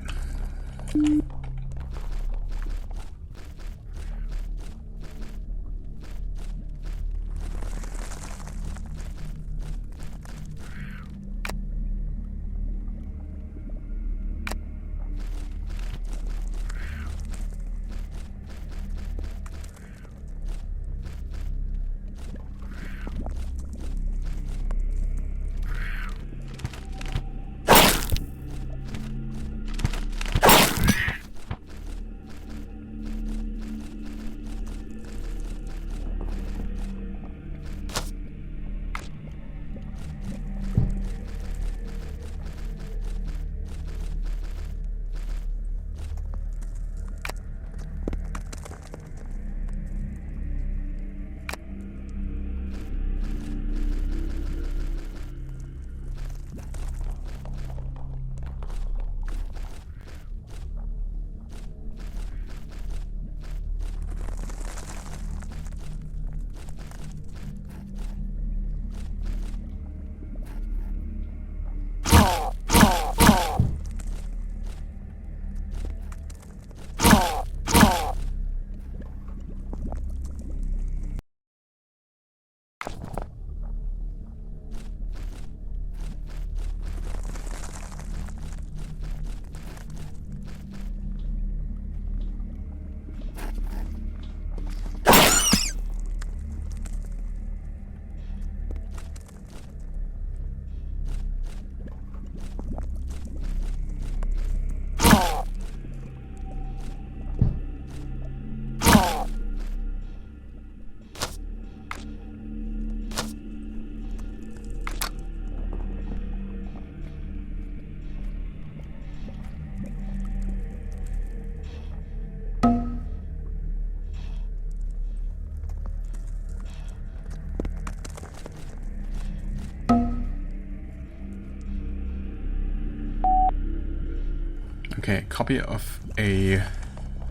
Okay, copy of a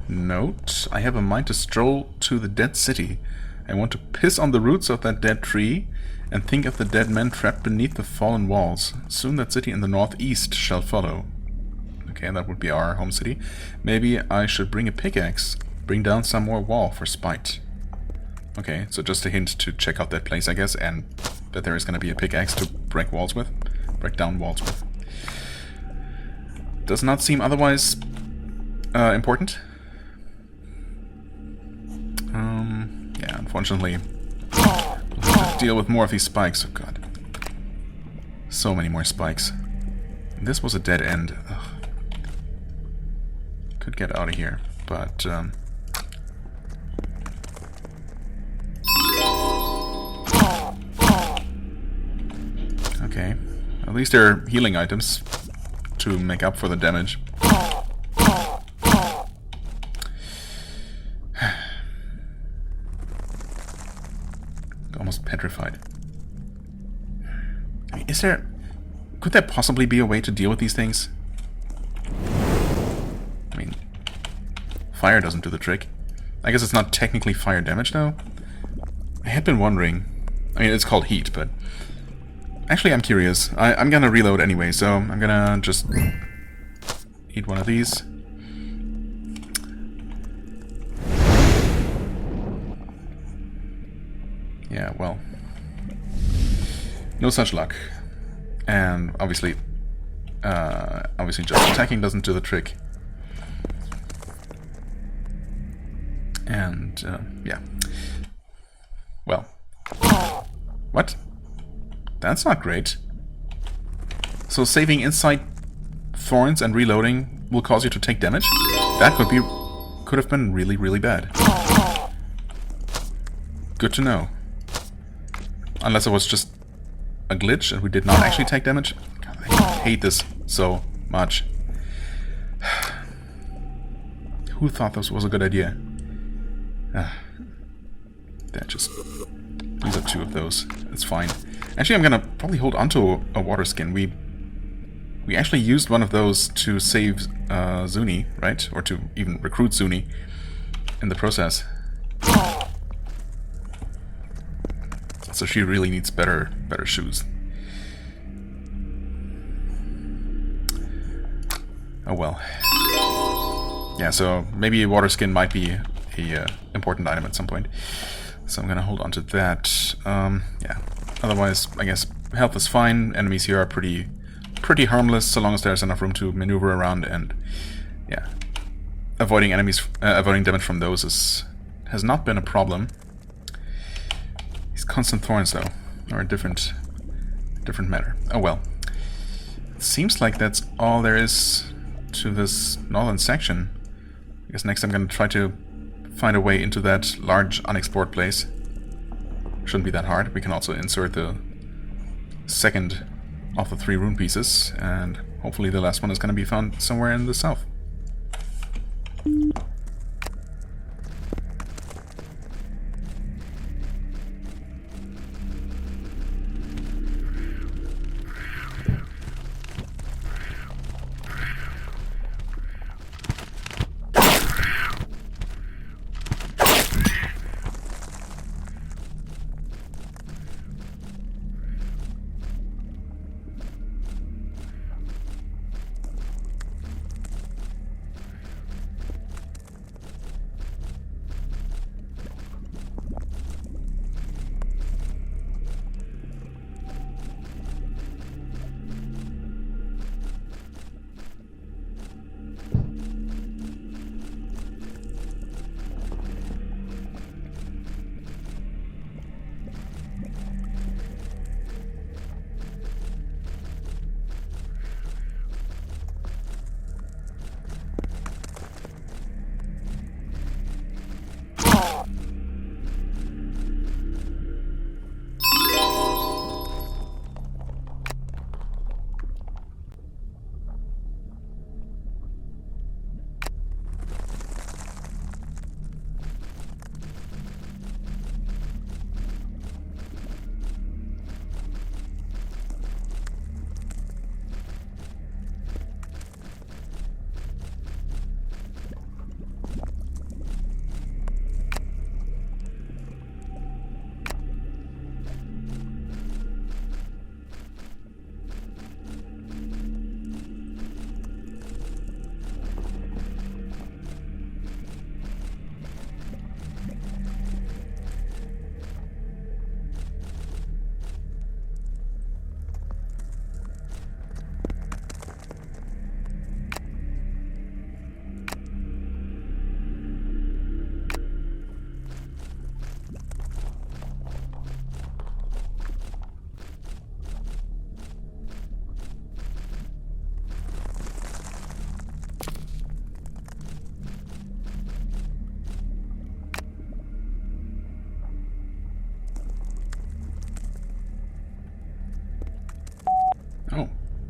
note. I have a mind to stroll to the dead city. I want to piss on the roots of that dead tree and think of the dead men trapped beneath the fallen walls. Soon that city in the northeast shall follow. Okay, that would be our home city. Maybe I should bring a pickaxe. Bring down some more wall for spite. Okay, so just a hint to check out that place, I guess, and that there is going to be a pickaxe to break walls with. Break down walls with. Does not seem otherwise important. unfortunately, we'll have to deal with more of these spikes. Oh god. So many more spikes. This was a dead end. Ugh. Could get out of here, but... okay. At least there are healing items to make up for the damage. Almost petrified. I mean, could there possibly be a way to deal with these things? I mean, fire doesn't do the trick. I guess it's not technically fire damage, though. I had been wondering. I mean, it's called heat, but... actually, I'm curious. I'm gonna reload anyway, so I'm gonna just eat one of these. Yeah, well... no such luck. And obviously just attacking doesn't do the trick. And, yeah. Well. What? That's not great. So saving inside thorns and reloading will cause you to take damage? That could have been really, really bad. Good to know. Unless it was just a glitch and we did not actually take damage. God, I hate this so much. Who thought this was a good idea? These are two of those. It's fine. Actually, I'm gonna probably hold onto a water skin. We actually used one of those to save Zuni, right? Or to even recruit Zuni in the process. So she really needs better shoes. Oh well. Yeah, so maybe a water skin might be a important item at some point. So I'm gonna hold on to that. Yeah. Otherwise, I guess health is fine. Enemies here are pretty harmless, so long as there's enough room to maneuver around, and yeah, avoiding damage from those has not been a problem. These constant thorns, though, are a different matter. Oh well. It seems like that's all there is to this northern section. I guess next I'm gonna try to find a way into that large unexplored place. Shouldn't be that hard. We can also insert the second of the 3 rune pieces, and hopefully the last one is gonna be found somewhere in the south.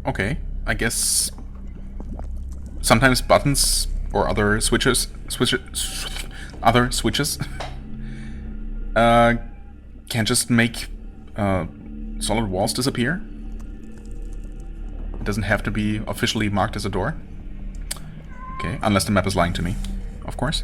Okay, I guess sometimes buttons or other switches can just make solid walls disappear. It doesn't have to be officially marked as a door. Okay, unless the map is lying to me, of course.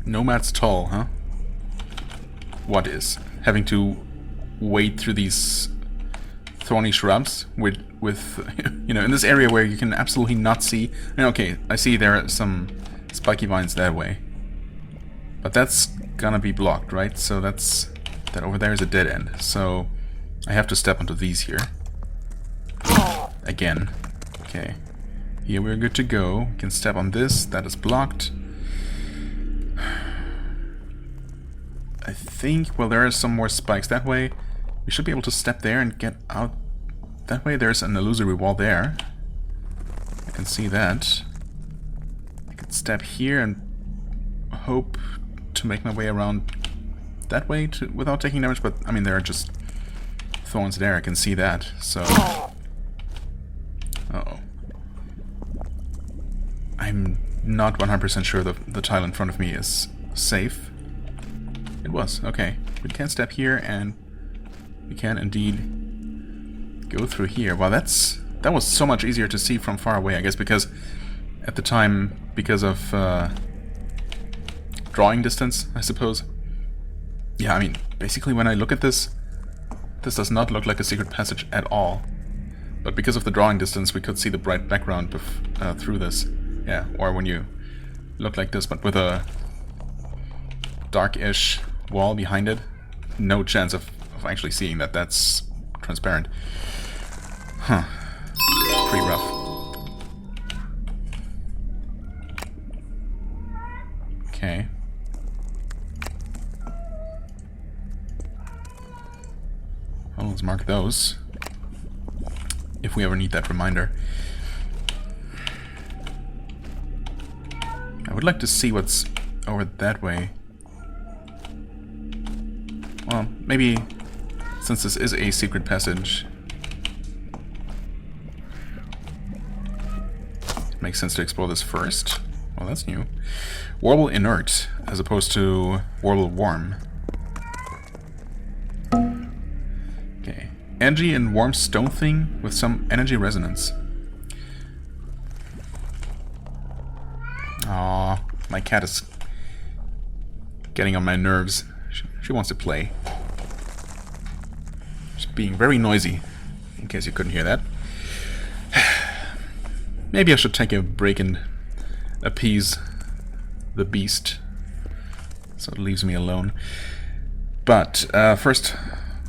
Nomad's Toll, huh? What is? Having to wade through these thorny shrubs with you know, in this area where you can absolutely not see. I mean, okay, I see there are some spiky vines that way. But that's gonna be blocked, right? So that over there is a dead end. So I have to step onto these here. Again. Okay. Here we're good to go. We can step on this. That is blocked. I think, well, there are some more spikes that way. We should be able to step there and get out. That way there's an illusory wall there. I can see that. I can could step here and hope to make my way around that way without taking damage, but I mean there are just thorns there, I can see that, so... Uh-oh. I'm not 100% sure the tile in front of me is safe. It was, okay. We can step here, and we can indeed go through here. Wow, that was so much easier to see from far away, I guess, because at the time, because of drawing distance, I suppose. Yeah, I mean, basically when I look at this, this does not look like a secret passage at all. But because of the drawing distance, we could see the bright background through this. Yeah, or when you look like this, but with a dark-ish wall behind it, no chance of actually seeing that that's transparent. Huh. Pretty rough. Okay. Well, let's mark those. If we ever need that reminder. I would like to see what's over that way. Well, maybe since this is a secret passage, it makes sense to explore this first. Well, that's new. Warble inert as opposed to warble warm. Okay. Energy and warm stone thing with some energy resonance. Aww, my cat is getting on my nerves. She wants to play. She's being very noisy, in case you couldn't hear that. Maybe I should take a break and appease the beast, so it leaves me alone. But first,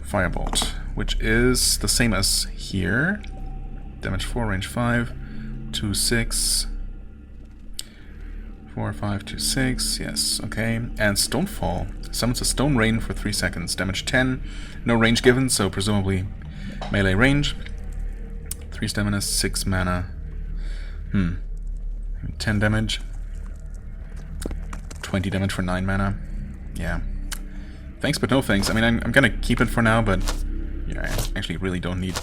Firebolt, which is the same as here. Damage 4, range 5, 2, 6... 4, 5, 2, 6, yes, okay. And Stonefall. Summons a stone rain for 3 seconds. Damage 10. No range given, so presumably melee range. 3 stamina, 6 mana. 10 damage. 20 damage for 9 mana. Yeah. Thanks, but no thanks. I mean, I'm gonna keep it for now, but yeah, I actually really don't need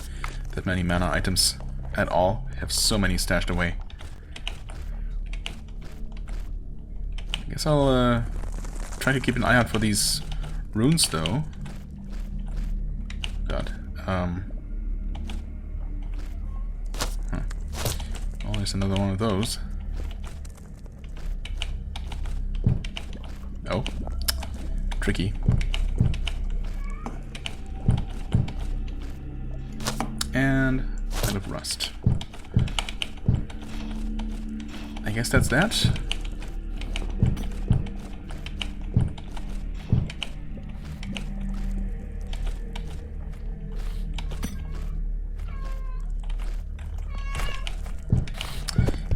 that many mana items at all. I have so many stashed away. I guess I'll try to keep an eye out for these runes, though. God. Huh. Oh, there's another one of those. Oh. Tricky. And Pile of Rust. I guess that's that.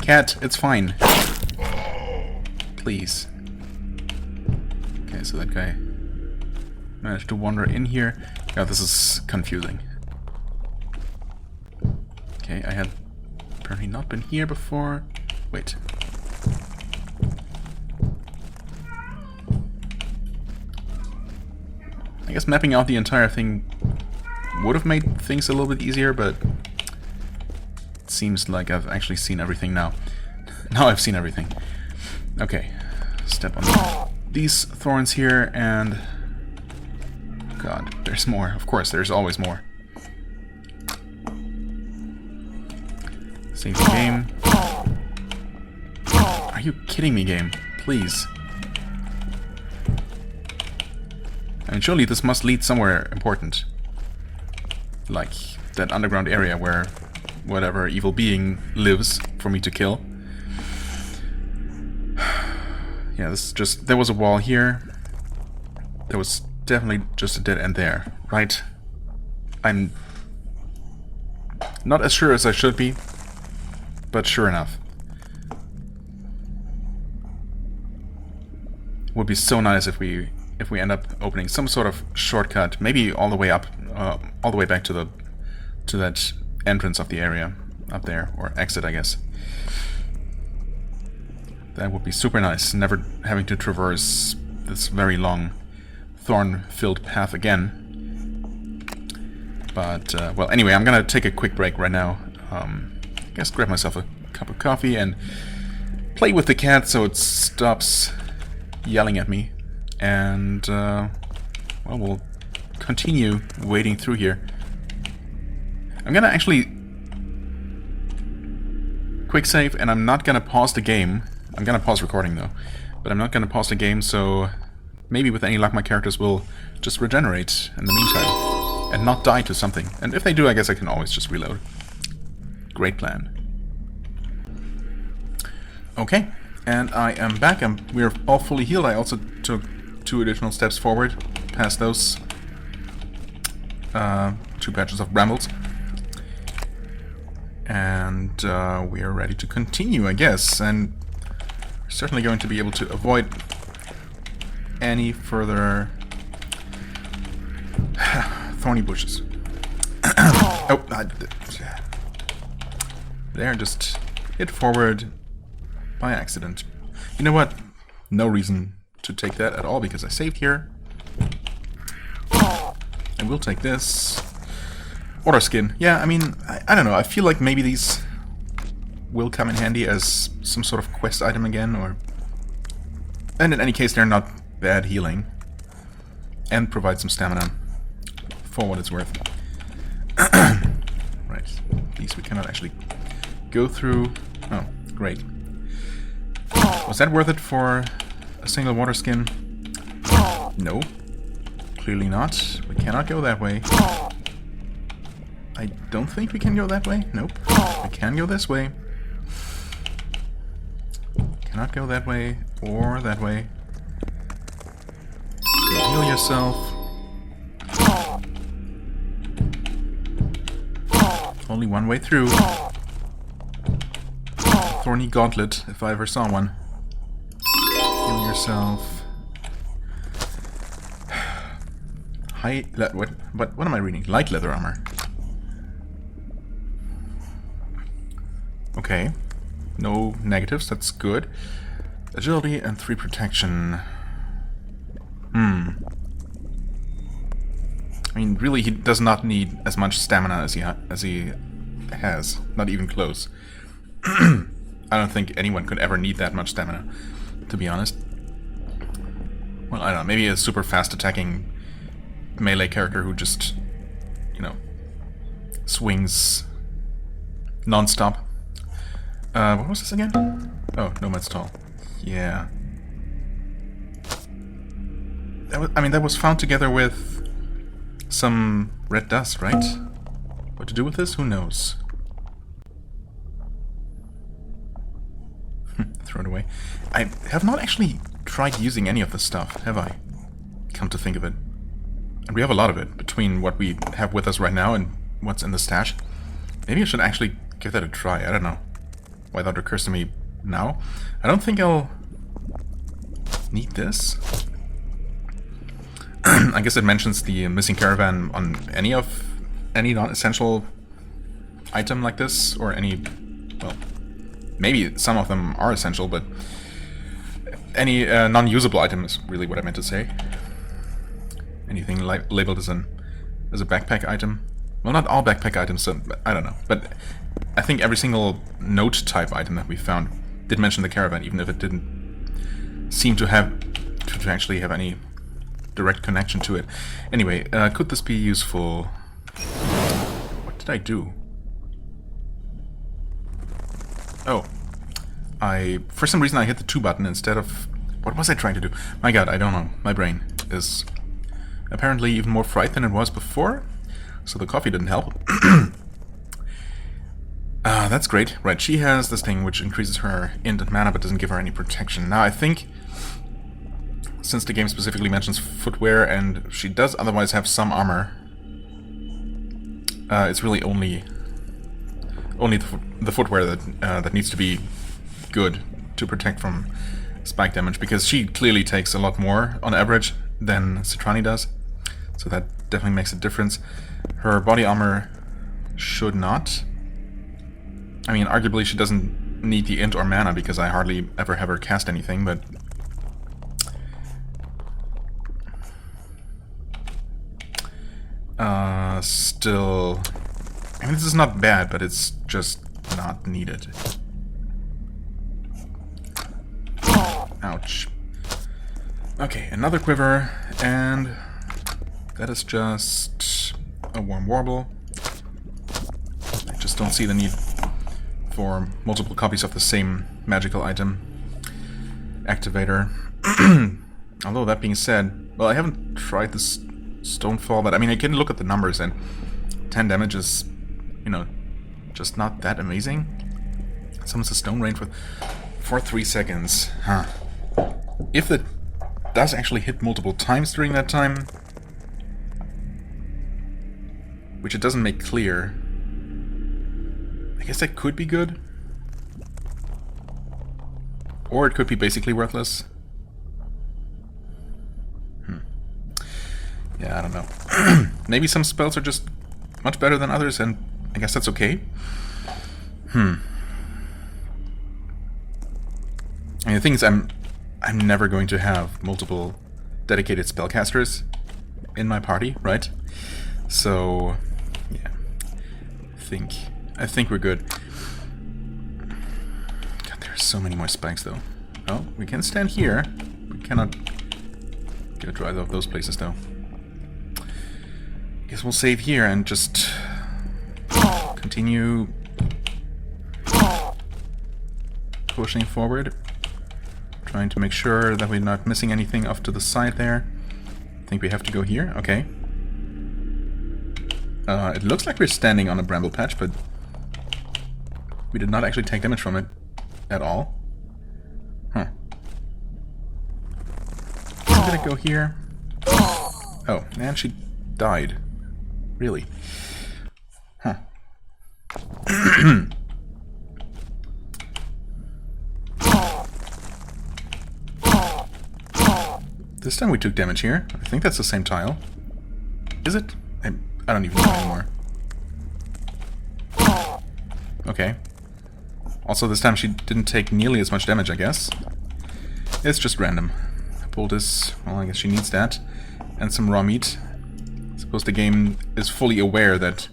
Cat, it's fine. Please. Okay, so that guy managed to wander in here. God, this is confusing. Okay, I had apparently not been here before. Wait. I guess mapping out the entire thing would have made things a little bit easier, but it seems like I've actually seen everything now. Now I've seen everything. Okay, step on these thorns here, and... God, there's more. Of course, there's always more. Save the game. Are you kidding me, game? Please. I mean, surely this must lead somewhere important. Like that underground area where whatever evil being lives for me to kill. Yeah, this is just... There was a wall here. There was definitely just a dead end there, right? I'm not as sure as I should be, but sure enough. Would be so nice if we end up opening some sort of shortcut, maybe all the way up, all the way back to that entrance of the area up there, or exit, I guess. That would be super nice, never having to traverse this very long, thorn-filled path again. But, well, anyway, I'm gonna take a quick break right now. I guess grab myself a cup of coffee and play with the cat so it stops yelling at me. And, well, we'll continue wading through here. I'm gonna actually quick save, and I'm not gonna pause the game. I'm gonna pause recording though, but I'm not gonna pause the game, so maybe with any luck my characters will just regenerate in the meantime and not die to something. And if they do, I guess I can always just reload. Great plan. Okay, and I am back. We're all fully healed. I also took 2 additional steps forward past those 2 patches of brambles. And we are ready to continue, I guess. And we're certainly going to be able to avoid any further thorny bushes. Oh, there, just hit forward by accident. You know what? No reason to take that at all because I saved here. I will take this. Order skin. Yeah, I mean, I don't know. I feel like maybe these will come in handy as some sort of quest item again, or... And in any case, they're not bad healing. And provide some stamina for what it's worth. Right. These we cannot actually go through. Oh, great. Was that worth it for a single water skin? No. Clearly not. We cannot go that way. I don't think we can go that way. Nope. We can go this way. Cannot go that way or that way. Heal yourself. Only one way through. Thorny gauntlet, if I ever saw one. Heal yourself. What am I reading? Light leather armor. Okay. No negatives, that's good. Agility and 3 protection. I mean, really, he does not need as much stamina as he has. Not even close. I don't think anyone could ever need that much stamina, to be honest. Well, I don't know. Maybe a super fast attacking melee character who just, you know, swings non-stop. What was this again? Oh, Nomad's Tall. Yeah. That was found together with some red dust, right? What to do with this? Who knows? Throw it away. I have not actually tried using any of this stuff, have I? Come to think of it. And we have a lot of it, between what we have with us right now and what's in the stash. Maybe I should actually give that a try, I don't know. Why that occurs to me now. I don't think I'll need this. I guess it mentions the missing caravan on any non-essential item like this, or any, well, maybe some of them are essential, but any non-usable item is really what I meant to say. Anything labeled as a backpack item. Well, not all backpack items, so I don't know. But I think every single note type item that we found did mention the caravan, even if it didn't seem to actually have any direct connection to it. Anyway, could this be useful? What did I do? Oh. For some reason I hit the 2 button instead of... What was I trying to do? My god, I don't know. My brain is apparently even more fried than it was before, so the coffee didn't help. That's great. Right, she has this thing which increases her int and mana but doesn't give her any protection. Now I think, since the game specifically mentions footwear and she does otherwise have some armor, it's really only the footwear that needs to be good to protect from spike damage, because she clearly takes a lot more on average than Citrani does, so that definitely makes a difference. Her body armor should not. I mean, arguably she doesn't need the int or mana because I hardly ever have her cast anything, but... still... I mean, this is not bad, but it's just not needed. Ouch. Okay, another quiver, and that is just a warm warble. I just don't see the need for multiple copies of the same magical item activator. Although, that being said, well, I haven't tried this Stonefall, but I mean, I can look at the numbers, and 10 damage is, you know, just not that amazing. Summons a stone rain for 3 seconds. Huh. If that does actually hit multiple times during that time, which it doesn't make clear, I guess that could be good. Or it could be basically worthless. Yeah, I don't know. Maybe some spells are just much better than others, and I guess that's okay. And the thing is, I'm never going to have multiple dedicated spellcasters in my party, right? So, yeah, I think we're good. God, there are so many more spikes, though. Oh, we can stand here. We cannot get to either of those places, though. Guess we'll save here and just continue pushing forward. Trying to make sure that we're not missing anything off to the side there. I think we have to go here. Okay. It looks like we're standing on a bramble patch, but we did not actually take damage from it at all. Huh. I'm gonna go here. Oh, and she died. Really? Huh. This time we took damage here. I think that's the same tile. Is it? I don't even know anymore. Okay. Also, this time she didn't take nearly as much damage, I guess. It's just random. I pulled this. Well, I guess she needs that. And some raw meat. I suppose the game is fully aware that,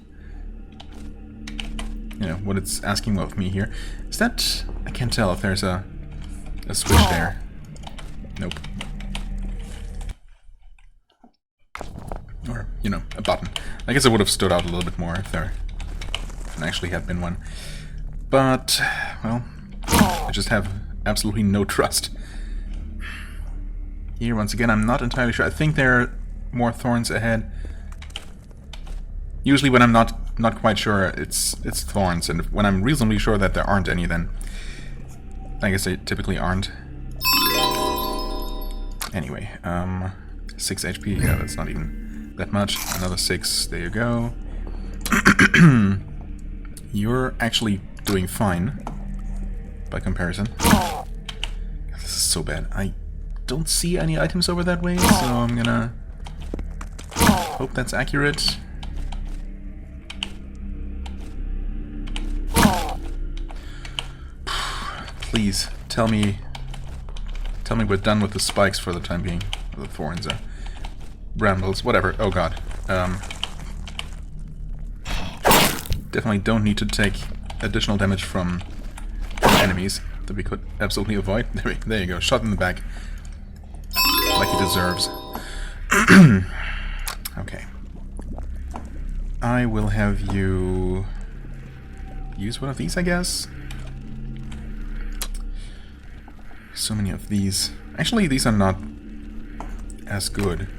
you know, what it's asking of me here. Is that... I can't tell if there's a switch there. Nope. Or, you know, a button. I guess it would have stood out a little bit more if there actually had been one. But, well, I just have absolutely no trust. Here, once again, I'm not entirely sure. I think there are more thorns ahead. Usually when I'm not quite sure, it's thorns, and when I'm reasonably sure that there aren't any, then I guess they typically aren't. Anyway, 6 HP, yeah, that's not even that much. Another 6, there you go. You're actually doing fine, by comparison. God, this is so bad. I don't see any items over that way, so I'm gonna hope that's accurate. Please, tell me we're done with the spikes for the time being. Or the thorns, brambles, whatever. Oh god. Definitely don't need to take additional damage from enemies that we could absolutely avoid. There you go, shot in the back. Like he deserves. Okay. I will have you use one of these, I guess. So many of these. Actually, these are not as good.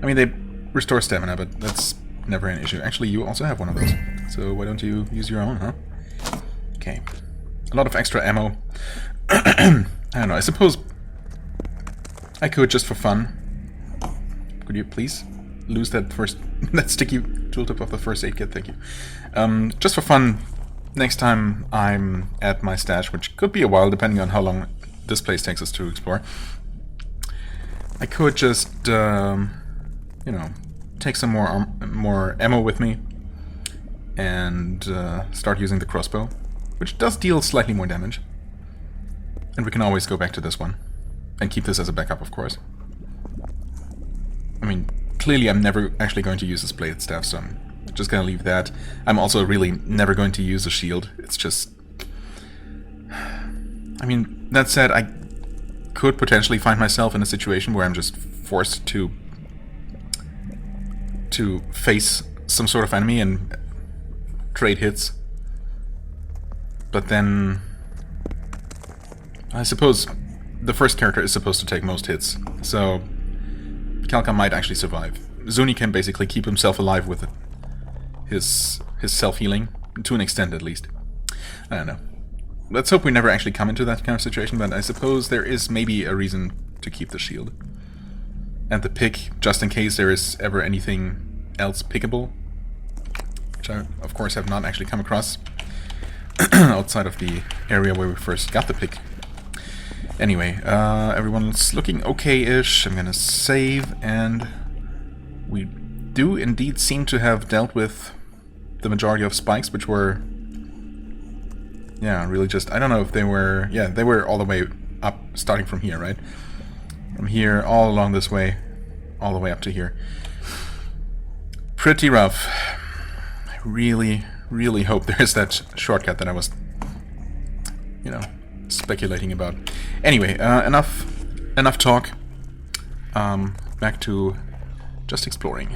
I mean, they restore stamina, but that's never an issue. Actually, you also have one of those. So why don't you use your own, huh? Okay. A lot of extra ammo. I don't know, I suppose I could, just for fun. Could you please lose that that sticky tooltip of the first aid kit? Thank you. Just for fun, next time I'm at my stash, which could be a while depending on how long this place takes us to explore, I could just, you know, take some more ammo with me and start using the crossbow. which does deal slightly more damage. And we can always go back to this one. And keep this as a backup, of course. I mean, clearly I'm never actually going to use this bladed staff, so I'm just gonna leave that. I'm also really never going to use a shield. It's just... I mean, that said, I could potentially find myself in a situation where I'm just forced to face some sort of enemy and trade hits. But then... I suppose the first character is supposed to take most hits, so Kalka might actually survive. Zuni can basically keep himself alive with his self-healing, to an extent at least. I don't know. Let's hope we never actually come into that kind of situation, but I suppose there is maybe a reason to keep the shield. And the pick, just in case there is ever anything else pickable, which I, of course, have not actually come across outside of the area where we first got the pick. Anyway, everyone's looking okay-ish. I'm gonna save, and we do indeed seem to have dealt with the majority of spikes, which were, yeah, really just, I don't know if they were, yeah, they were all the way up, starting from here, right? From here, all along this way, all the way up to here. Pretty rough. I really, really hope there's that shortcut that I was, you know, speculating about. Anyway, enough talk. Back to just exploring.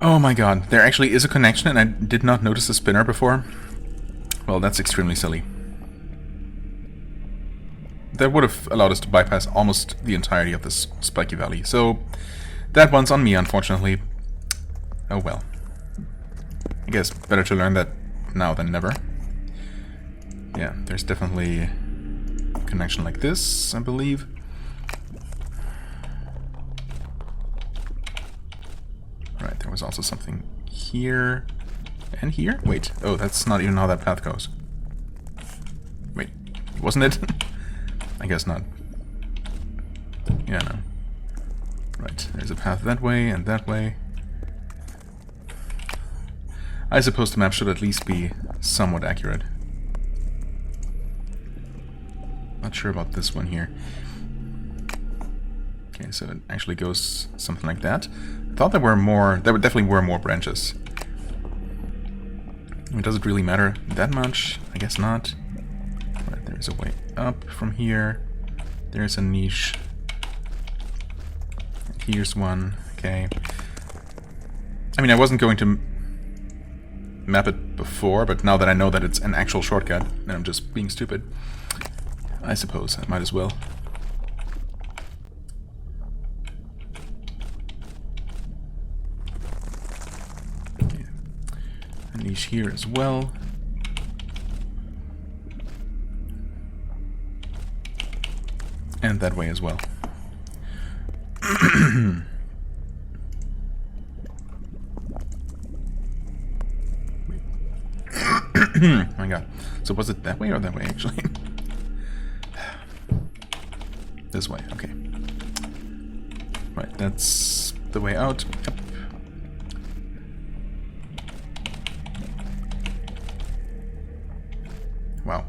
Oh my god, there actually is a connection and I did not notice the spinner before? Well, that's extremely silly. That would have allowed us to bypass almost the entirety of this spiky valley, so that one's on me, unfortunately. Oh well. I guess better to learn that now than never. Yeah, there's definitely a connection like this, I believe. Right, there was also something here and here. Wait, oh, that's not even how that path goes. Wait, wasn't it? I guess not. Yeah, no. Right, there's a path that way and that way. I suppose the map should at least be somewhat accurate. Not sure about this one here. Okay, so it actually goes something like that. I thought there definitely were more branches. I mean, does it really matter that much? I guess not. Right, there's a way up from here. There's a niche. And here's one. Okay. I mean, I wasn't going to map it before, but now that I know that it's an actual shortcut, and I'm just being stupid, I suppose I might as well. Okay. A niche here as well. And that way as well. Oh my god. So was it that way or that way, actually? This way, okay. Right, that's the way out. Yep. Wow.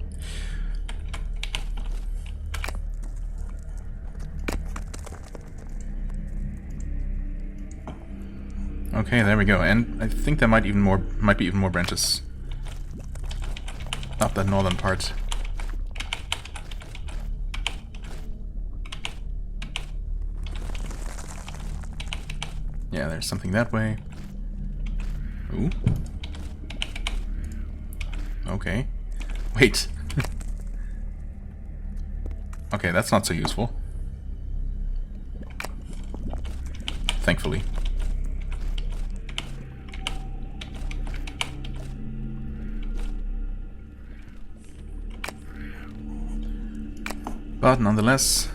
Okay, there we go. And I think there might be even more branches up that northern part. Yeah, there's something that way. Ooh. Okay. Wait. Okay, that's not so useful. Thankfully. But nonetheless,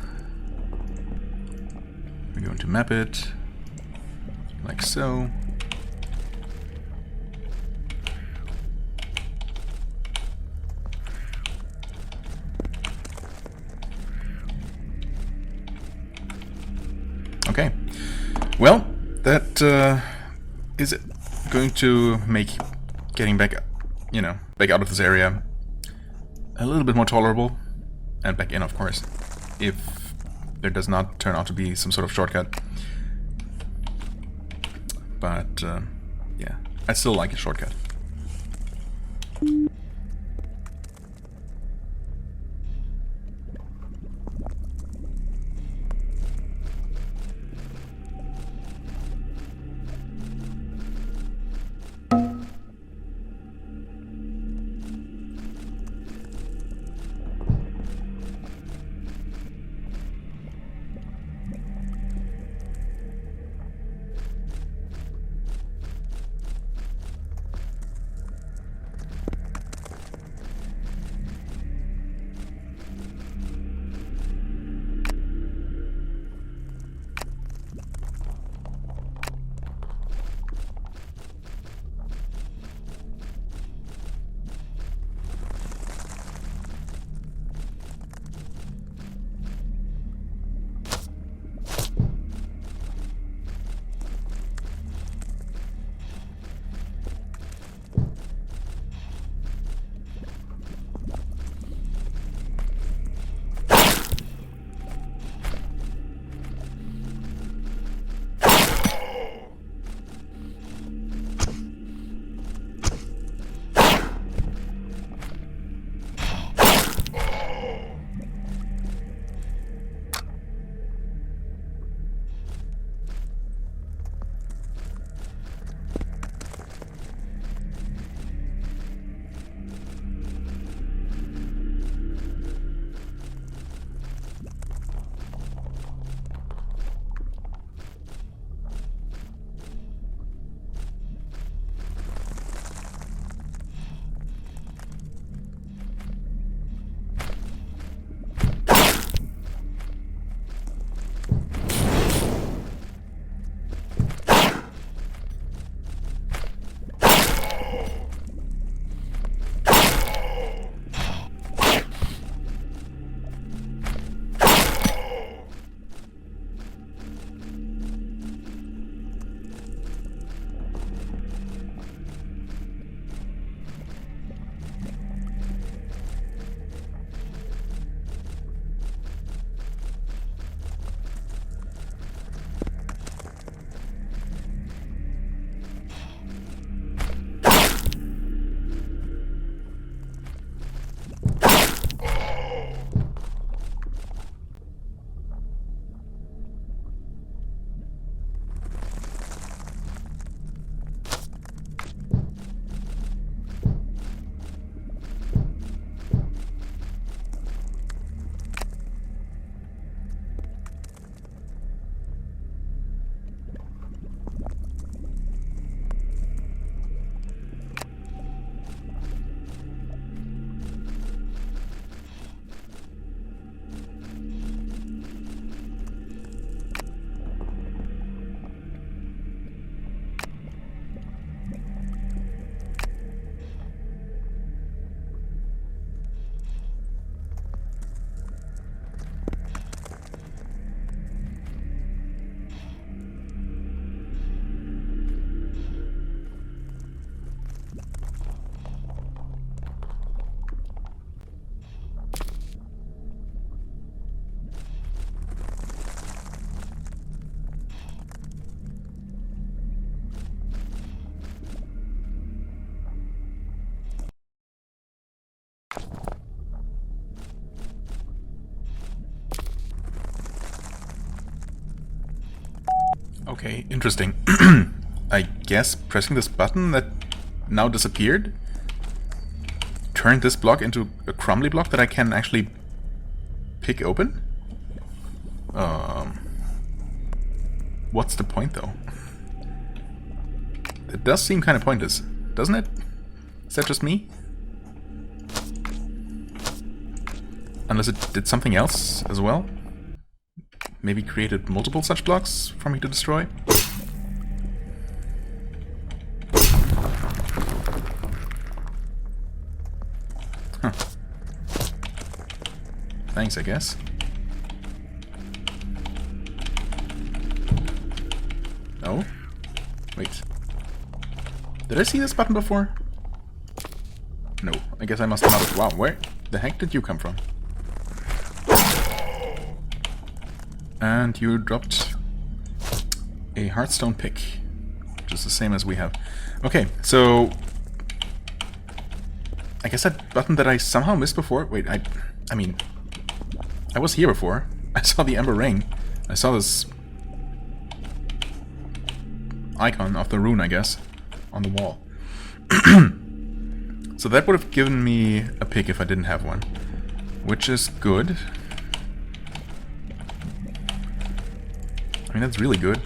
we're going to map it like so. Okay. Well, that is it. Going to make getting back, back out of this area a little bit more tolerable. And back in, of course, if there does not turn out to be some sort of shortcut. But, yeah, I still like a shortcut. Okay, interesting. I guess pressing this button that now disappeared turned this block into a crumbly block that I can actually pick open? What's the point though? It does seem kind of pointless, doesn't it? Is that just me? Unless it did something else as well? Maybe created multiple such blocks for me to destroy? Huh. Thanks, I guess. Oh? Wait. Did I see this button before? No. I guess I must not have. Wow, where the heck did you come from? And you dropped a heartstone pick. Which is the same as we have. Okay, so I guess that button that I somehow missed before. Wait, I mean, I was here before. I saw the Ember Ring. I saw this icon of the rune, I guess, on the wall. So that would have given me a pick if I didn't have one, which is good. I mean, that's really good.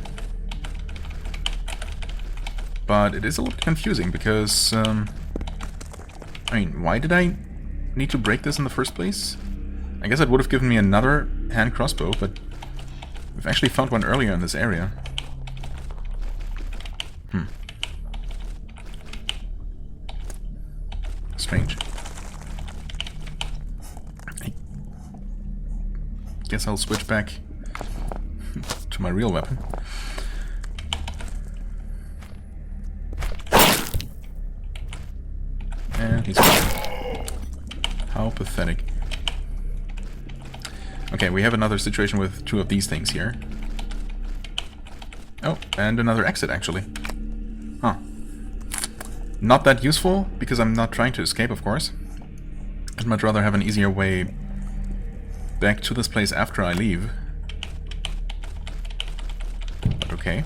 But it is a little confusing because, I mean, why did I need to break this in the first place? I guess it would have given me another hand crossbow, but we've actually found one earlier in this area. Strange. I guess I'll switch back to my real weapon. And he's gone. How pathetic. Okay, we have another situation with two of these things here. Oh, and another exit, actually. Huh. Not that useful, because I'm not trying to escape, of course. I'd much rather have an easier way back to this place after I leave. But okay.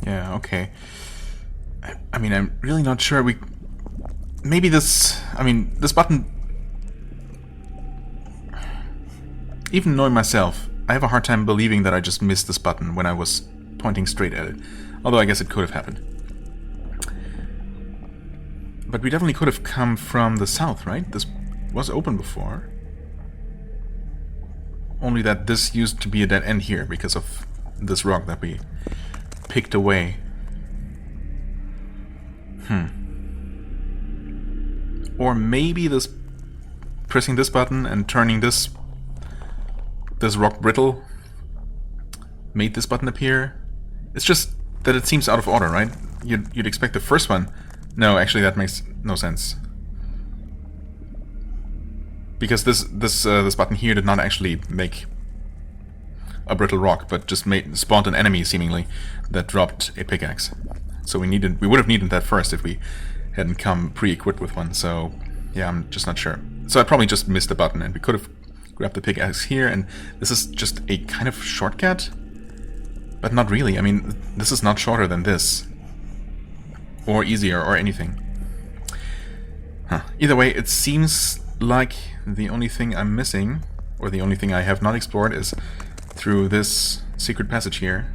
Yeah, okay. I mean, I'm really not sure. Maybe this... I mean, this button... Even knowing myself, I have a hard time believing that I just missed this button when I was pointing straight at it. Although I guess it could have happened. But we definitely could have come from the south, right? This was open before. Only that this used to be a dead end here because of this rock that we picked away. Or maybe this pressing this button and turning this rock brittle made this button appear. It's just that it seems out of order, right? You'd expect the first one. No, actually that makes no sense. Because this button here did not actually make a brittle rock, but just spawned an enemy, seemingly, that dropped a pickaxe. So we would have needed that first if we hadn't come pre-equipped with one, so yeah, I'm just not sure. So I probably just missed the button, and we could have grabbed the pickaxe here, and this is just a kind of shortcut, but not really. I mean, this is not shorter than this, or easier, or anything. Either way, it seems like the only thing I'm missing, or the only thing I have not explored, is through this secret passage here.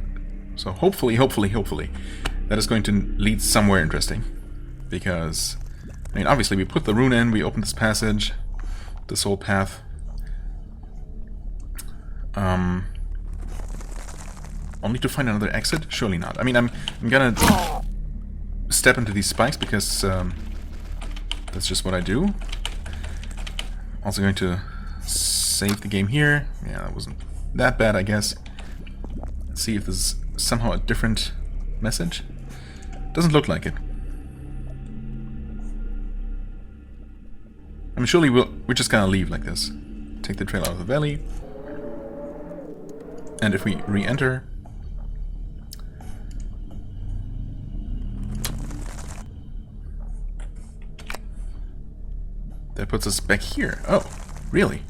So hopefully, that is going to lead somewhere interesting. Because, I mean, obviously we put the rune in, we opened this passage, this whole path. Only to find another exit? Surely not. I mean, I'm gonna step into these spikes because that's just what I do. Also going to save the game here. Yeah, that wasn't that bad, I guess. Let's see if there's somehow a different message. Doesn't look like it. I mean, surely we're just gonna leave like this. Take the trail out of the valley. And if we re-enter... that puts us back here. Oh, really?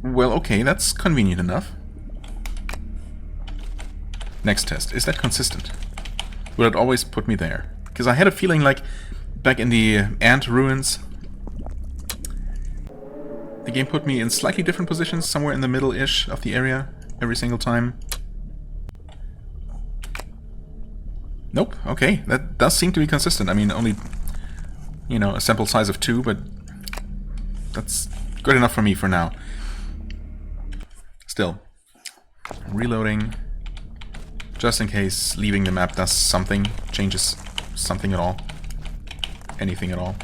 Well, okay, that's convenient enough. Next test. Is that consistent? Will it always put me there? Because I had a feeling like back in the ant ruins, the game put me in slightly different positions, somewhere in the middle-ish of the area, every single time. Nope, okay, that does seem to be consistent. I mean, only, you know, a sample size of 2, but that's good enough for me for now. Still, reloading, just in case leaving the map does something, changes something at all. Anything at all.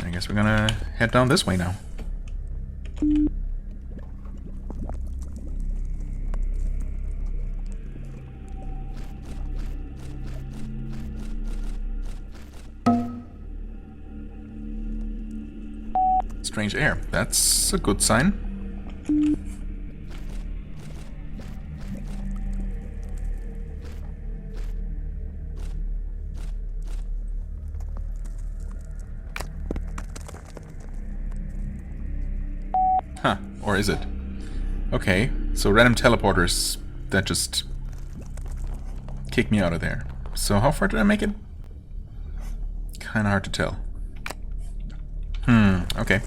I guess we're gonna head down this way now. Strange air. That's a good sign. Huh, or is it? Okay, so random teleporters that just kick me out of there. So how far did I make it? Kinda hard to tell. Okay.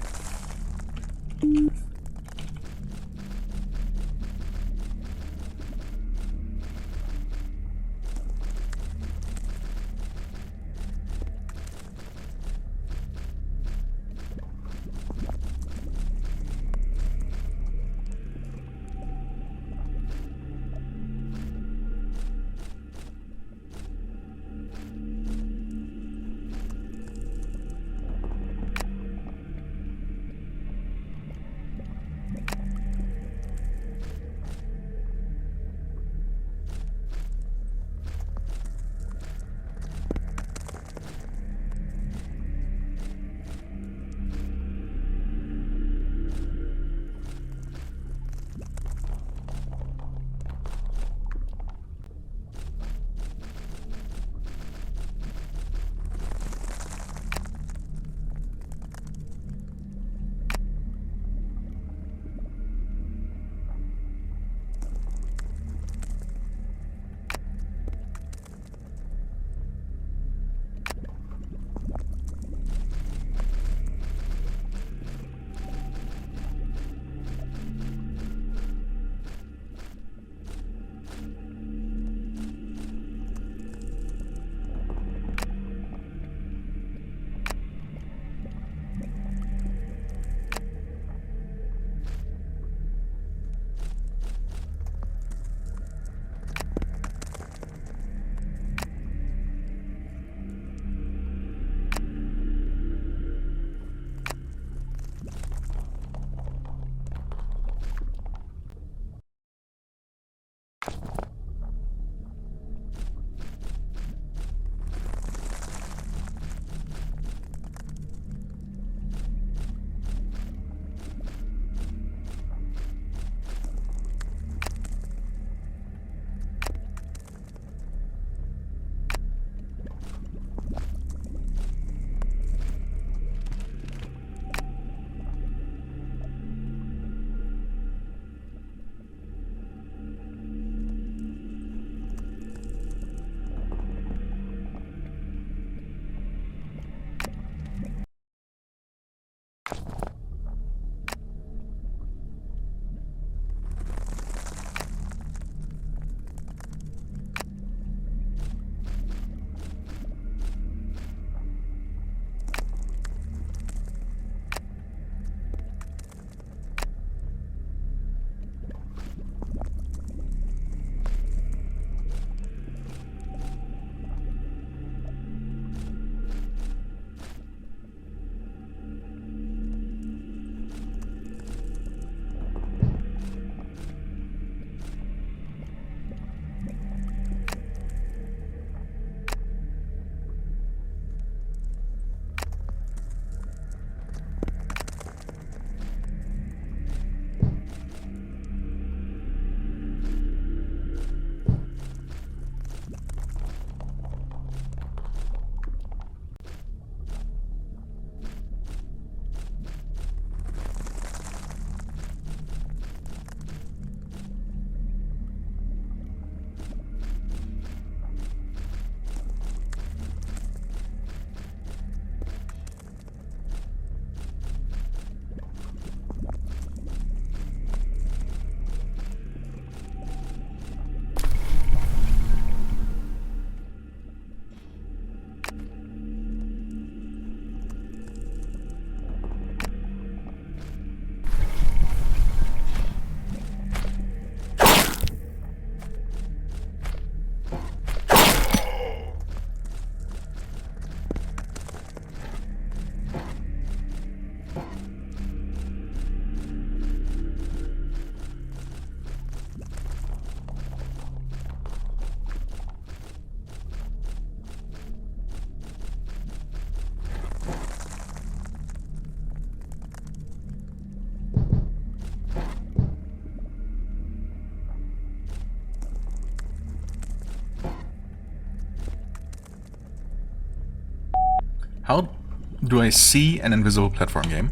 Do I see an invisible platform game?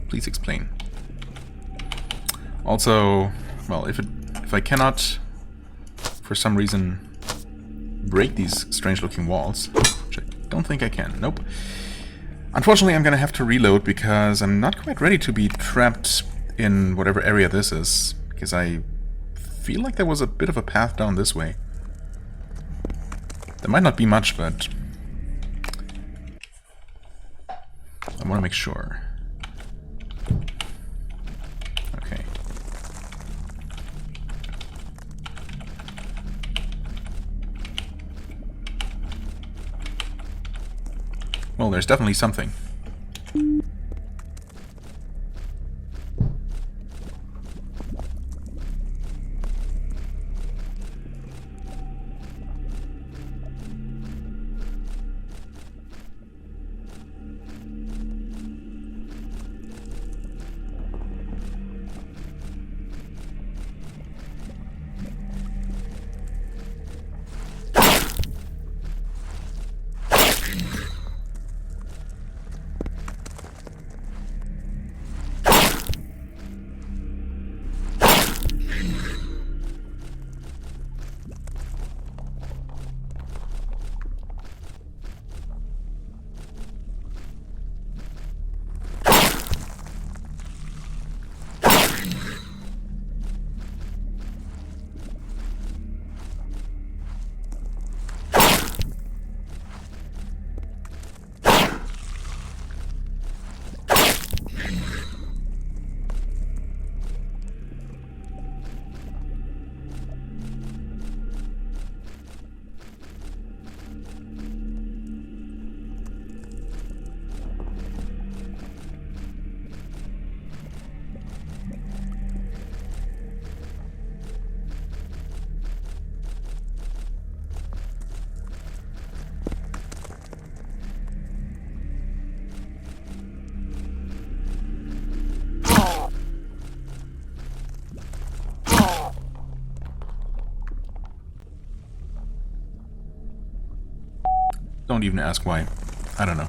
Please explain. Also, well, if I cannot, for some reason, break these strange-looking walls, which I don't think I can. Nope. Unfortunately, I'm gonna have to reload because I'm not quite ready to be trapped in whatever area this is, because I feel like there was a bit of a path down this way. There might not be much, but I want to make sure. Okay. Well, there's definitely something. Don't even ask why. I don't know.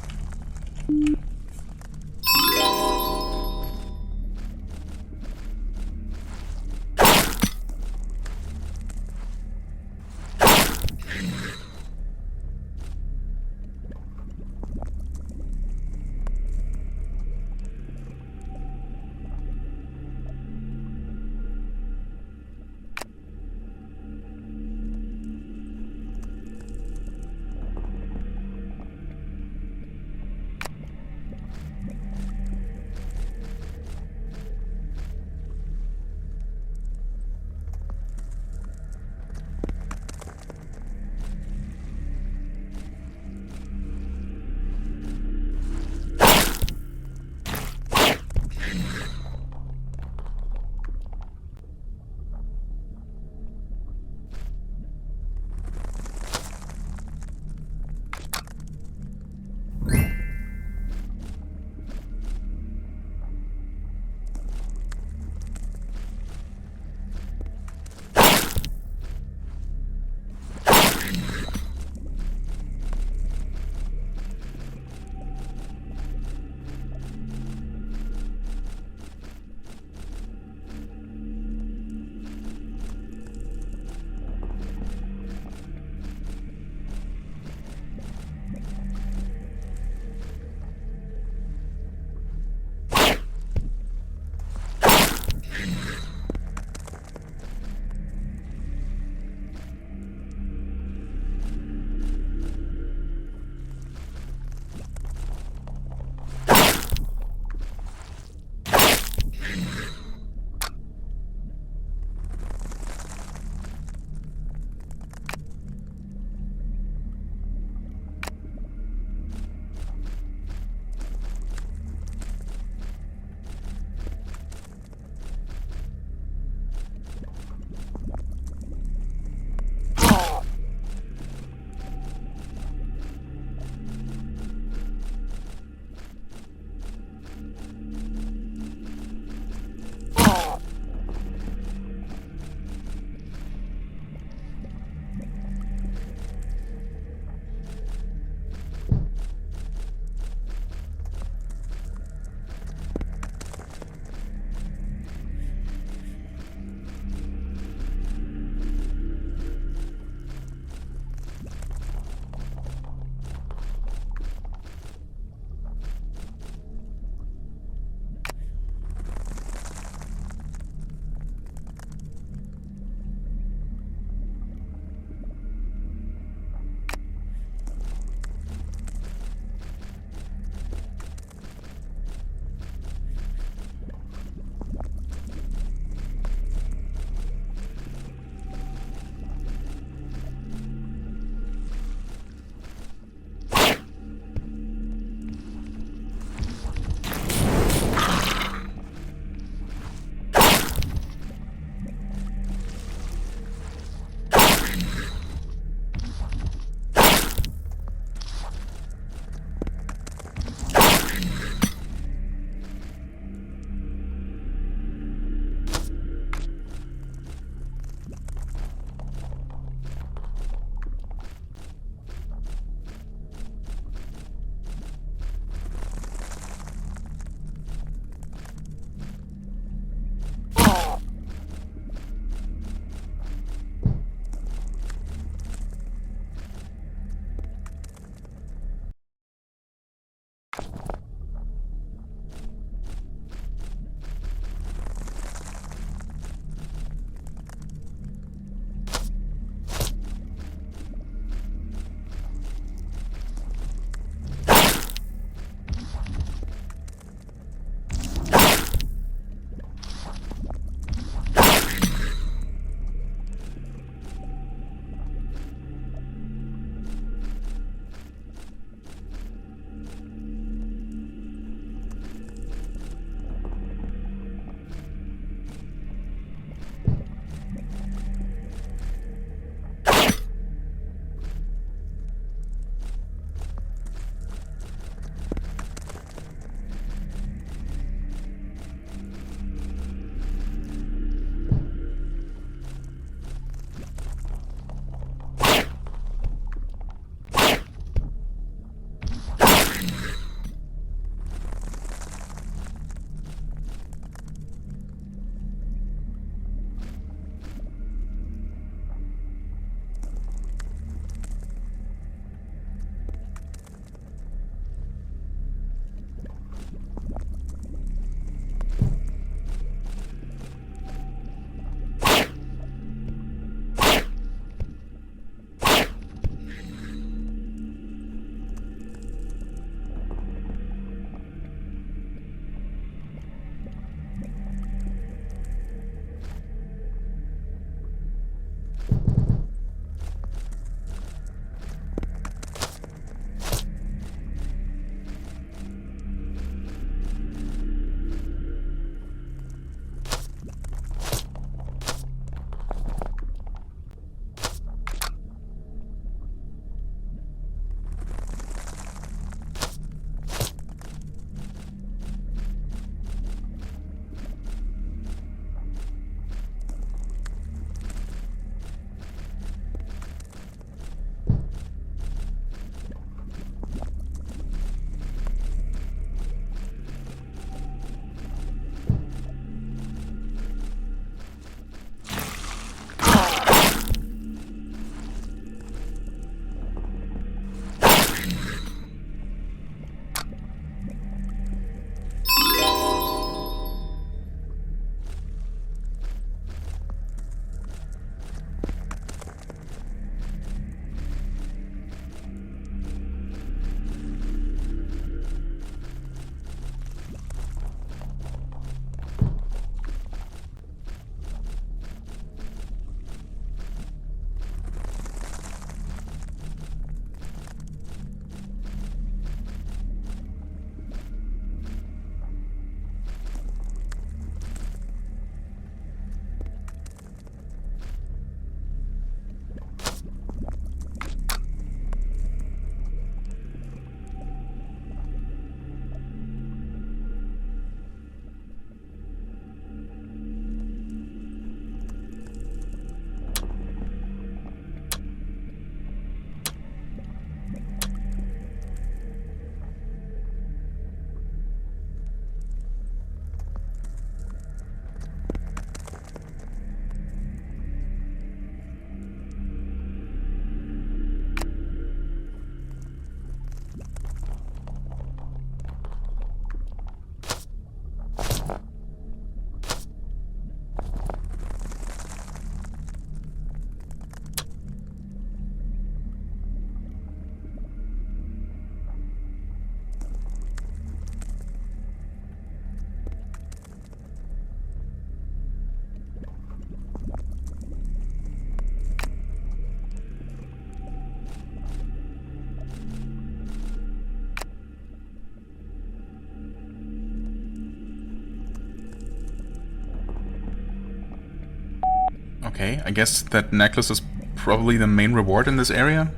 Okay, I guess that necklace is probably the main reward in this area.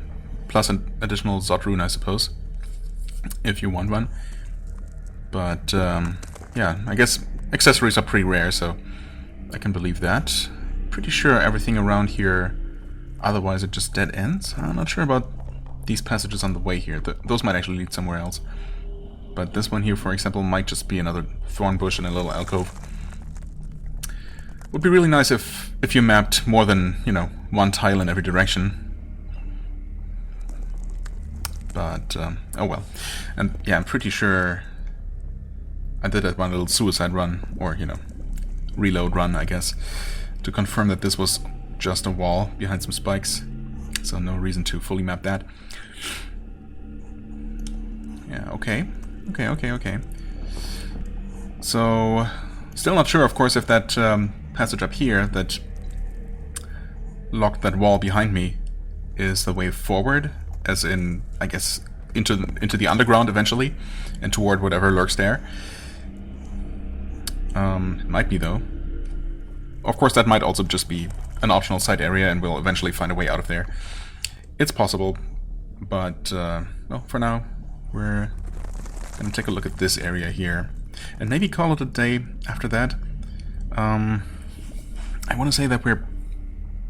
Plus an additional Zod rune, I suppose. If you want one. But, yeah, I guess accessories are pretty rare, so I can believe that. Pretty sure everything around here, otherwise it just dead ends. I'm not sure about these passages on the way here. Those might actually lead somewhere else. But this one here, for example, might just be another thorn bush in a little alcove. Would be really nice if you mapped more than, you know, one tile in every direction. But, oh well. And yeah, I'm pretty sure I did that one little suicide run, or, you know, reload run, I guess, to confirm that this was just a wall behind some spikes. So no reason to fully map that. Yeah, okay. Okay. So, still not sure, of course, if that passage up here that locked that wall behind me is the way forward, as in, I guess, into the underground eventually, and toward whatever lurks there. It might be, though. Of course, that might also just be an optional side area, and we'll eventually find a way out of there. It's possible, but, well, for now, we're gonna take a look at this area here, and maybe call it a day after that. I want to say that we're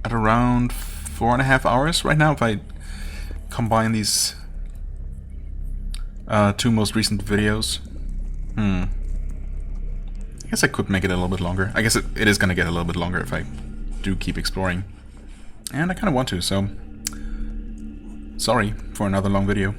at around 4.5 hours right now, if I combine these two most recent videos. I guess I could make it a little bit longer. I guess it is going to get a little bit longer if I do keep exploring. And I kind of want to, so sorry for another long video.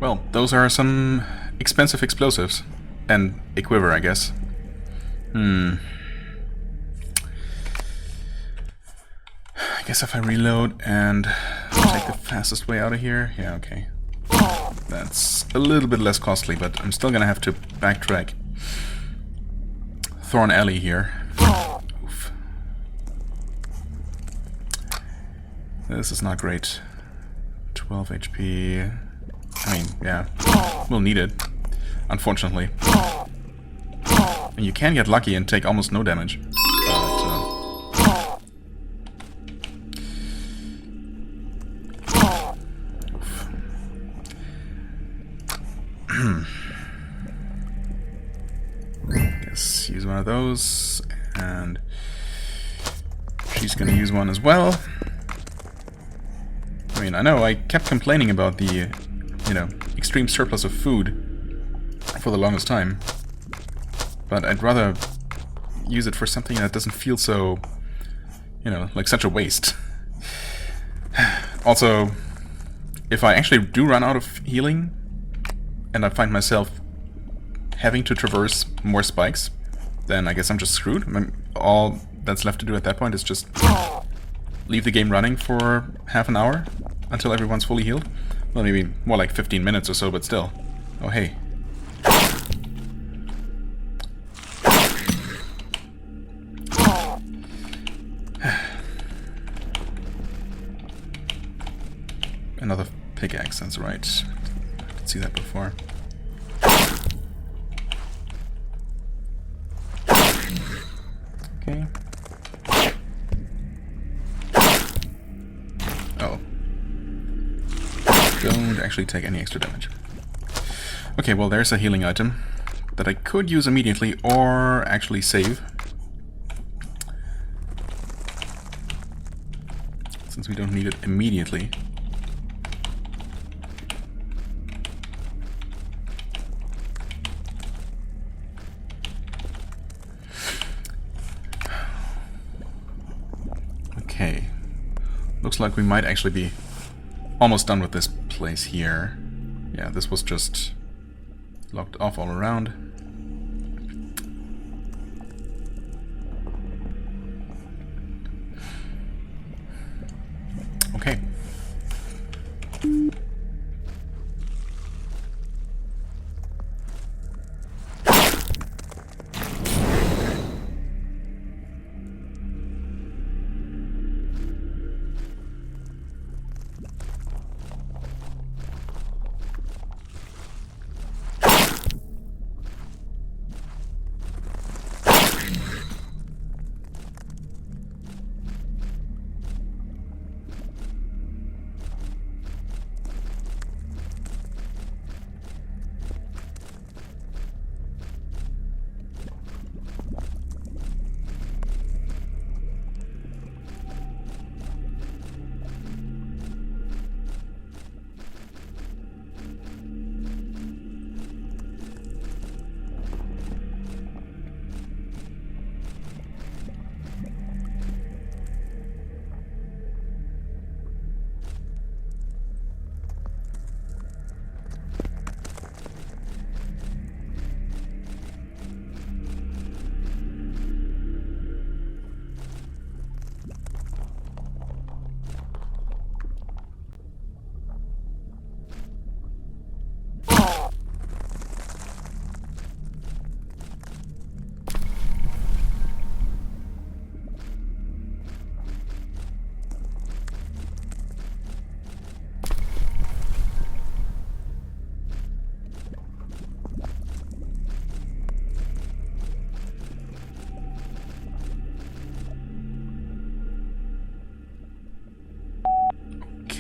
Well, those are some expensive explosives. And a quiver, I guess. I guess if I reload and take the fastest way out of here... Yeah, okay. That's a little bit less costly, but I'm still gonna have to backtrack. Thorn Alley here. Oof. This is not great. 12 HP... I mean, yeah. We'll need it. Unfortunately. And you can get lucky and take almost no damage. Guess use one of those, and she's gonna use one as well. I mean, I know I kept complaining about the, you know, extreme surplus of food for the longest time, but I'd rather use it for something that doesn't feel so, you know, like such a waste. Also, if I actually do run out of healing, and I find myself having to traverse more spikes, then I guess I'm just screwed. All that's left to do at that point is just leave the game running for half an hour until everyone's fully healed. Well, maybe more like 15 minutes or so, but still. Oh, hey. Another pickaxe, that's right. I didn't see that before. Okay. Oh. Don't actually take any extra damage. Okay, well there's a healing item that I could use immediately or actually save. Since we don't need it immediately. Okay. Looks like we might actually be almost done with this place here. Yeah, this was just locked off all around. Okay.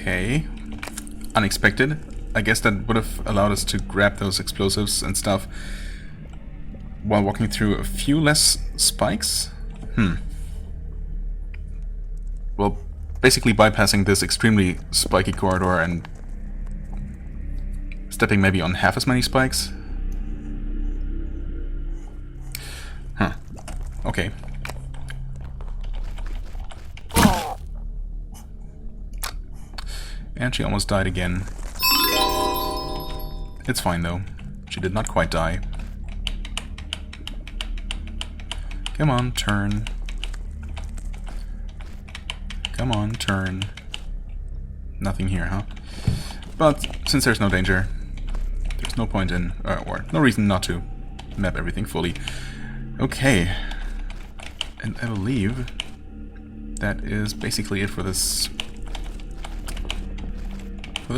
Okay. Unexpected. I guess that would have allowed us to grab those explosives and stuff while walking through a few less spikes? Well, basically bypassing this extremely spiky corridor and stepping maybe on half as many spikes? Huh. Okay. And she almost died again. It's fine, though. She did not quite die. Come on, turn. Come on, turn. Nothing here, huh? But since there's no danger, there's no point in, or no reason not to map everything fully. Okay. And I believe that is basically it for this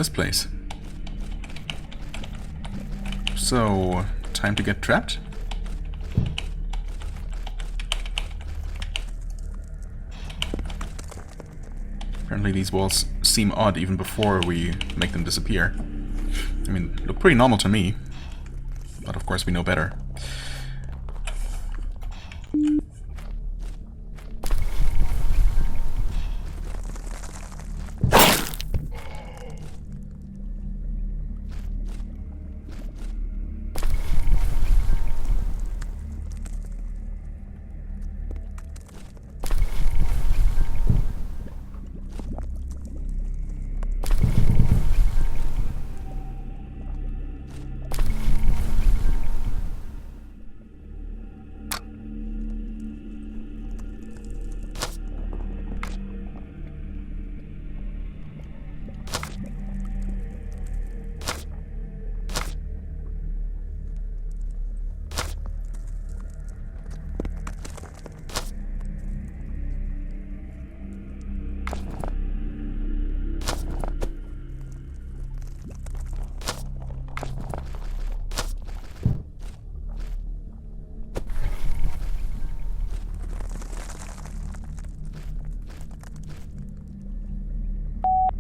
place. So, time to get trapped? Apparently these walls seem odd even before we make them disappear. I mean, look pretty normal to me. But of course we know better.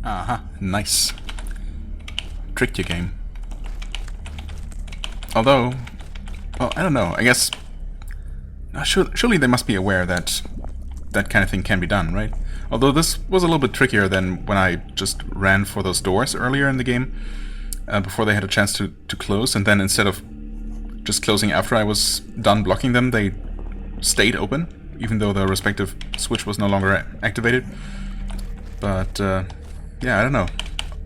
Aha, nice. Tricked you, game. Although, well, I don't know, I guess... surely they must be aware that that kind of thing can be done, right? Although this was a little bit trickier than when I just ran for those doors earlier in the game, before they had a chance to close, and then instead of just closing after I was done blocking them, they stayed open, even though the respective switch was no longer activated. But, yeah, I don't know.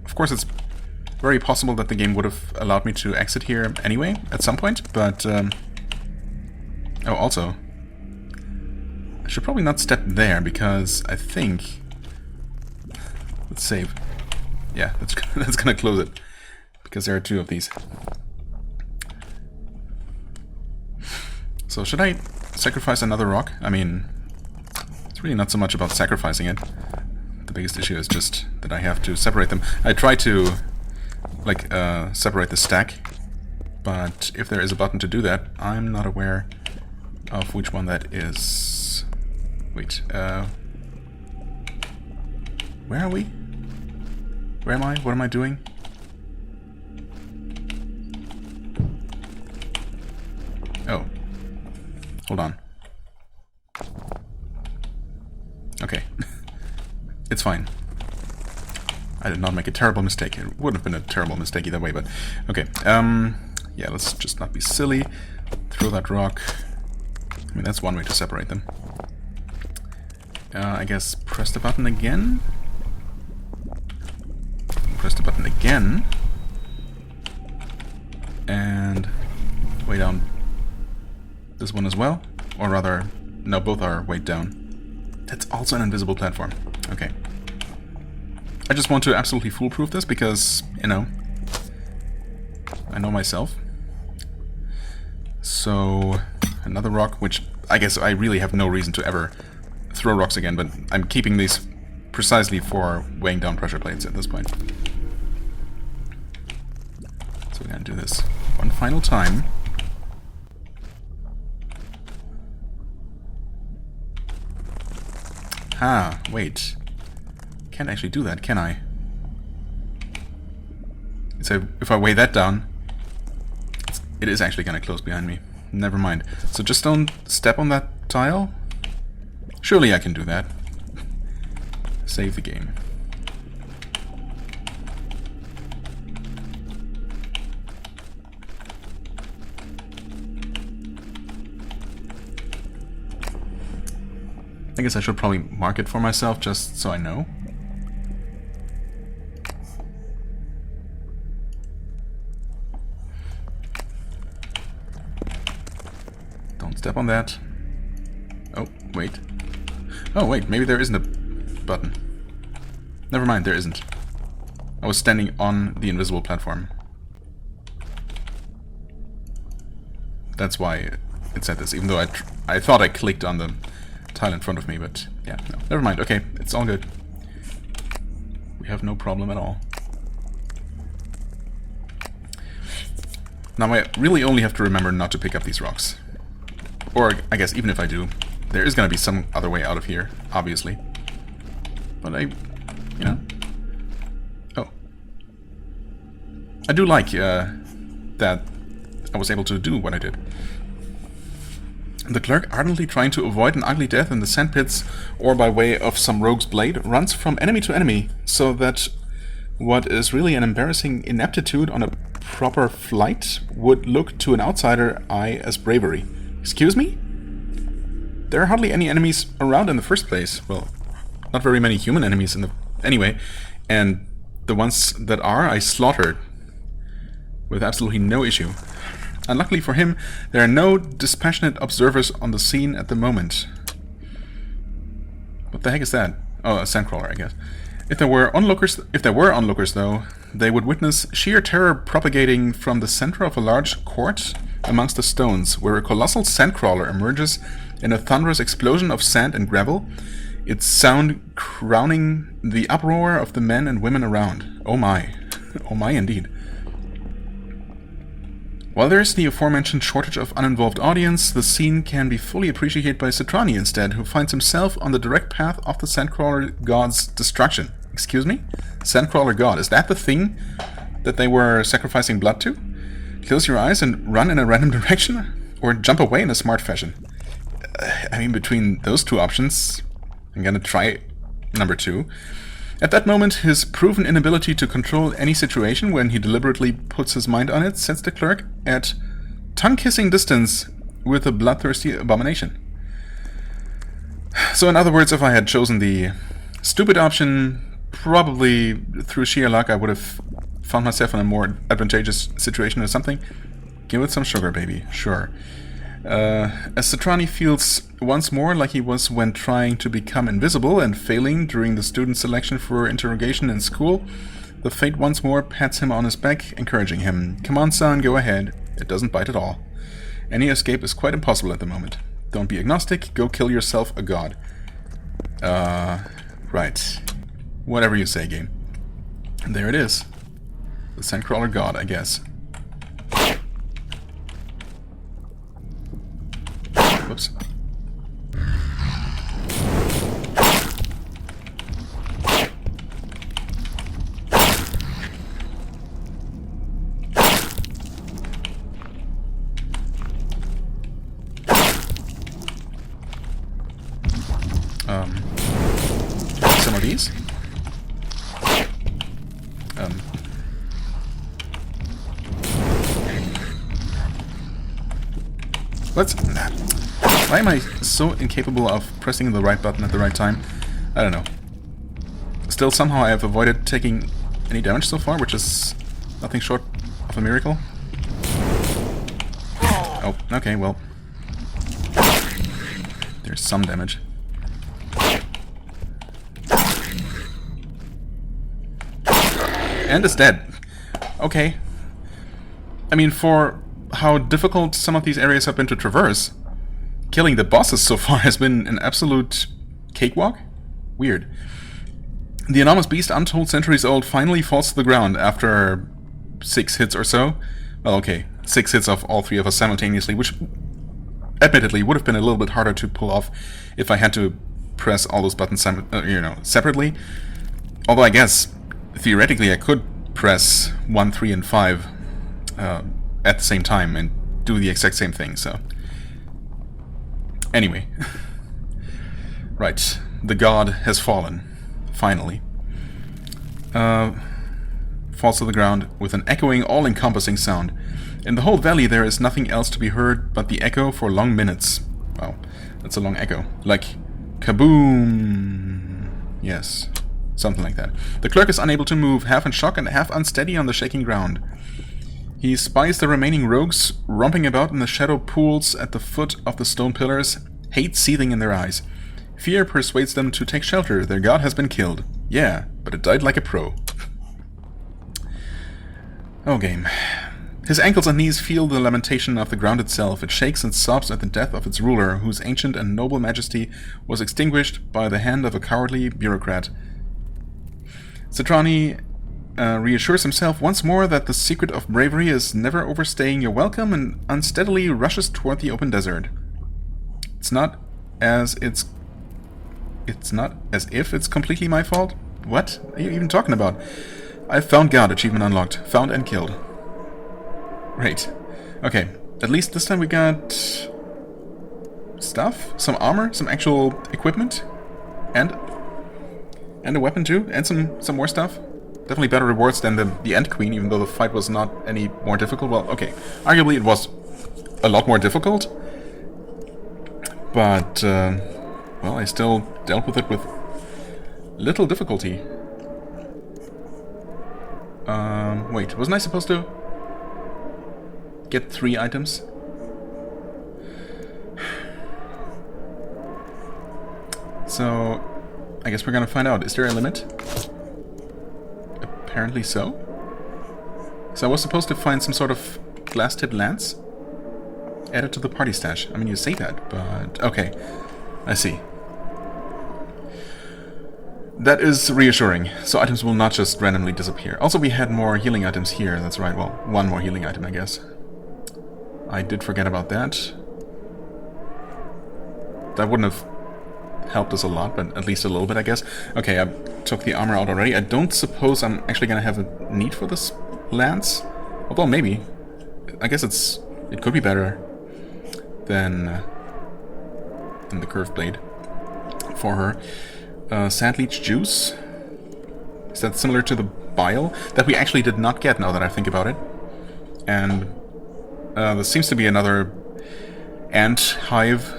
Of course, it's very possible that the game would have allowed me to exit here anyway, at some point, but... oh, also... I should probably not step there, because I think... Let's save. Yeah, that's gonna close it. Because there are two of these. So, should I sacrifice another rock? I mean... It's really not so much about sacrificing it. The biggest issue is just that I have to separate them. I try to, like, separate the stack, but if there is a button to do that, I'm not aware of which one that is. Wait, where are we? Where am I? What am I doing? Oh. Hold on. Okay. It's fine. I did not make a terrible mistake. It would have been a terrible mistake either way, but... Okay, yeah, let's just not be silly. Throw that rock. I mean, that's one way to separate them. I guess press the button again. Press the button again. And... way down this one as well. Or rather, no, both are weighed down. That's also an invisible platform. Okay. I just want to absolutely foolproof this because, you know, I know myself. So, another rock, which I guess I really have no reason to ever throw rocks again, but I'm keeping these precisely for weighing down pressure plates at this point. So we're gonna do this one final time. Ah, wait. Can't actually do that, can I? So if I weigh that down, it is actually gonna close behind me. Never mind. So just don't step on that tile? Surely I can do that. Save the game. I guess I should probably mark it for myself just so I know. Step on that. Oh, wait. Oh, wait, maybe there isn't a button. Never mind, there isn't. I was standing on the invisible platform. That's why it said this, even though I thought I clicked on the tile in front of me, but yeah, no. Never mind, okay, it's all good. We have no problem at all. Now I really only have to remember not to pick up these rocks. Or, I guess, even if I do, there is going to be some other way out of here, obviously. But you know... Oh. I do like that I was able to do what I did. The clerk, ardently trying to avoid an ugly death in the sandpits or by way of some rogue's blade, runs from enemy to enemy, so that what is really an embarrassing ineptitude on a proper flight would look to an outsider eye as bravery. Excuse me? There are hardly any enemies around in the first place. Well, not very many human enemies in the... Anyway, and the ones that are, I slaughtered with absolutely no issue. Unluckily for him, there are no dispassionate observers on the scene at the moment. What the heck is that? Oh, a sandcrawler, I guess. If there were onlookers, though, they would witness sheer terror propagating from the center of a large court amongst the stones, where a colossal sandcrawler emerges in a thunderous explosion of sand and gravel, its sound crowning the uproar of the men and women around. Oh my. Oh my, indeed. While there is the aforementioned shortage of uninvolved audience, the scene can be fully appreciated by Citrani instead, who finds himself on the direct path of the Sandcrawler God's destruction. Excuse me? Sandcrawler God, is that the thing that they were sacrificing blood to? Close your eyes and run in a random direction? Or jump away in a smart fashion? I mean, between those two options, I'm gonna try number 2. At that moment, his proven inability to control any situation when he deliberately puts his mind on it sets the clerk at tongue-kissing distance with a bloodthirsty abomination. So in other words, if I had chosen the stupid option, probably through sheer luck I would have found myself in a more advantageous situation or something. Give it some sugar, baby. Sure. As Citrani feels once more like he was when trying to become invisible and failing during the student selection for interrogation in school, the fate once more pats him on his back, encouraging him. Come on, son, go ahead. It doesn't bite at all. Any escape is quite impossible at the moment. Don't be agnostic, go kill yourself a god. Right. Whatever you say, game. There it is. The Sandcrawler God, I guess. Whoops. Some of these. Let's... Why am I so incapable of pressing the right button at the right time? I don't know. Still, somehow I have avoided taking any damage so far, which is nothing short of a miracle. Oh, okay, well. There's some damage. And it's dead. Okay. I mean, for how difficult some of these areas have been to traverse, killing the bosses so far has been an absolute cakewalk? Weird. The enormous beast, untold centuries old, finally falls to the ground after 6 hits or so. Well, okay, 6 hits of all 3 of us simultaneously, which admittedly would have been a little bit harder to pull off if I had to press all those buttons separately. Although I guess, theoretically, I could press 1, 3, and 5 at the same time and do the exact same thing, so... Anyway. Right. The god has fallen. Finally. Falls to the ground with an echoing, all-encompassing sound. In the whole valley there is nothing else to be heard but the echo for long minutes. Wow. That's a long echo. Like, kaboom! Yes. Something like that. The clerk is unable to move, half in shock and half unsteady on the shaking ground. He spies the remaining rogues romping about in the shadow pools at the foot of the stone pillars, hate seething in their eyes. Fear persuades them to take shelter. Their god has been killed. Yeah, but it died like a pro. Oh, game. His ankles and knees feel the lamentation of the ground itself. It shakes and sobs at the death of its ruler, whose ancient and noble majesty was extinguished by the hand of a cowardly bureaucrat. Citrani reassures himself once more that the secret of bravery is never overstaying your welcome and unsteadily rushes toward the open desert. It's not as if it's completely my fault? What are you even talking about? I've found God, achievement unlocked. Found and killed. Great. Okay, at least this time we got stuff, some armor, some actual equipment, and a weapon too, and some more stuff. Definitely better rewards than the Ant Queen, even though the fight was not any more difficult. Well, okay, arguably it was a lot more difficult, but well, I still dealt with it with little difficulty. Wait, wasn't I supposed to get 3 items? So, I guess we're gonna find out. Is there a limit? Apparently so. So I was supposed to find some sort of glass-tipped lance added to the party stash. I mean, you say that, but okay. I see. That is reassuring. So items will not just randomly disappear. Also, we had more healing items here. That's right. Well, one more healing item, I guess. I did forget about that. That wouldn't have helped us a lot, but at least a little bit, I guess. Okay, I took the armor out already. I don't suppose I'm actually gonna have a need for this lance. Although, maybe. I guess it could be better than the curved blade for her. Sand leech juice. Is that similar to the bile? That we actually did not get, now that I think about it. And there seems to be another ant hive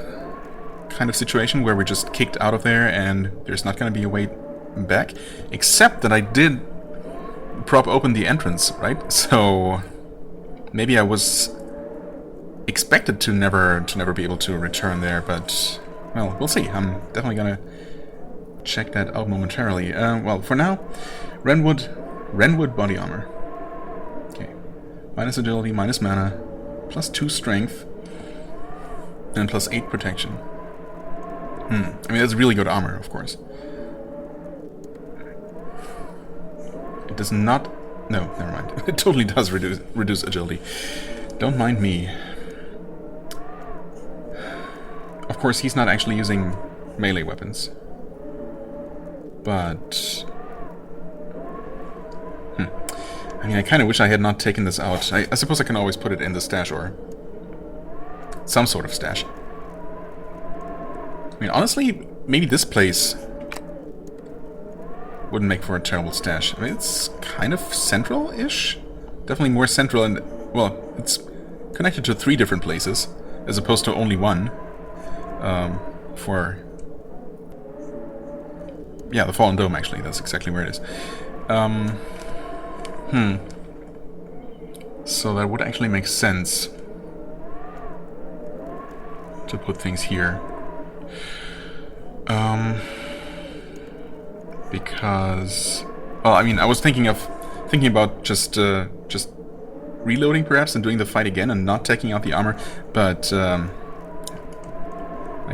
kind of situation where we're just kicked out of there and there's not going to be a way back. Except that I did prop open the entrance, right? So maybe I was expected to never be able to return there, but well, we'll see. I'm definitely going to check that out momentarily. Well, for now, Renwood body armor. Okay. Minus agility, minus mana, plus 2 strength, and plus 8 protection. I mean, that's really good armor, of course. It does not... No, never mind. It totally does reduce agility. Don't mind me. Of course, he's not actually using melee weapons. But... I mean, I kind of wish I had not taken this out. I suppose I can always put it in the stash or some sort of stash. I mean, honestly, maybe this place wouldn't make for a terrible stash. I mean, it's kind of central-ish? Definitely more central and... Well, it's connected to 3 different places, as opposed to only one. For... Yeah, the Fallen Dome, actually. That's exactly where it is. So that would actually make sense to put things here. Because... Well, I mean, I was thinking about just reloading, perhaps, and doing the fight again and not taking out the armor, but... I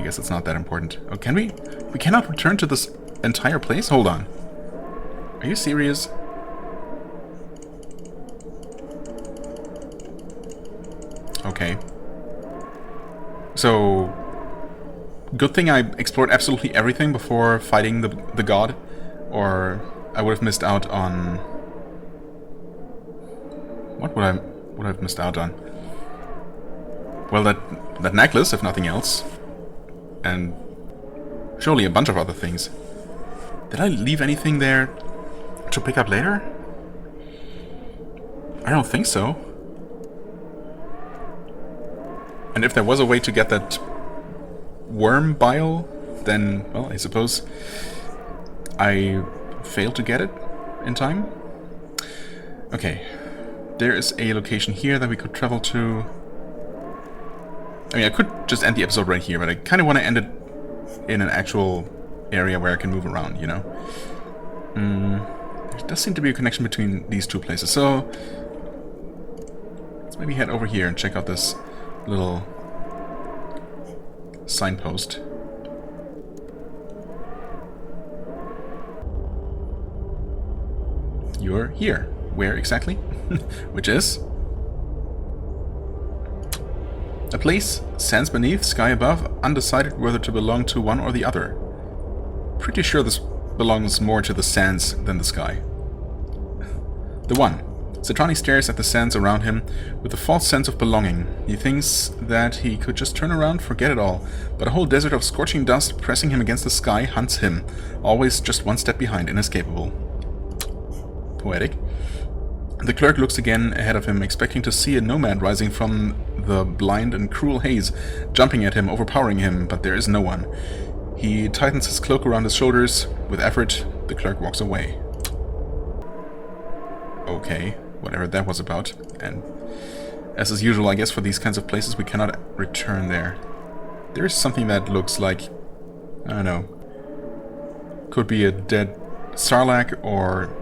guess it's not that important. Oh, can we? We cannot return to this entire place? Hold on. Are you serious? Okay. So, good thing I explored absolutely everything before fighting the god, or I would have missed out on... What would I have missed out on? Well, that necklace, if nothing else. And surely a bunch of other things. Did I leave anything there to pick up later? I don't think so. And if there was a way to get that worm bile, then, well, I suppose I failed to get it in time. Okay. There is a location here that we could travel to. I mean, I could just end the episode right here, but I kind of want to end it in an actual area where I can move around, you know? There does seem to be a connection between these two places, so let's maybe head over here and check out this little signpost. You're here. Where exactly? Which is? A place, sands beneath, sky above, undecided whether to belong to one or the other. Pretty sure this belongs more to the sands than the sky. The one. Citrani stares at the sands around him with a false sense of belonging. He thinks that he could just turn around, forget it all, but a whole desert of scorching dust pressing him against the sky hunts him, always just one step behind, inescapable. Poetic. The clerk looks again ahead of him, expecting to see a nomad rising from the blind and cruel haze, jumping at him, overpowering him, but there is no one. He tightens his cloak around his shoulders. With effort, the clerk walks away. Okay, whatever that was about. And as is usual, I guess for these kinds of places we cannot return there. There is something that looks like, I don't know, could be a dead sarlacc or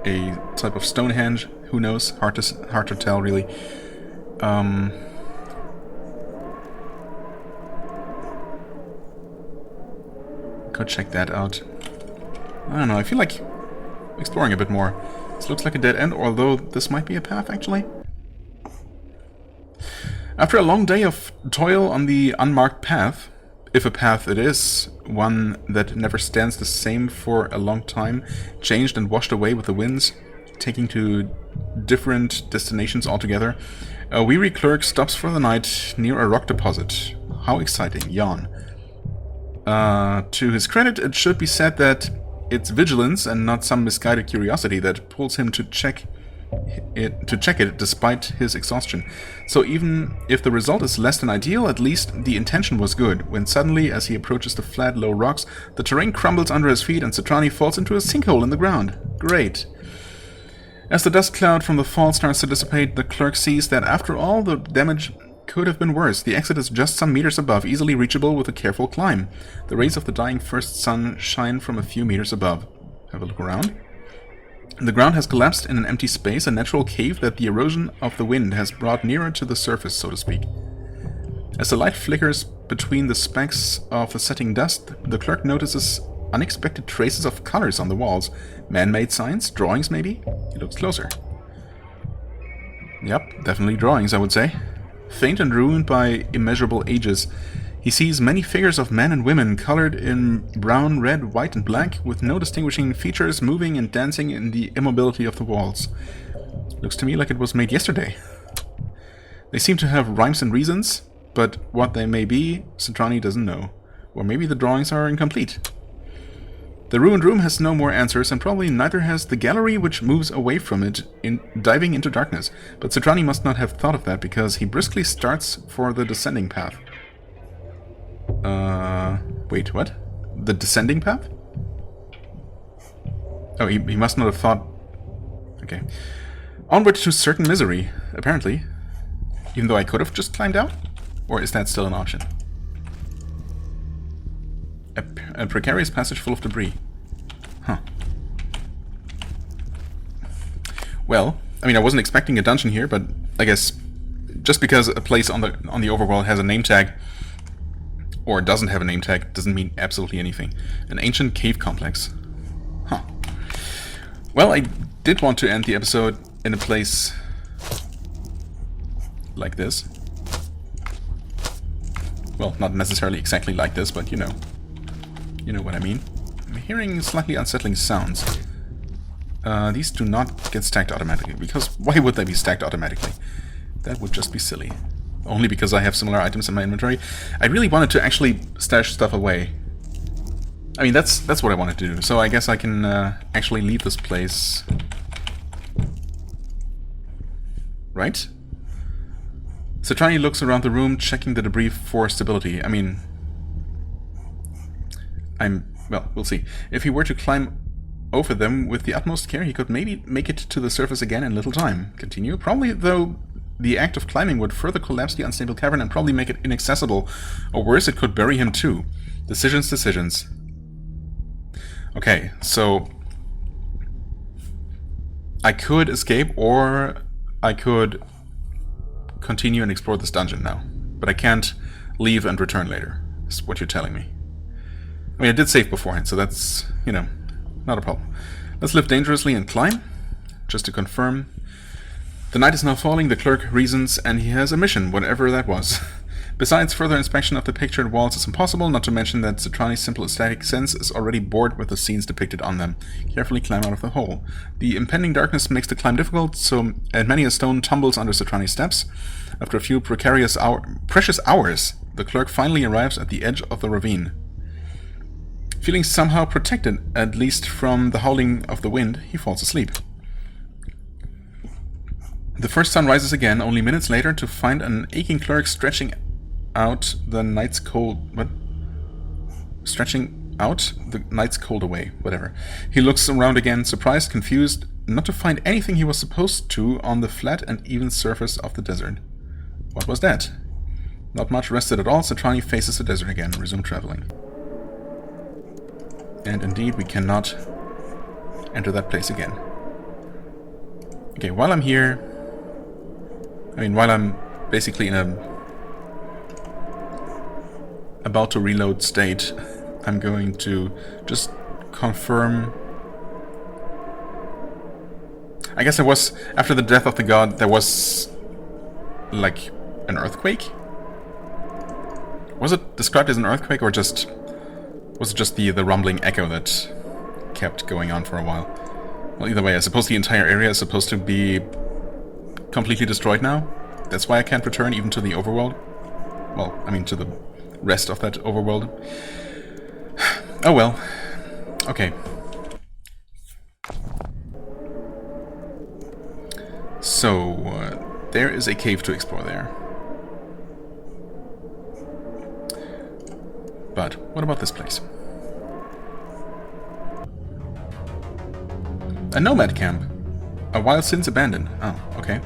a type of Stonehenge, who knows? Hard to tell, really. Go check that out. I don't know, I feel like exploring a bit more. This looks like a dead end, although this might be a path, actually. After a long day of toil on the unmarked path, if a path it is, one that never stands the same for a long time, changed and washed away with the winds, taking to different destinations altogether, a weary clerk stops for the night near a rock deposit. How exciting. Yawn. To his credit, it should be said that it's vigilance and not some misguided curiosity that pulls him to check it despite his exhaustion. So even if the result is less than ideal, at least the intention was good, when suddenly, as he approaches the flat, low rocks, the terrain crumbles under his feet and Citrani falls into a sinkhole in the ground. Great. As the dust cloud from the fall starts to dissipate, the clerk sees that after all, the damage could have been worse. The exit is just some meters above, easily reachable with a careful climb. The rays of the dying first sun shine from a few meters above. Have a look around. The ground has collapsed in an empty space, a natural cave that the erosion of the wind has brought nearer to the surface, so to speak. As the light flickers between the specks of the setting dust, the clerk notices unexpected traces of colors on the walls. Man-made signs? Drawings, maybe? He looks closer. Yep, definitely drawings, I would say. Faint and ruined by immeasurable ages, he sees many figures of men and women colored in brown, red, white, and black, with no distinguishing features, moving and dancing in the immobility of the walls. Looks to me like it was made yesterday. They seem to have rhymes and reasons, but what they may be, Citrani doesn't know. Or maybe the drawings are incomplete. The ruined room has no more answers, and probably neither has the gallery which moves away from it, diving into darkness. But Citrani must not have thought of that, because he briskly starts for the descending path. Wait, what? The descending path? Oh, he must not have thought... Okay. Onward to certain misery, apparently. Even though I could have just climbed out? Or is that still an option? A precarious passage full of debris. Huh. Well, I mean, I wasn't expecting a dungeon here, but I guess just because a place on the overworld has a name tag, or doesn't have a name tag, doesn't mean absolutely anything. An ancient cave complex. Huh. Well, I did want to end the episode in a place like this. Well, not necessarily exactly like this, but you know. You know what I mean. I'm hearing slightly unsettling sounds. These do not get stacked automatically, because why would they be stacked automatically? That would just be silly. Only because I have similar items in my inventory. I really wanted to actually stash stuff away. I mean, that's what I wanted to do. So I guess I can actually leave this place. Right? Citrani looks around the room, checking the debris for stability. I mean... well, we'll see. If he were to climb over them with the utmost care, he could maybe make it to the surface again in little time. Continue. Probably, though, the act of climbing would further collapse the unstable cavern and probably make it inaccessible. Or worse, it could bury him too. Decisions, decisions. Okay, so I could escape, or I could continue and explore this dungeon now. But I can't leave and return later, is what you're telling me. I mean, I did save beforehand, so that's, you know, not a problem. Let's live dangerously and climb, just to confirm. The night is now falling, the clerk reasons, and he has a mission, whatever that was. Besides, further inspection of the pictured walls is impossible, not to mention that Citrani's simple aesthetic sense is already bored with the scenes depicted on them. Carefully climb out of the hole. The impending darkness makes the climb difficult, and many a stone tumbles under Citrani's steps. After a few precious hours, the clerk finally arrives at the edge of the ravine. Feeling somehow protected, at least from the howling of the wind, he falls asleep. The first sun rises again, only minutes later, to find an aching clerk stretching out the night's cold... What? Stretching out the night's cold away. Whatever. He looks around again, surprised, confused, not to find anything he was supposed to on the flat and even surface of the desert. What was that? Not much rested at all, Citrani faces the desert again, resume traveling. And indeed, we cannot enter that place again. Okay, while I'm here... while I'm basically in a about to reload state, I'm going to just confirm... I guess there was, after the death of the god, there was like an earthquake? Was it described as an earthquake, or just was it just the rumbling echo that kept going on for a while? Well, either way, I suppose the entire area is supposed to be completely destroyed now. That's why I can't return even to the overworld. Well, I mean to the rest of that overworld. Oh well. Okay. So, there is a cave to explore there. But what about this place? A nomad camp. A while since abandoned. Oh, okay.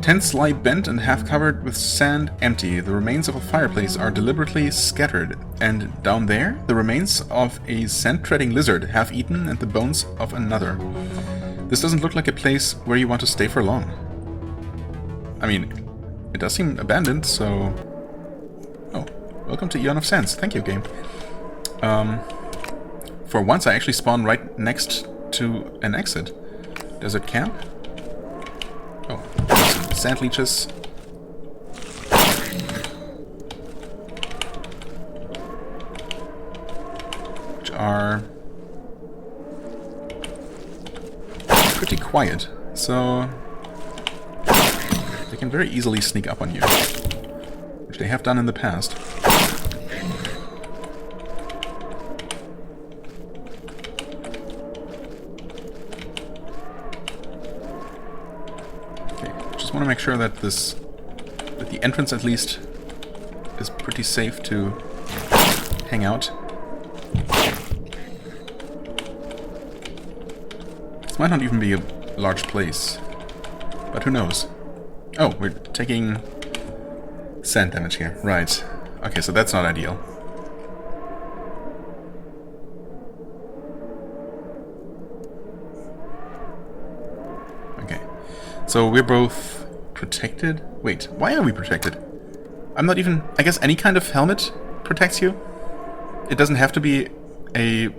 Tents lie bent and half covered with sand, empty. The remains of a fireplace are deliberately scattered. And down there, the remains of a sand-treading lizard, half eaten, and the bones of another. This doesn't look like a place where you want to stay for long. I mean, it does seem abandoned, so... Oh, welcome to Aeon of Sands. Thank you, game. For once, I actually spawned right next to an exit. Desert camp? Oh, some sand leeches. Which are pretty quiet, so they can very easily sneak up on you, which they have done in the past. I want to make sure that the entrance at least is pretty safe to hang out. This might not even be a large place, but who knows? Oh, we're taking sand damage here, right? Okay, so that's not ideal. Okay, so we're both protected? Wait, why are we protected? I'm not even... I guess any kind of helmet protects you? It doesn't have to be a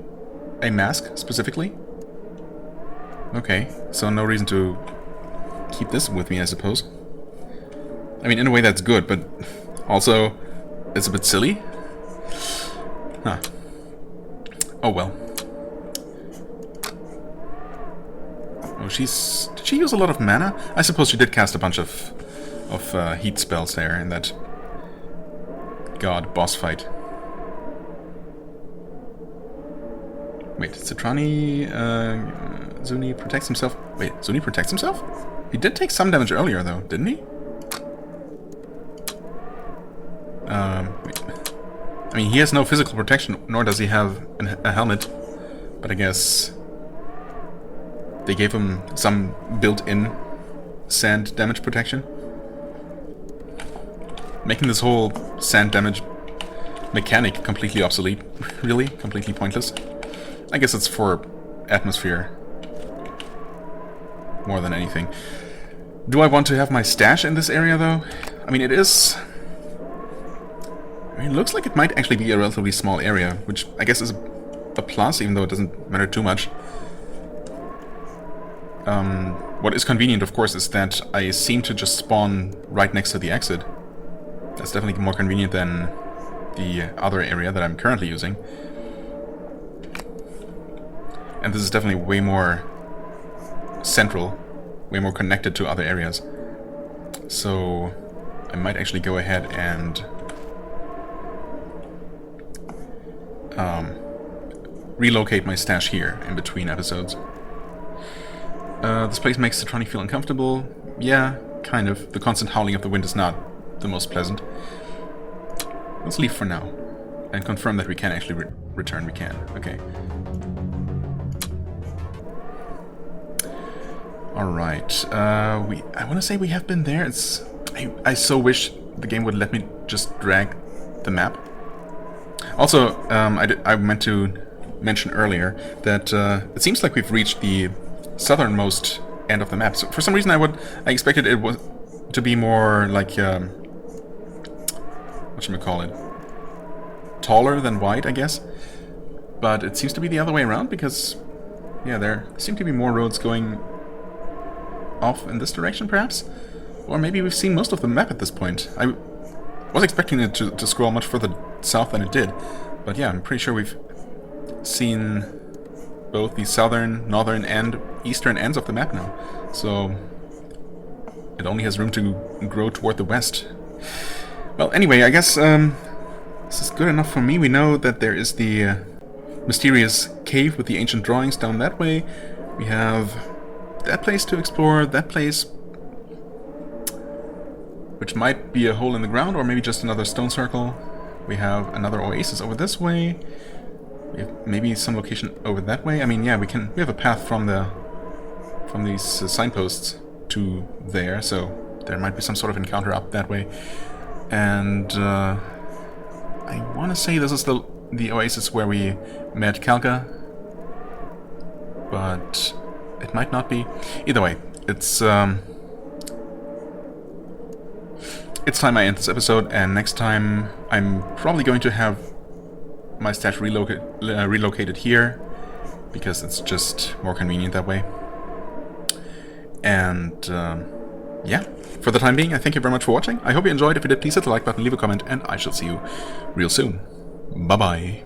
mask, specifically? Okay, so no reason to keep this with me, I suppose. I mean, in a way that's good, but also it's a bit silly. Huh. Oh well. Oh, did she use a lot of mana? I suppose she did cast a bunch of heat spells there in that god boss fight. Wait, Citrani... Zuni protects himself... Wait, Zuni protects himself? He did take some damage earlier, though, didn't he? Wait. I mean, he has no physical protection, nor does he have a helmet. But I guess they gave him some built-in sand damage protection, making this whole sand damage mechanic completely obsolete. Really, completely pointless. I guess it's for atmosphere more than anything. Do I want to have my stash in this area, though? I mean, it is... I mean, it looks like it might actually be a relatively small area, which I guess is a plus, even though it doesn't matter too much. What is convenient, of course, is that I seem to just spawn right next to the exit. That's definitely more convenient than the other area that I'm currently using. And this is definitely way more central, way more connected to other areas. So I might actually go ahead and relocate my stash here in between episodes. This place makes the Tronic feel uncomfortable. Yeah, kind of. The constant howling of the wind is not the most pleasant. Let's leave for now and confirm that we can actually return. We can. Okay. Alright. I want to say we have been there. I so wish the game would let me just drag the map. Also, I meant to mention earlier that it seems like we've reached the southernmost end of the map. So for some reason I expected it was to be more like whatchamacallit, taller than wide, I guess. But it seems to be the other way around, because yeah, there seem to be more roads going off in this direction, perhaps? Or maybe we've seen most of the map at this point. I was expecting it to scroll much further south than it did. But yeah, I'm pretty sure we've seen both the southern, northern, and eastern ends of the map now. So it only has room to grow toward the west. Well, anyway, I guess this is good enough for me. We know that there is the mysterious cave with the ancient drawings down that way. We have that place to explore, that place, which might be a hole in the ground, or maybe just another stone circle. We have another oasis over this way. We have maybe some location over that way. I mean, yeah, we have a path from these signposts to there, so there might be some sort of encounter up that way. And I want to say this is the oasis where we met Kalka, but it might not be. Either way, it's time I end this episode, and next time I'm probably going to have my stash relocated here, because it's just more convenient that way. And yeah, for the time being, I thank you very much for watching. I hope you enjoyed. If you did, please hit the like button, leave a comment, and I shall see you real soon. Bye bye.